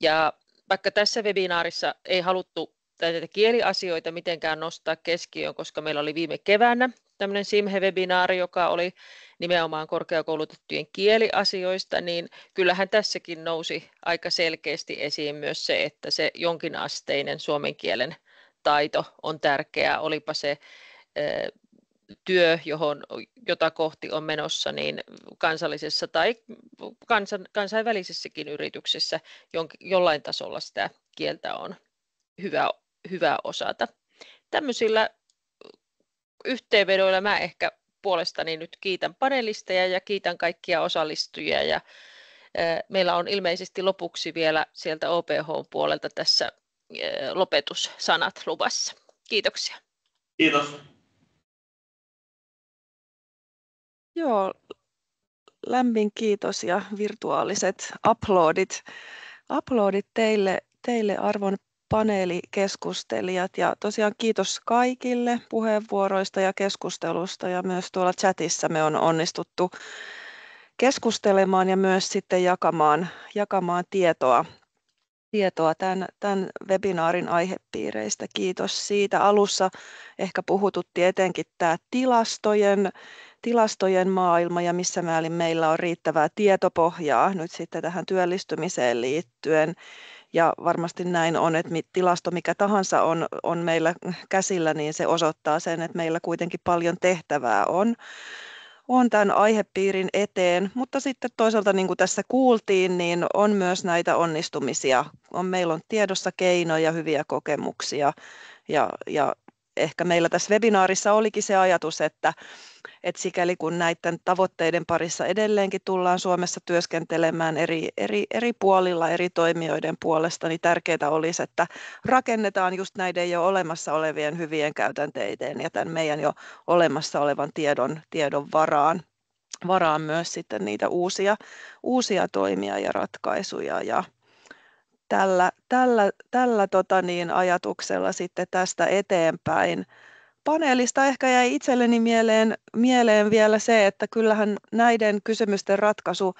Ja vaikka tässä webinaarissa ei haluttu näitä kieliasioita mitenkään nostaa keskiöön, koska meillä oli viime keväänä tämmöinen SIMHE-webinaari, joka oli nimenomaan korkeakoulutettujen kieliasioista, niin kyllähän tässäkin nousi aika selkeästi esiin myös se, että se jonkinasteinen suomen kielen taito on tärkeää, olipa se työ, jota kohti on menossa, niin kansallisessa tai kansainvälisessäkin yrityksessä jollain tasolla sitä kieltä on hyvä osata. Tämmöisillä yhteenvedoilla mä ehkä puolestani nyt kiitän panelisteja ja kiitän kaikkia osallistujia, ja meillä on ilmeisesti lopuksi vielä sieltä OPH-puolelta tässä lopetussanat luvassa. Kiitoksia. Kiitos. Joo, lämmin kiitos ja virtuaaliset uploadit teille arvon paneelikeskustelijat, ja tosiaan kiitos kaikille puheenvuoroista ja keskustelusta, ja myös tuolla chatissa me on onnistuttu keskustelemaan ja myös sitten jakamaan tietoa tämän webinaarin aihepiireistä. Kiitos siitä. Alussa ehkä puhututti etenkin tämä tilastojen maailma ja missä määrin meillä on riittävää tietopohjaa nyt sitten tähän työllistymiseen liittyen. Ja varmasti näin on, että tilasto mikä tahansa on meillä käsillä, niin se osoittaa sen, että meillä kuitenkin paljon tehtävää on tämän aihepiirin eteen, mutta sitten toisaalta niin kuin tässä kuultiin, niin on myös näitä onnistumisia. Meillä on tiedossa keinoja, hyviä kokemuksia, ja ehkä meillä tässä webinaarissa olikin se ajatus, että sikäli kun näiden tavoitteiden parissa edelleenkin tullaan Suomessa työskentelemään eri puolilla, eri toimijoiden puolesta, niin tärkeää olisi, että rakennetaan just näiden jo olemassa olevien hyvien käytänteiden ja tämän meidän jo olemassa olevan tiedon varaan myös sitten niitä uusia toimia ja ratkaisuja. Ja tällä ajatuksella sitten tästä eteenpäin. Paneelista ehkä jäi itselleni mieleen vielä se, että kyllähän näiden kysymysten ratkaisu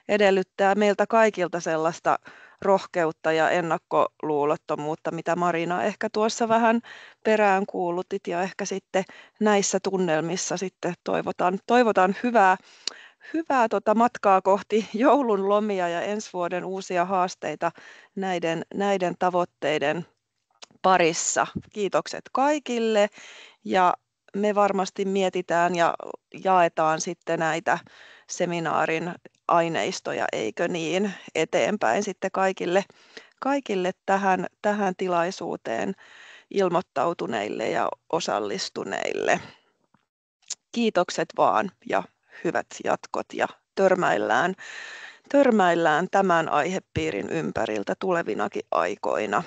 edellyttää meiltä kaikilta sellaista rohkeutta ja ennakkoluulottomuutta, mitä Marina ehkä tuossa vähän peräänkuulutit, ja ehkä sitten näissä tunnelmissa sitten toivotan hyvää matkaa kohti joulun lomia ja ensi vuoden uusia haasteita näiden tavoitteiden parissa. Kiitokset kaikille ja me varmasti mietitään ja jaetaan sitten näitä seminaarin aineistoja, eikö niin, eteenpäin sitten kaikille tähän tilaisuuteen ilmoittautuneille ja osallistuneille. Kiitokset vaan ja hyvät jatkot ja törmäillään tämän aihepiirin ympäriltä tulevinakin aikoina.